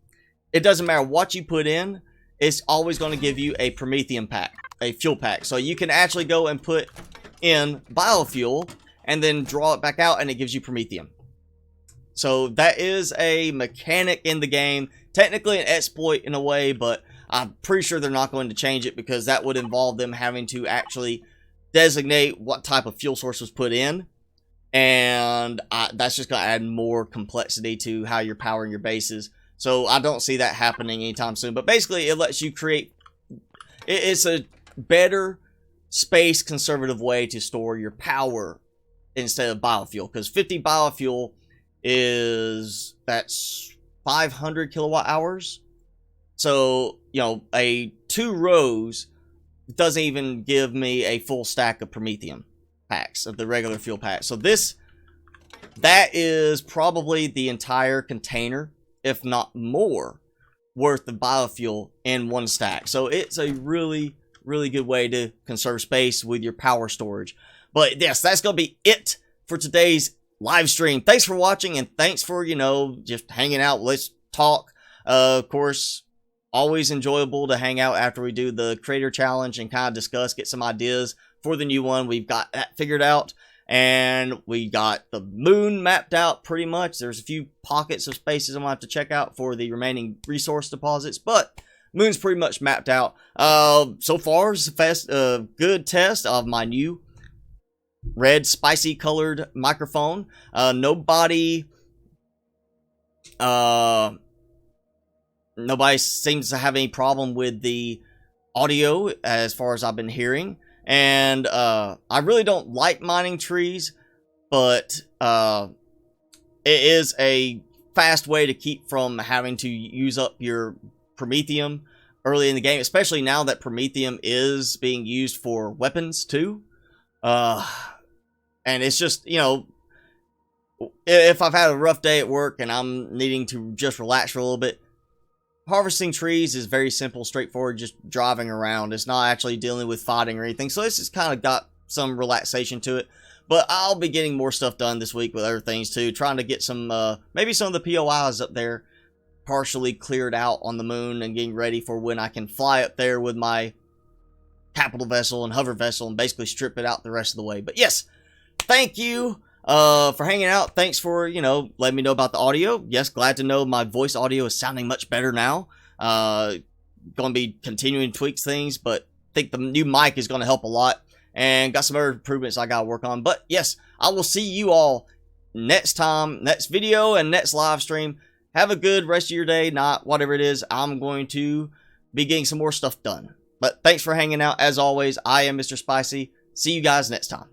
it doesn't matter what you put in, it's always going to give you a Prometheum pack, a fuel pack. So you can actually go and put in biofuel and then draw it back out and it gives you Prometheum. So that is a mechanic in the game, technically an exploit in a way, but I'm pretty sure they're not going to change it because that would involve them having to actually designate what type of fuel source was put in. And that's just going to add more complexity to how you're powering your bases. So I don't see that happening anytime soon. But basically, it lets you create... It's a better space conservative way to store your power instead of biofuel. Because 50 biofuel that's 500 kilowatt hours. So, you know, 2 rows doesn't even give me a full stack of Prometheum packs, of the regular fuel packs. So that is probably the entire container, if not more, worth of biofuel in one stack. So it's a really, really good way to conserve space with your power storage. But yes, that's going to be it for today's live stream. Thanks for watching, and thanks for, you know, just hanging out. Let's talk. Of course, always enjoyable to hang out after we do the creator challenge and kind of discuss, get some ideas for the new one. We've got that figured out, and we got the moon mapped out pretty much. There's a few pockets of spaces I'm going to have to check out for the remaining resource deposits, but moon's pretty much mapped out. So far, it's a good test of my new red spicy colored microphone. Nobody seems to have any problem with the audio as far as I've been hearing. And I really don't like mining trees, but it is a fast way to keep from having to use up your Prometheum early in the game, especially now that Prometheum is being used for weapons too. And it's just, you know, if I've had a rough day at work and I'm needing to just relax for a little bit, harvesting trees is very simple, straightforward, just driving around. It's not actually dealing with fighting or anything. So this has kind of got some relaxation to it. But I'll be getting more stuff done this week with other things too. Trying to get some, maybe some of the POIs up there partially cleared out on the moon and getting ready for when I can fly up there with my capital vessel and hover vessel and basically strip it out the rest of the way. But yes, thank you for hanging out. Thanks for, you know, letting me know about the audio. Yes, glad to know my voice audio is sounding much better now. Going to be continuing to tweak things, but I think the new mic is going to help a lot. And got some other improvements I got to work on. But yes, I will see you all next time, next video and next live stream. Have a good rest of your day. Not whatever it is, I'm going to be getting some more stuff done. But thanks for hanging out. As always, I am Mr. Spicy. See you guys next time.